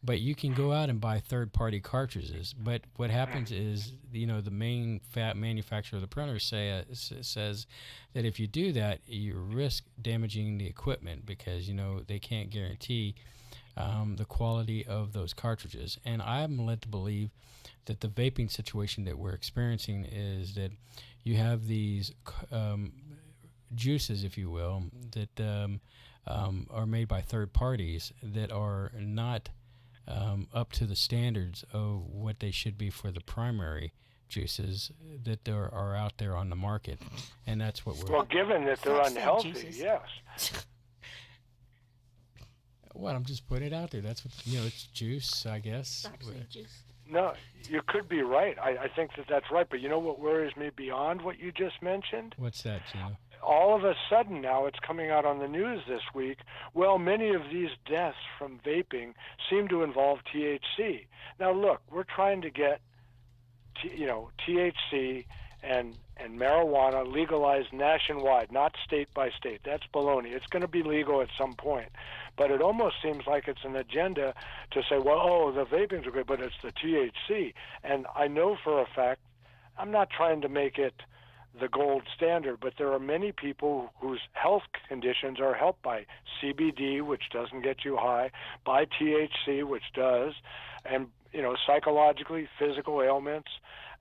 But you can go out and buy third-party cartridges. But what happens is, the main manufacturer of the printer says that if you do that, you risk damaging the equipment because, they can't guarantee the quality of those cartridges. And I'm led to believe that the vaping situation that we're experiencing is that you have these juices, if you will, that are made by third parties that are not up to the standards of what they should be for the primary juices that are out there on the market, and that's what we're. Well, given that they're unhealthy, yes. Well, I'm just putting it out there. That's what it's juice, I guess. Juice. No, you could be right. I think that's right. But you know what worries me beyond what you just mentioned? What's that, Gino? All of a sudden now it's coming out on the news this week. Well, many of these deaths from vaping seem to involve THC. Now, look, we're trying to get, THC and marijuana legalized nationwide, not state by state. That's baloney. It's going to be legal at some point. But it almost seems like it's an agenda to say, well, the vaping's okay, but it's the THC. And I know for a fact, I'm not trying to make it the gold standard, but there are many people whose health conditions are helped by CBD, which doesn't get you high, by THC, which does, and psychologically, physical ailments,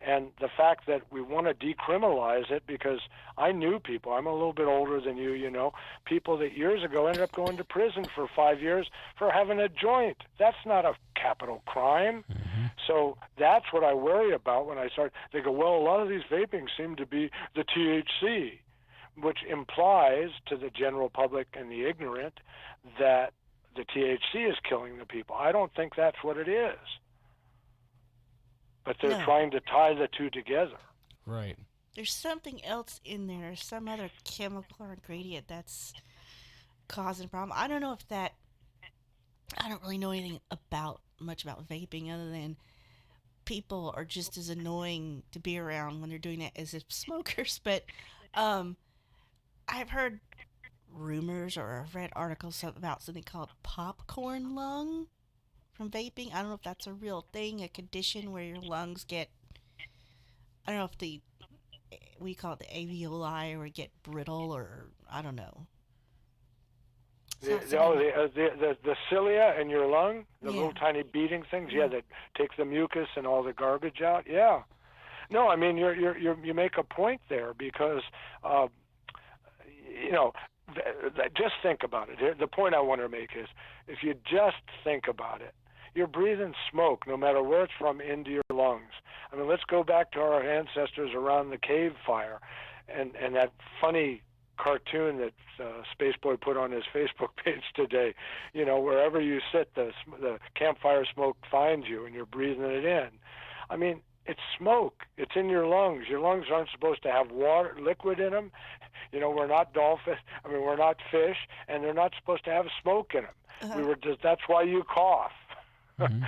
and the fact that we want to decriminalize it because I knew people, I'm a little bit older than you, people that years ago ended up going to prison for 5 years for having a joint. That's not a capital crime. Mm-hmm. So that's what I worry about when I start. They go, well, a lot of these vaping seem to be the THC, which implies to the general public and the ignorant that the THC is killing the people. I don't think that's what it is. But they're trying to tie the two together. Right. There's something else in there, some other chemical or ingredient that's causing a problem. I don't know if that. I don't really know anything much about vaping other than people are just as annoying to be around when they're doing that as if smokers. But I've heard rumors or I've read articles about something called popcorn lung from vaping. I don't know if that's a real thing, a condition where your lungs get, I don't know if we call it the alveoli, or get brittle, or I don't know. The cilia in your lung, the Yeah. little tiny beating things, that take the mucus and all the garbage out. Yeah. No, I mean you make a point there because just think about it. The point I want to make is if you just think about it, you're breathing smoke no matter where it's from into your lungs. I mean, let's go back to our ancestors around the cave fire and that funny cartoon that Spaceboy put on his Facebook page today. Wherever you sit, the campfire smoke finds you and you're breathing it in. I mean, it's smoke. It's in your lungs. Your lungs aren't supposed to have water, liquid in them. We're not dolphins. I mean, we're not fish, and they're not supposed to have smoke in them. That's why you cough. Mm-hmm.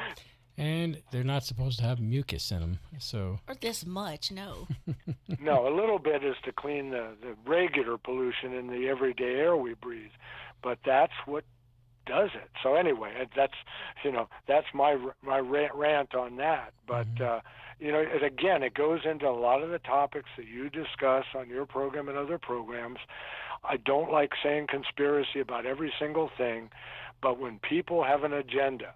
And they're not supposed to have mucus in them. So. Or this much, no. No, a little bit is to clean the regular pollution in the everyday air we breathe, but that's what does it. So anyway, that's my rant on that. But again, it goes into a lot of the topics that you discuss on your program and other programs. I don't like saying conspiracy about every single thing, but when people have an agenda,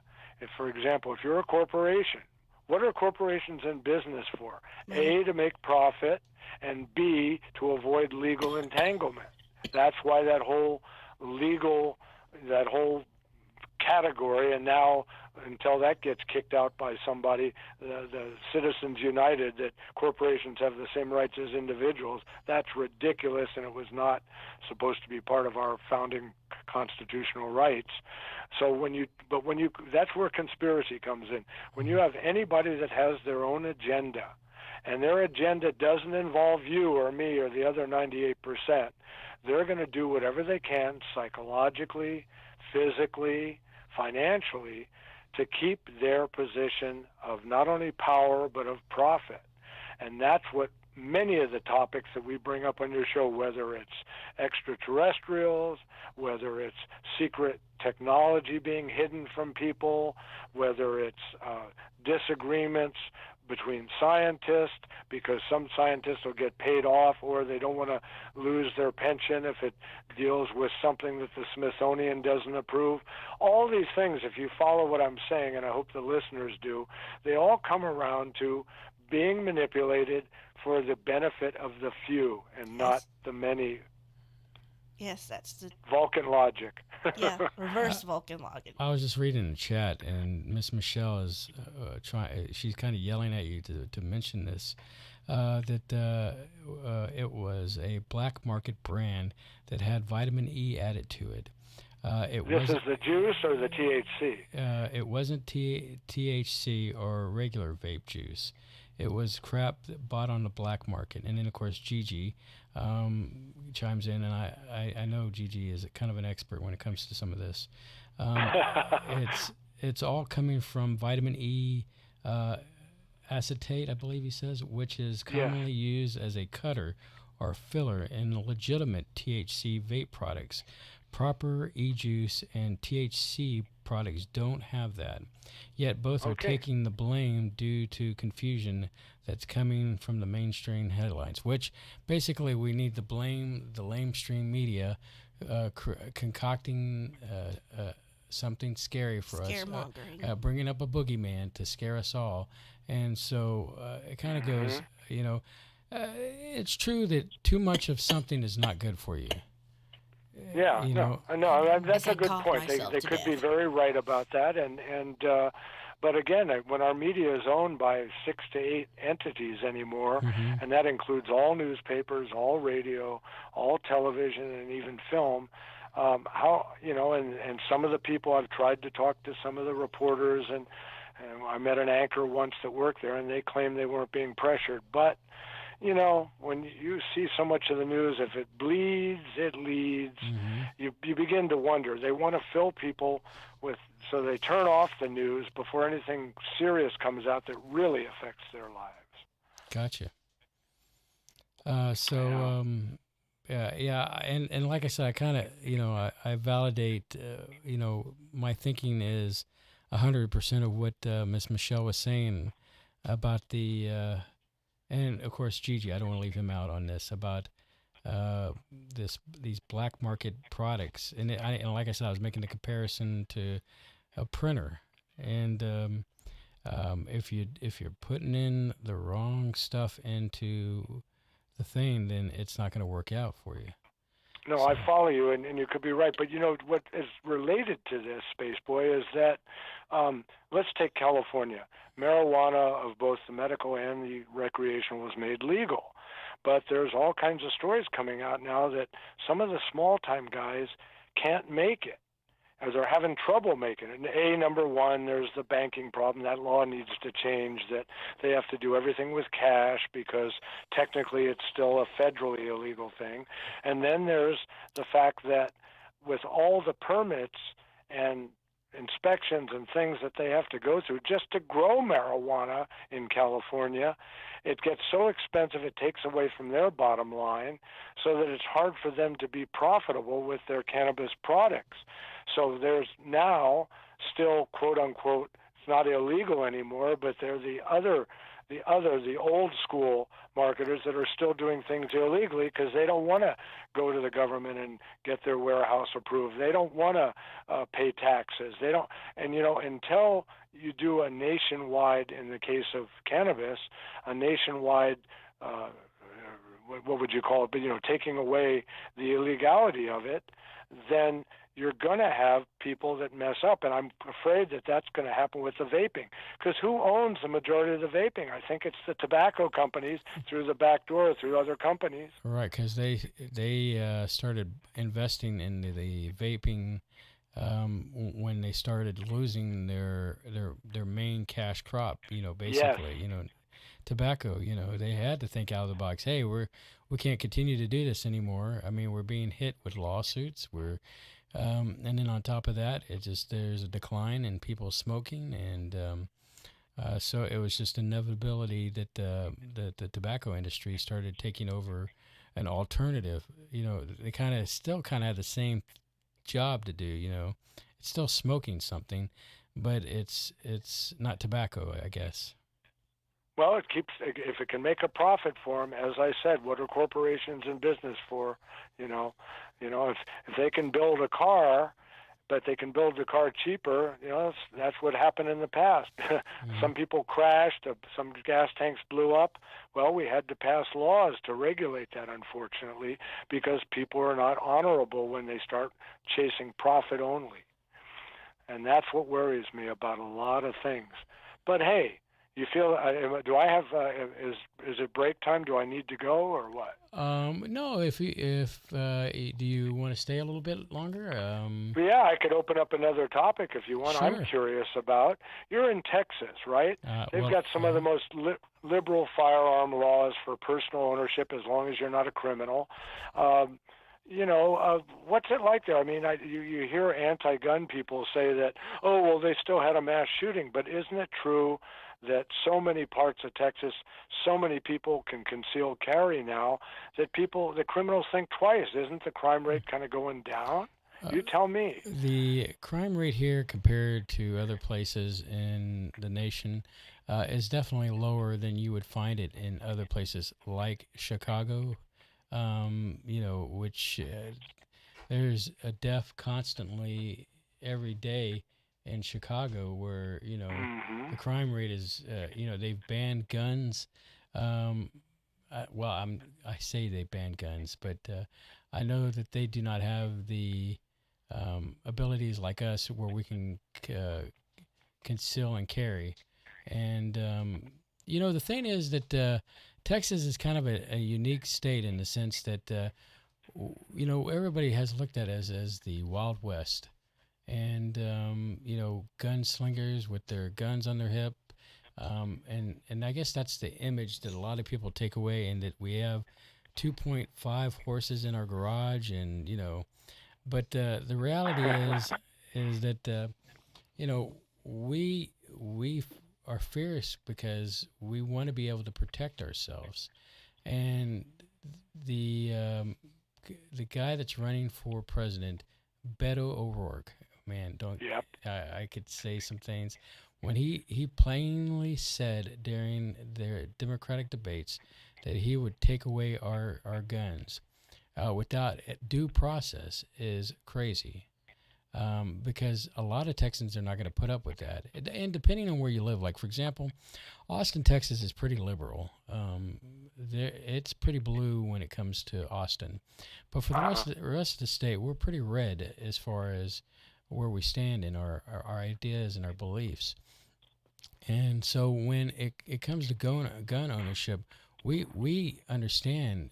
for example, if you're a corporation, what are corporations in business for? A, to make profit, and B, to avoid legal entanglement. That's why that whole category, and now until that gets kicked out by somebody, the Citizens United, that corporations have the same rights as individuals, that's ridiculous, and it was not supposed to be part of our founding constitutional rights. So that's where conspiracy comes in. When you have anybody that has their own agenda, and their agenda doesn't involve you or me or the other 98%, they're going to do whatever they can psychologically, physically, financially, to keep their position of not only power but of profit. And that's what many of the topics that we bring up on your show, whether it's extraterrestrials, whether it's secret technology being hidden from people, whether it's disagreements between scientists, because some scientists will get paid off or they don't want to lose their pension if it deals with something that the Smithsonian doesn't approve. All these things, if you follow what I'm saying, and I hope the listeners do, they all come around to being manipulated for the benefit of the few and not the many. Yes, that's the Vulcan logic. Yeah, reverse Vulcan logic. I was just reading the chat, and Miss Michelle is she's kind of yelling at you to mention this, that it was a black market brand that had vitamin E added to it. This is the juice or the THC? It wasn't THC or regular vape juice. It was crap that bought on the black market. And then, of course, Gigi chimes in, and I know Gigi is kind of an expert when it comes to some of this. It's all coming from vitamin E acetate, I believe he says, which is commonly used as a cutter or filler in legitimate THC vape products. Proper e-juice and THC products don't have that. Yet both are taking the blame due to confusion that's coming from the mainstream headlines, which basically we need to blame the lamestream media concocting something scary for us, bringing up a boogeyman to scare us all. And so it kind of goes, it's true that too much of something is not good for you. Yeah, no, that's a good point. They could be very right about that, but again, when our media is owned by 6 to 8 entities anymore, and that includes all newspapers, all radio, all television, and even film, and some of the people, I've tried to talk to some of the reporters, and I met an anchor once that worked there, and they claimed they weren't being pressured, but when you see so much of the news, if it bleeds, it leads. You begin to wonder. They want to fill people with, so they turn off the news before anything serious comes out that really affects their lives. Gotcha. Yeah, and like I said, I kind of, I validate, my thinking is 100% of what Miss Michelle was saying about the, and of course Gigi, I don't want to leave him out on this, about these black market products, and like I said, I was making the comparison to a printer, and if you're putting in the wrong stuff into the thing, then it's not going to work out for you. No, I follow you, and you could be right. But what is related to this, Spaceboy, is that let's take California. Marijuana of both the medical and the recreational was made legal. But there's all kinds of stories coming out now that some of the small-time guys can't make it, as they're having trouble making it. And number one, there's the banking problem. That law needs to change, that they have to do everything with cash because technically it's still a federally illegal thing. And then there's the fact that with all the permits and inspections and things that they have to go through just to grow marijuana in California, it gets so expensive it takes away from their bottom line, so that it's hard for them to be profitable with their cannabis products. So there's now still, quote unquote, it's not illegal anymore, but they're the old school marketers that are still doing things illegally because they don't want to go to the government and get their warehouse approved. They don't want to pay taxes. They don't, and until you do a nationwide, in the case of cannabis, a nationwide, what would you call it? But taking away the illegality of it, then you're going to have people that mess up, and I'm afraid that that's going to happen with the vaping. Because who owns the majority of the vaping? I think it's the tobacco companies through the back door, through other companies. Right, because they started investing in the vaping when they started losing their main cash crop. Basically, yes. Tobacco. They had to think out of the box. Hey, we can't continue to do this anymore. I mean, we're being hit with lawsuits. And then on top of that, there's a decline in people smoking, and so it was just inevitability that the tobacco industry started taking over an alternative. They still had the same job to do. It's still smoking something, but it's not tobacco, I guess. Well, if it can make a profit for them, as I said, what are corporations in business for? If they can build a car, but they can build the car cheaper, that's what happened in the past. Some people crashed, some gas tanks blew up. Well, we had to pass laws to regulate that, unfortunately, because people are not honorable when they start chasing profit only. And that's what worries me about a lot of things. But hey, you feel? Do I have? Is it break time? Do I need to go or what? No. If do you want to stay a little bit longer? Yeah, I could open up another topic if you want. Sure. I'm curious about. You're in Texas, right? They've got some of the most liberal firearm laws for personal ownership, as long as you're not a criminal. What's it like there? I mean, you hear anti-gun people say that, oh, well, they still had a mass shooting, but isn't it true that so many parts of Texas, so many people can conceal carry now that the criminals think twice? Isn't the crime rate kind of going down? You tell me. The crime rate here compared to other places in the nation is definitely lower than you would find it in other places like Chicago, which there's a death constantly every day in Chicago, where the crime rate is they've banned guns. I say they banned guns, but I know that they do not have the abilities like us where we can conceal and carry. And the thing is that Texas is kind of a unique state in the sense that everybody has looked at it as the Wild West. And gunslingers with their guns on their hip, and I guess that's the image that a lot of people take away, and that we have 2.5 horses in our garage, and but the reality is that we are fierce because we want to be able to protect ourselves, and the the guy that's running for president, Beto O'Rourke, man, don't I could say some things when he plainly said during their Democratic debates that he would take away our guns without due process is crazy. Because a lot of Texans are not going to put up with that. And depending on where you live, like for example, Austin, Texas is pretty liberal. It's pretty blue when it comes to Austin. But for the rest of the state, we're pretty red as far as where we stand in our ideas and our beliefs. And so when it comes to gun ownership, we understand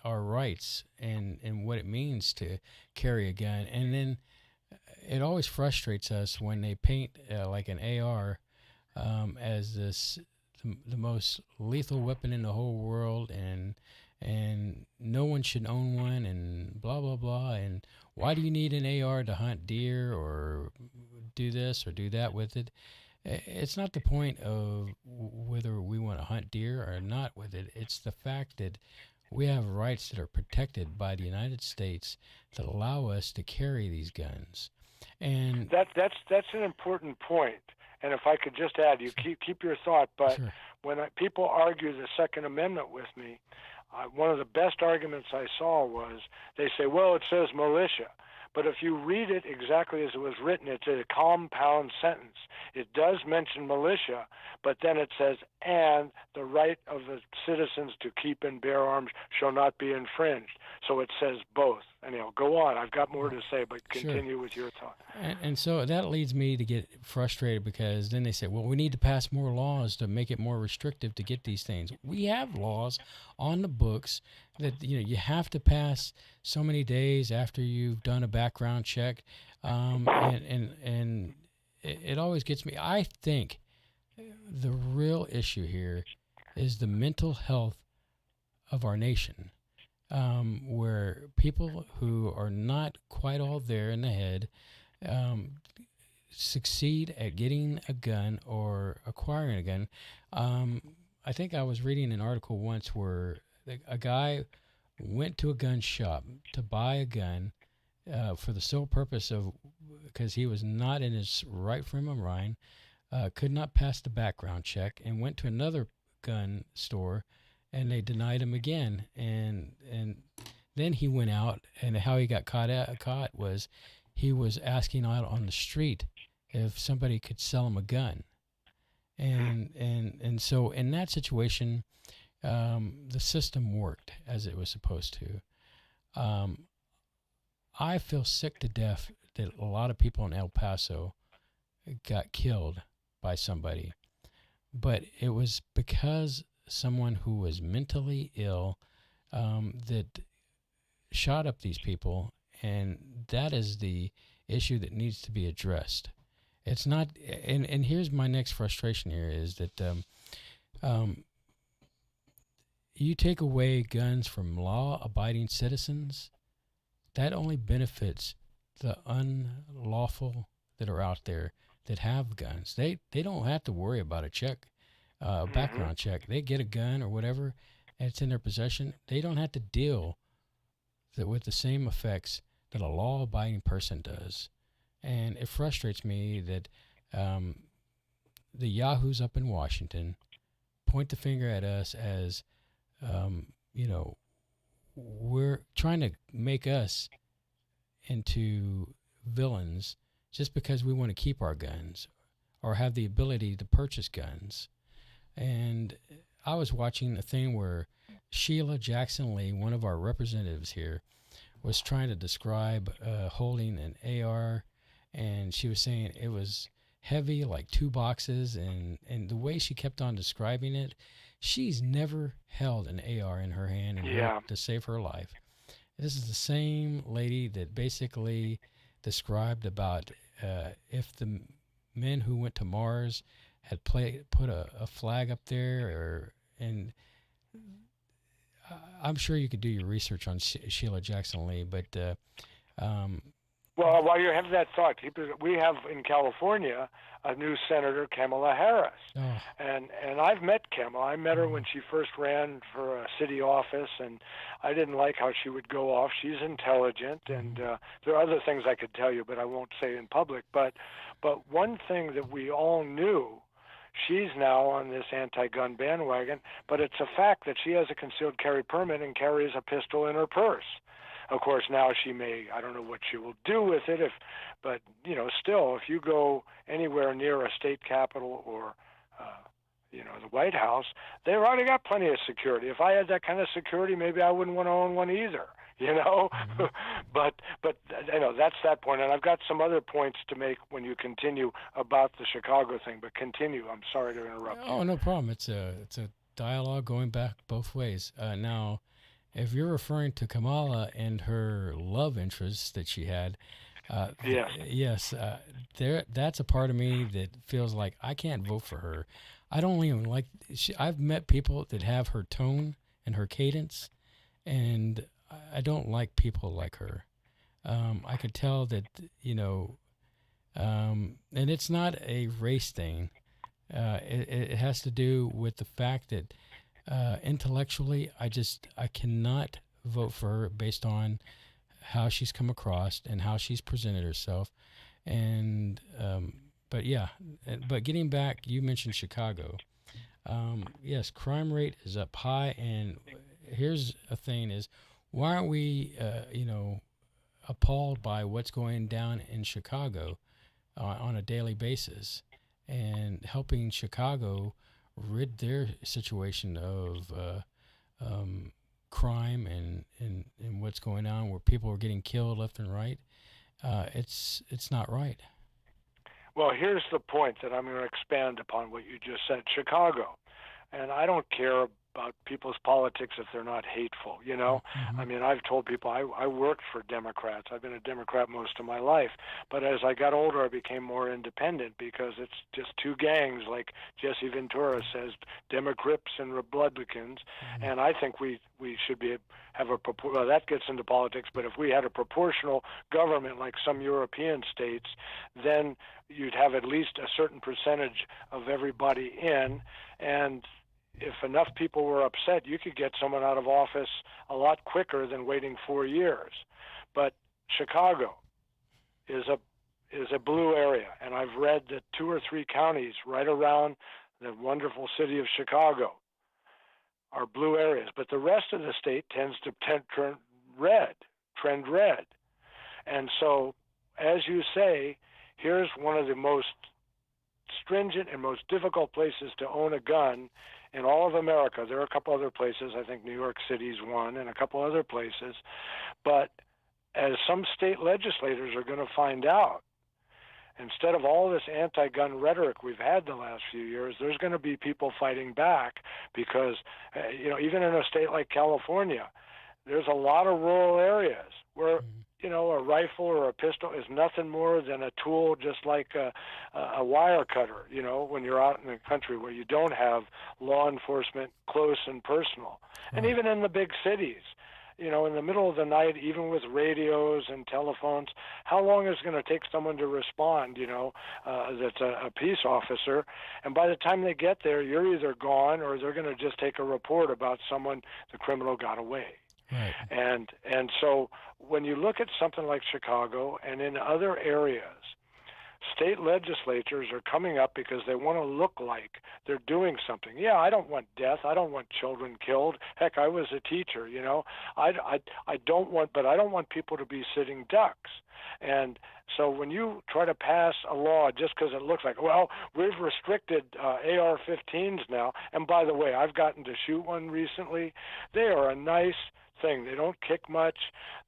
our rights and what it means to carry a gun. And then it always frustrates us when they paint like an AR as the most lethal weapon in the whole world, and no one should own one, and blah blah blah. And why do you need an AR to hunt deer or do this or do that with it? It's not the point of whether we want to hunt deer or not with it. It's the fact that we have rights that are protected by the United States that allow us to carry these guns. And that's an important point. And if I could just add, you keep your thought, but sure. When people argue the Second Amendment with me, one of the best arguments I saw was they say, well, it says militia. But if you read it exactly as it was written, it's a compound sentence. It does mention militia, but then it says, and the right of the citizens to keep and bear arms shall not be infringed. So it says both. Anyhow, go on. I've got more to say, but continue with your thought. And so that leads me to get frustrated because then they say, well, we need to pass more laws to make it more restrictive to get these things. We have laws on the books that you have to pass so many days after you've done a background check, and it always gets me. I think the real issue here is the mental health of our nation, where people who are not quite all there in the head succeed at getting a gun or acquiring a gun. I think I was reading an article once where a guy went to a gun shop to buy a gun for the sole purpose of, because he was not in his right frame of mind, could not pass the background check, and went to another gun store and they denied him again. And then he went out, and how he got caught was he was asking out on the street if somebody could sell him a gun. And so in that situation, the system worked as it was supposed to. I feel sick to death that a lot of people in El Paso got killed by somebody, but it was because someone who was mentally ill that shot up these people, and that is the issue that needs to be addressed. It's not, and here's my next frustration here is that you take away guns from law-abiding citizens, that only benefits the unlawful that are out there that have guns. They don't have to worry about a check, background check. They get a gun or whatever, and it's in their possession. They don't have to deal with the same effects that a law-abiding person does. And it frustrates me that the yahoos up in Washington point the finger at us as, we're trying to make us into villains just because we want to keep our guns or have the ability to purchase guns. And I was watching a thing where Sheila Jackson Lee, one of our representatives here, was trying to describe holding an AR, and she was saying it was heavy, like 2 boxes, and the way she kept on describing it, she's never held an AR in her hand to save her life. This is the same lady that basically described about if the men who went to Mars had put a flag up there, and I'm sure you could do your research on Sheila Jackson Lee, but Well, while you have that thought, we have in California a new senator, Kamala Harris, and I've met Kamala. I met her when she first ran for a city office, and I didn't like how she would go off. She's intelligent, and there are other things I could tell you, but I won't say in public. But one thing that we all knew. She's now on this anti-gun bandwagon, but it's a fact that she has a concealed carry permit and carries a pistol in her purse. Of course, now I don't know what she will do with it, but still, if you go anywhere near a state capitol or, the White House, they've already got plenty of security. If I had that kind of security, maybe I wouldn't want to own one either, but that's that point. And I've got some other points to make when you continue about the Chicago thing, but continue. I'm sorry to interrupt you. Oh, no problem. It's a dialogue going back both ways. Now, if you're referring to Kamala and her love interest that she had, yes, that's a part of me that feels like I can't vote for her. I don't even like. I've met people that have her tone and her cadence, and I don't like people like her. I could tell that, and it's not a race thing. It has to do with the fact that intellectually, I cannot vote for her based on how she's come across and how she's presented herself. And but getting back, you mentioned Chicago. Yes, crime rate is up high, and here's a thing: is why aren't we, appalled by what's going down in Chicago on a daily basis, and helping Chicago rid their situation of crime and what's going on, where people are getting killed left and right? It's not right. Well, here's the point that I'm going to expand upon what you just said. Chicago, and I don't care about people's politics if they're not hateful, I mean, I've told people I worked for Democrats. I've been a Democrat most of my life. But as I got older, I became more independent because it's just two gangs, like Jesse Ventura says, Democrats and Republicans. And I think we should that gets into politics, but if we had a proportional government like some European states, then you'd have at least a certain percentage of everybody in, and if enough people were upset, you could get someone out of office a lot quicker than waiting 4 years. But Chicago is a blue area, and I've read that 2 or 3 counties right around the wonderful city of Chicago are blue areas. But the rest of the state tends to trend red. And so, as you say, here's one of the most stringent and most difficult places to own a gun in all of America. There are a couple other places. I think New York City's one, and a couple other places. But as some state legislators are going to find out, instead of all this anti-gun rhetoric we've had the last few years, there's going to be people fighting back because, even in a state like California, there's a lot of rural areas where a rifle or a pistol is nothing more than a tool, just like a wire cutter, when you're out in the country where you don't have law enforcement close and personal. And even in the big cities, in the middle of the night, even with radios and telephones, how long is it going to take someone to respond, that's a peace officer? And by the time they get there, you're either gone or they're going to just take a report about the criminal got away. Right. And so when you look at something like Chicago and in other areas, state legislatures are coming up because they want to look like they're doing something. Yeah, I don't want death. I don't want children killed. Heck, I was a teacher, I don't want people to be sitting ducks. And so when you try to pass a law just because it looks like, we've restricted AR-15s now, and by the way, I've gotten to shoot one recently. They are a nice thing. They don't kick much.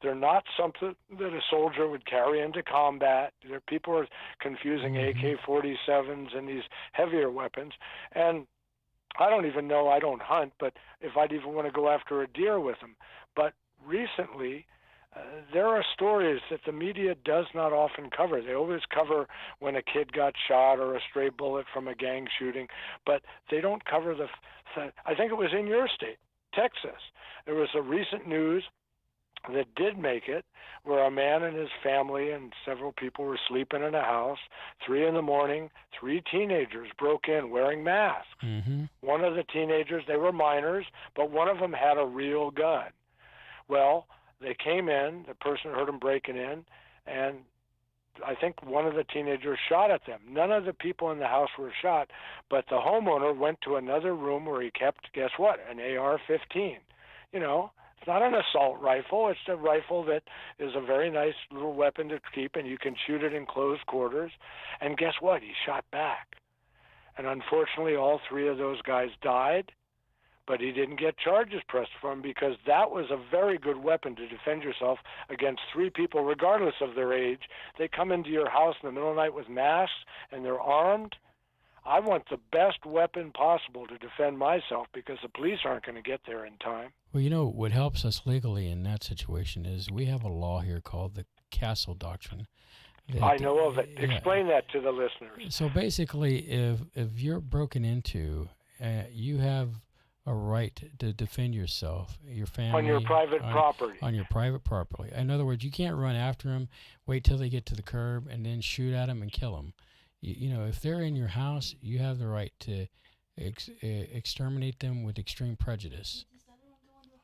They're not something that a soldier would carry into combat. People are confusing AK-47s and these heavier weapons. And I don't even know, I don't hunt, but if I'd even want to go after a deer with them. But recently, there are stories that the media does not often cover. They always cover when a kid got shot or a stray bullet from a gang shooting, but they don't cover I think it was in your state, Texas. There was a recent news that did make it, where a man and his family and several people were sleeping in a house. 3 a.m, 3 teenagers broke in wearing masks. Mm-hmm. One of the teenagers, they were minors, but one of them had a real gun. Well, they came in, the person heard them breaking in, and I think one of the teenagers shot at them. None of the people in the house were shot, but the homeowner went to another room where he kept, guess what, an AR-15. You know, it's not an assault rifle. It's a rifle that is a very nice little weapon to keep, and you can shoot it in close quarters. And guess what? He shot back. And unfortunately, all 3 of those guys died, but he didn't get charges pressed for him because that was a very good weapon to defend yourself against 3 people, regardless of their age. They come into your house in the middle of the night with masks, and they're armed. I want the best weapon possible to defend myself because the police aren't going to get there in time. Well, you know, what helps us legally in that situation is we have a law here called the Castle Doctrine. I know of it. Explain that to the listeners. So basically, if you're broken into, you have a right to defend yourself, your family. On your private property. On your private property. In other words, you can't run after them, wait till they get to the curb, and then shoot at them and kill them. You know, if they're in your house, you have the right to exterminate them with extreme prejudice.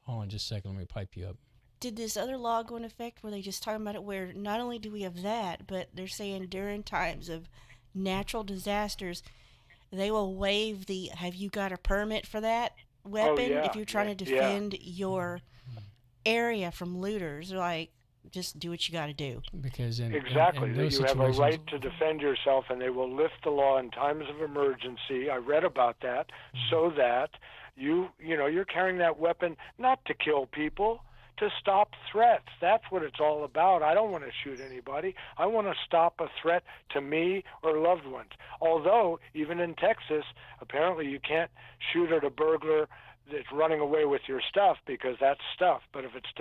Hold on just a second. Let me pipe you up. Did this other law go into effect where they just talking about it where not only do we have that, but they're saying during times of natural disasters, they will waive the, have you got a permit for that weapon if you're trying to defend your area from looters? Like, just do what you got to do. Because exactly, in that you have a right to defend yourself, and they will lift the law in times of emergency. I read about that, so that you know, you're carrying that weapon not to kill people, to stop threats. That's what it's all about. I don't want to shoot anybody. I want to stop a threat to me or loved ones. Although, even in Texas, apparently you can't shoot at a burglar that's running away with your stuff because that's stuff. But if it's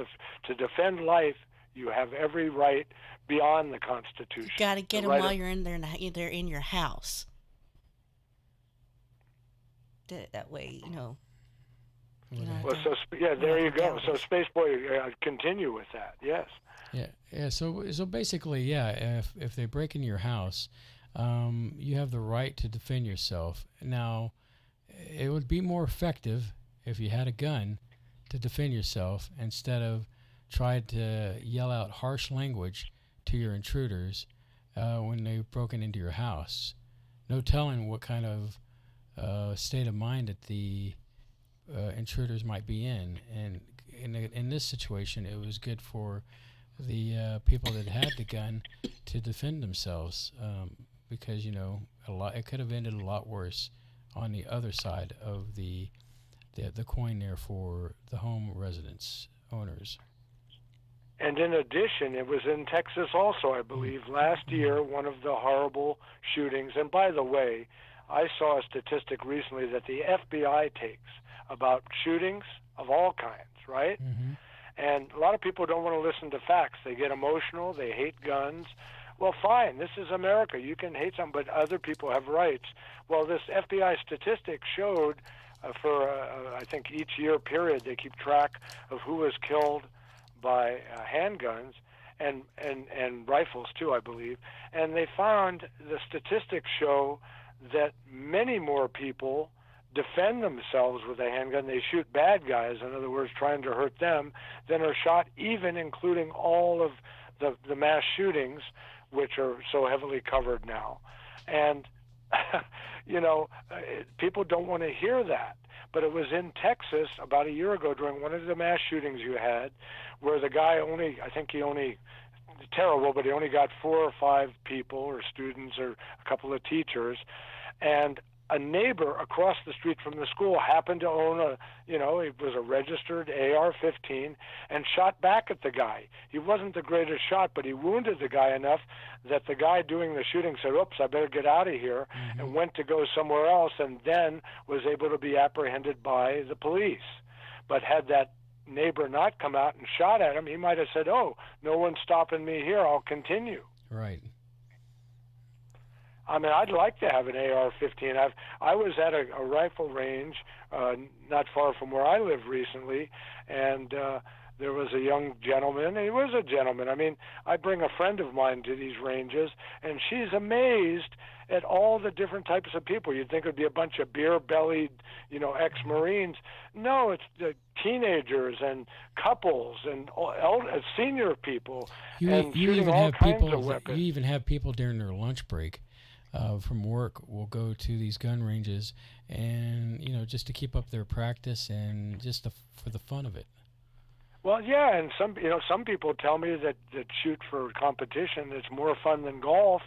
to defend life, you have every right beyond the Constitution. You got to get them while you're in there, they're in your house. That way, you know. Well, there you go. So, Spaceboy, continue with that. Yes. Yeah. So basically, if they break into your house, you have the right to defend yourself. Now, it would be more effective if you had a gun to defend yourself instead of try to yell out harsh language to your intruders when they've broken into your house. No telling what kind of state of mind that the intruders might be in. And in this situation, it was good for the people that had the gun to defend themselves because, you know, it could have ended a lot worse on the other side of the coin there for the home residents, owners. And in addition, it was in Texas also, I believe, last year, one of the horrible shootings. And by the way, I saw a statistic recently that the FBI takes about shootings of all kinds, right? Mm-hmm. And a lot of people don't want to listen to facts. They get emotional. They hate guns. Well, fine. This is America. You can hate some, but other people have rights. Well, this FBI statistic showed for, I think, each year period, they keep track of who was killed by handguns and rifles, too, I believe. And they found the statistics show that many more people defend themselves with a handgun. They shoot bad guys, in other words, trying to hurt them, than are shot, even including all of the mass shootings, which are so heavily covered now. And, you know, people don't want to hear that. But it was in Texas about a year ago during one of the mass shootings you had where the guy terrible, but he only got 4 or 5 people or students or a couple of teachers. And a neighbor across the street from the school happened to own it was a registered AR-15 and shot back at the guy. He wasn't the greatest shot, but he wounded the guy enough that the guy doing the shooting said, oops, I better get out of here, and went to go somewhere else, and then was able to be apprehended by the police. But had that neighbor not come out and shot at him, he might have said, oh, no one's stopping me here, I'll continue. Right. I mean, I'd like to have an AR-15. I was at a rifle range not far from where I live recently, and there was a young gentleman. He was a gentleman. I mean, I bring a friend of mine to these ranges, and she's amazed at all the different types of people. You'd think it would be a bunch of beer-bellied, ex-Marines. No, it's the teenagers and couples and senior people, and you shooting even all have kinds people. of weapons. You even have people during their lunch break from work will go to these gun ranges, and just to keep up their practice and just for the fun of it. Well, yeah, and some people tell me that shoot for competition, it's more fun than golf,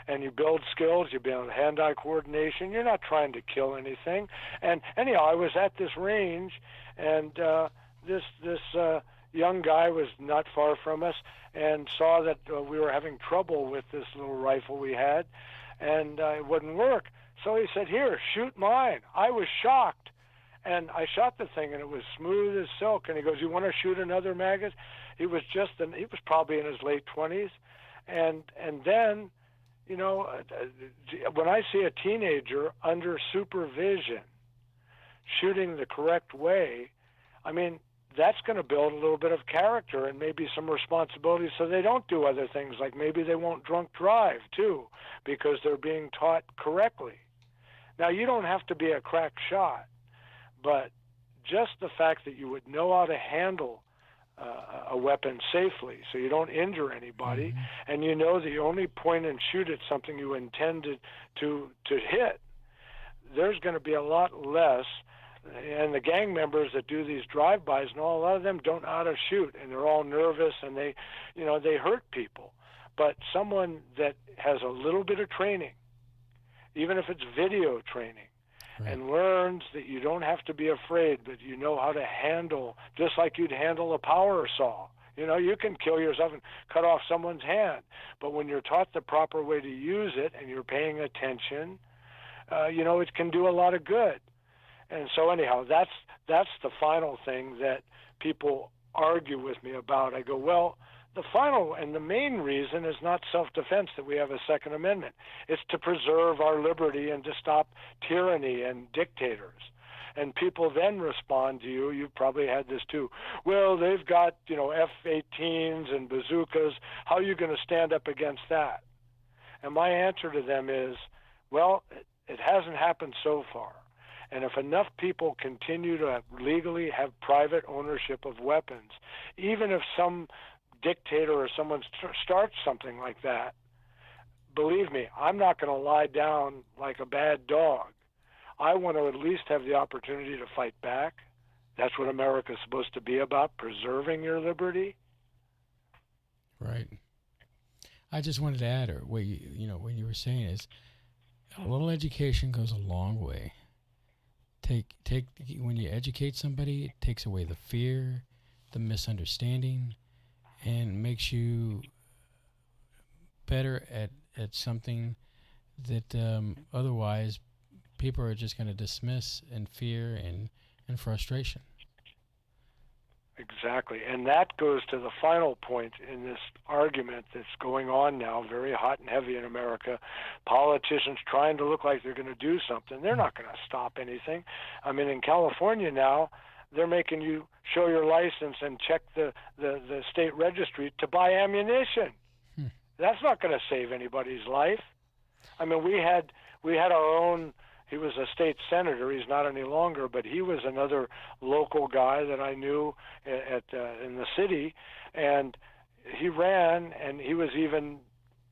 and you build skills, you build hand-eye coordination. You're not trying to kill anything. And anyhow, I was at this range, and this young guy was not far from us, and saw that we were having trouble with this little rifle we had, and it wouldn't work. So he said, "Here, shoot mine." I was shocked. And I shot the thing, and it was smooth as silk. And he goes, "You want to shoot another maggot?" He was probably in his late 20s. And then, when I see a teenager under supervision shooting the correct way, I mean, that's going to build a little bit of character and maybe some responsibility so they don't do other things, like maybe they won't drunk drive, too, because they're being taught correctly. Now, you don't have to be a crack shot. But just the fact that you would know how to handle a weapon safely so you don't injure anybody, and you know that you only point and shoot at something you intended to hit, there's going to be a lot less. And the gang members that do these drive-bys and all, a lot of them don't know how to shoot, and they're all nervous, and they hurt people. But someone that has a little bit of training, even if it's video training, and learns that you don't have to be afraid, but you know how to handle, just like you'd handle a power saw. You can kill yourself and cut off someone's hand, but when you're taught the proper way to use it and you're paying attention, it can do a lot of good. And so anyhow, that's the final thing that people argue with me about. I go, well, the final and the main reason is not self-defense that we have a Second Amendment. It's to preserve our liberty and to stop tyranny and dictators. And people then respond to you. You've probably had this too. Well, they've got, F-18s and bazookas. How are you going to stand up against that? And my answer to them is, well, it hasn't happened so far. And if enough people continue to legally have private ownership of weapons, even if some dictator or someone starts something like that, believe me, I'm not going to lie down like a bad dog. I want to at least have the opportunity to fight back. That's what America's supposed to be about, preserving your liberty. Right. I just wanted to add, or what when you were saying is, a little education goes a long way. When you educate somebody, it takes away the fear, the misunderstanding, and makes you better at something that otherwise people are just going to dismiss in fear and frustration. Exactly. And that goes to the final point in this argument that's going on now, very hot and heavy in America. Politicians trying to look like they're going to do something. They're not going to stop anything. I mean, in California now, they're making you show your license and check the state registry to buy ammunition. That's not going to save anybody's life. I mean, we had our own. He was a state senator. He's not any longer, but he was another local guy that I knew in the city, and he ran, and he was even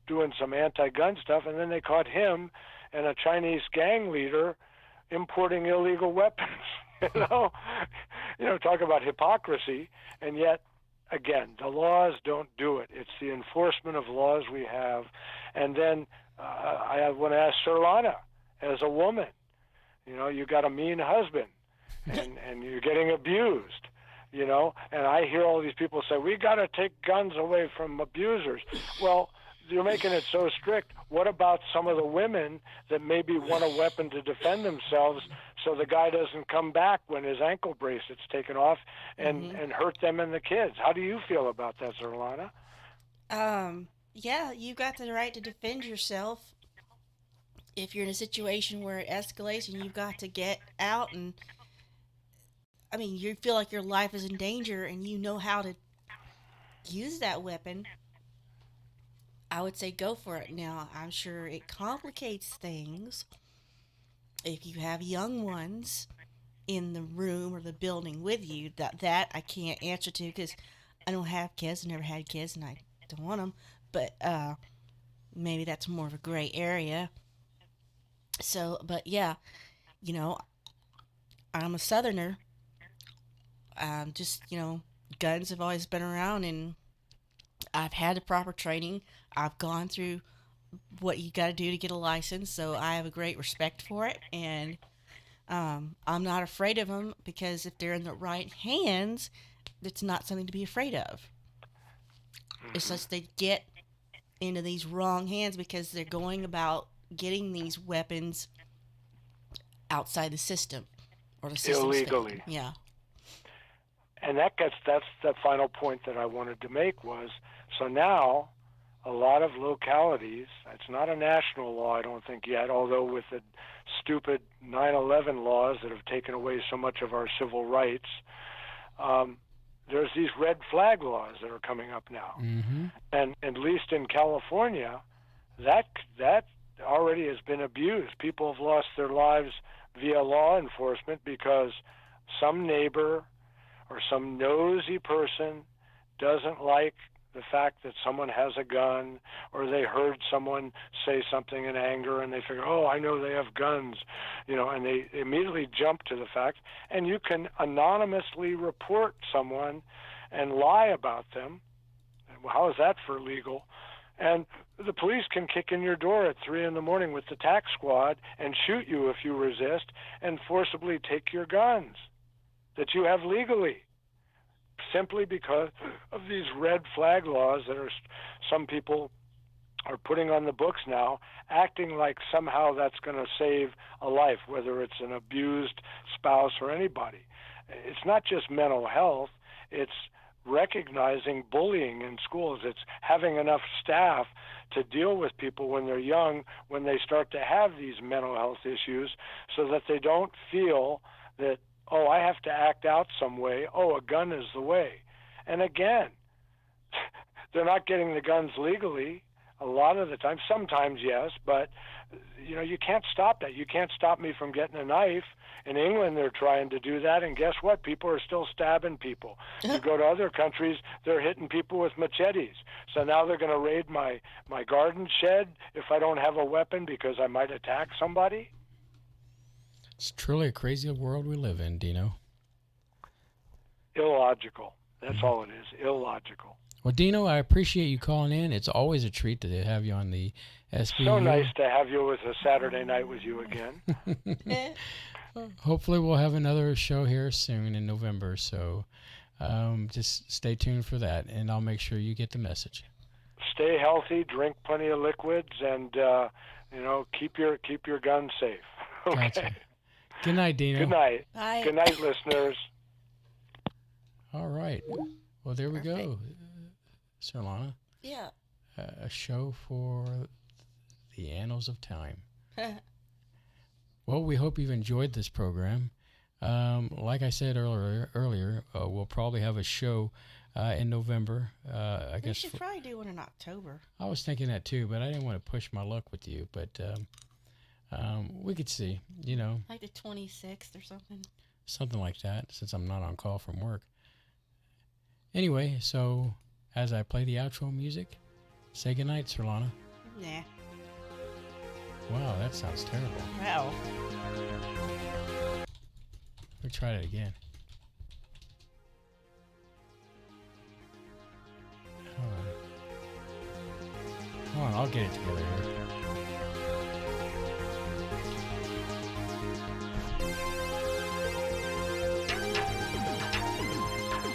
doing some anti-gun stuff, and then they caught him and a Chinese gang leader importing illegal weapons. Talk about hypocrisy, and yet, again, the laws don't do it. It's the enforcement of laws we have. And then I want to ask Sirlana, as a woman, you got a mean husband, and you're getting abused, and I hear all these people say, we got to take guns away from abusers. Well, you're making it so strict. What about some of the women that maybe want a weapon to defend themselves so the guy doesn't come back when his ankle bracelet's taken off and hurt them and the kids? How do you feel about that, Sirlana? Yeah, you got the right to defend yourself. If you're in a situation where it escalates and you've got to get out, and I mean, you feel like your life is in danger and you know how to use that weapon, I would say go for it. Now, I'm sure it complicates things if you have young ones in the room or the building with you. That I can't answer to because I don't have kids, never had kids, and I don't want them. But maybe that's more of a gray area. So, but yeah, you know, I'm a Southerner. Just, guns have always been around, and I've had the proper training. I've gone through what you got to do to get a license, so I have a great respect for it, and I'm not afraid of them because if they're in the right hands, it's not something to be afraid of. It's just they get into these wrong hands because they're going about getting these weapons outside the system or the system illegally. Yeah. And that's the final point that I wanted to make was, so now a lot of localities, it's not a national law, I don't think yet, although with the stupid 9/11 laws that have taken away so much of our civil rights, there's these red flag laws that are coming up now. Mm-hmm. And at least in California, that already has been abused. People have lost their lives via law enforcement because some neighbor or some nosy person doesn't like the fact that someone has a gun, or they heard someone say something in anger and they figure, oh, I know they have guns, and they immediately jump to the fact. And you can anonymously report someone and lie about them. How is that for legal? And the police can kick in your door at 3 a.m. with the tax squad and shoot you if you resist and forcibly take your guns that you have legally, simply because of these red flag laws that some people are putting on the books now, acting like somehow that's going to save a life, whether it's an abused spouse or anybody. It's not just mental health, it's recognizing bullying in schools. It's having enough staff to deal with people when they're young, when they start to have these mental health issues, so that they don't feel that, oh, I have to act out some way. Oh, a gun is the way. And again, they're not getting the guns legally a lot of the time. Sometimes, yes, but you can't stop that. You can't stop me from getting a knife. In England, they're trying to do that, and guess what? People are still stabbing people. You go to other countries, they're hitting people with machetes. So now they're going to raid my garden shed if I don't have a weapon because I might attack somebody. It's truly a crazy world we live in, Dino. Illogical. That's all it is. Illogical. Well, Dino, I appreciate you calling in. It's always a treat to have you on the SBU. So nice to have you with a Saturday night with you again. Hopefully we'll have another show here soon in November, so just stay tuned for that, and I'll make sure you get the message. Stay healthy, drink plenty of liquids, and keep your gun safe. Okay. Gotcha. Good night, Dino. Good night. Bye. Good night, listeners. All right. Well, there we go, Sir Lana. Yeah. A show for the annals of time. Well, we hope you've enjoyed this program. Like I said earlier, we'll probably have a show in November. We should probably do one in October. I was thinking that too, but I didn't want to push my luck with you. But we could see, like the 26th or something. Something like that, since I'm not on call from work. Anyway, so as I play the outro music, say goodnight, Sir Lana. Nah. Wow, that sounds terrible. Wow. Let me try it again. Hold on, I'll get it together here.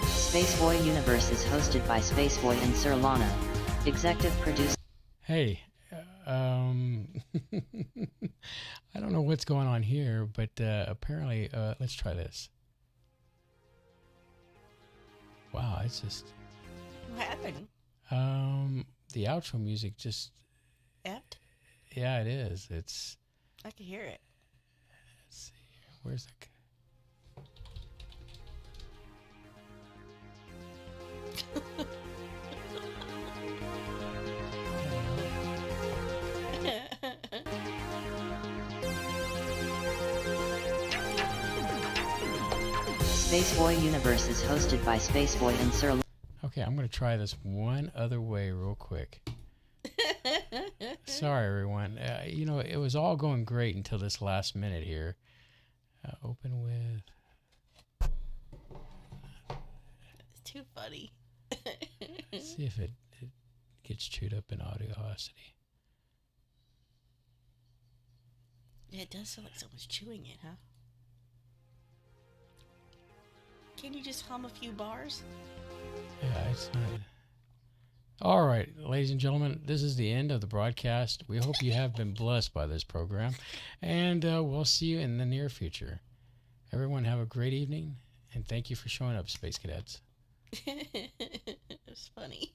Spaceboy Universe is hosted by Spaceboy and Sir Lana. Executive producer. Hey, I don't know what's going on here, but apparently, let's try this. Wow, it's just... What happened? The outro music just... Effed? Yeah, it is. It's... I can hear it. Let's see. Where's the... Spaceboy Universe is hosted by Spaceboy and Sir. Okay, I'm going to try this one other way real quick. Sorry, everyone. It was all going great until this last minute here. Open with... It's too funny. Let's see if it gets chewed up in Audiosity. Yeah, it does sound like someone's chewing it, huh? Can you just hum a few bars? Yeah, it's not... All right, ladies and gentlemen, this is the end of the broadcast. We hope you have been blessed by this program, and we'll see you in the near future. Everyone have a great evening, and thank you for showing up, Space Cadets. It was funny.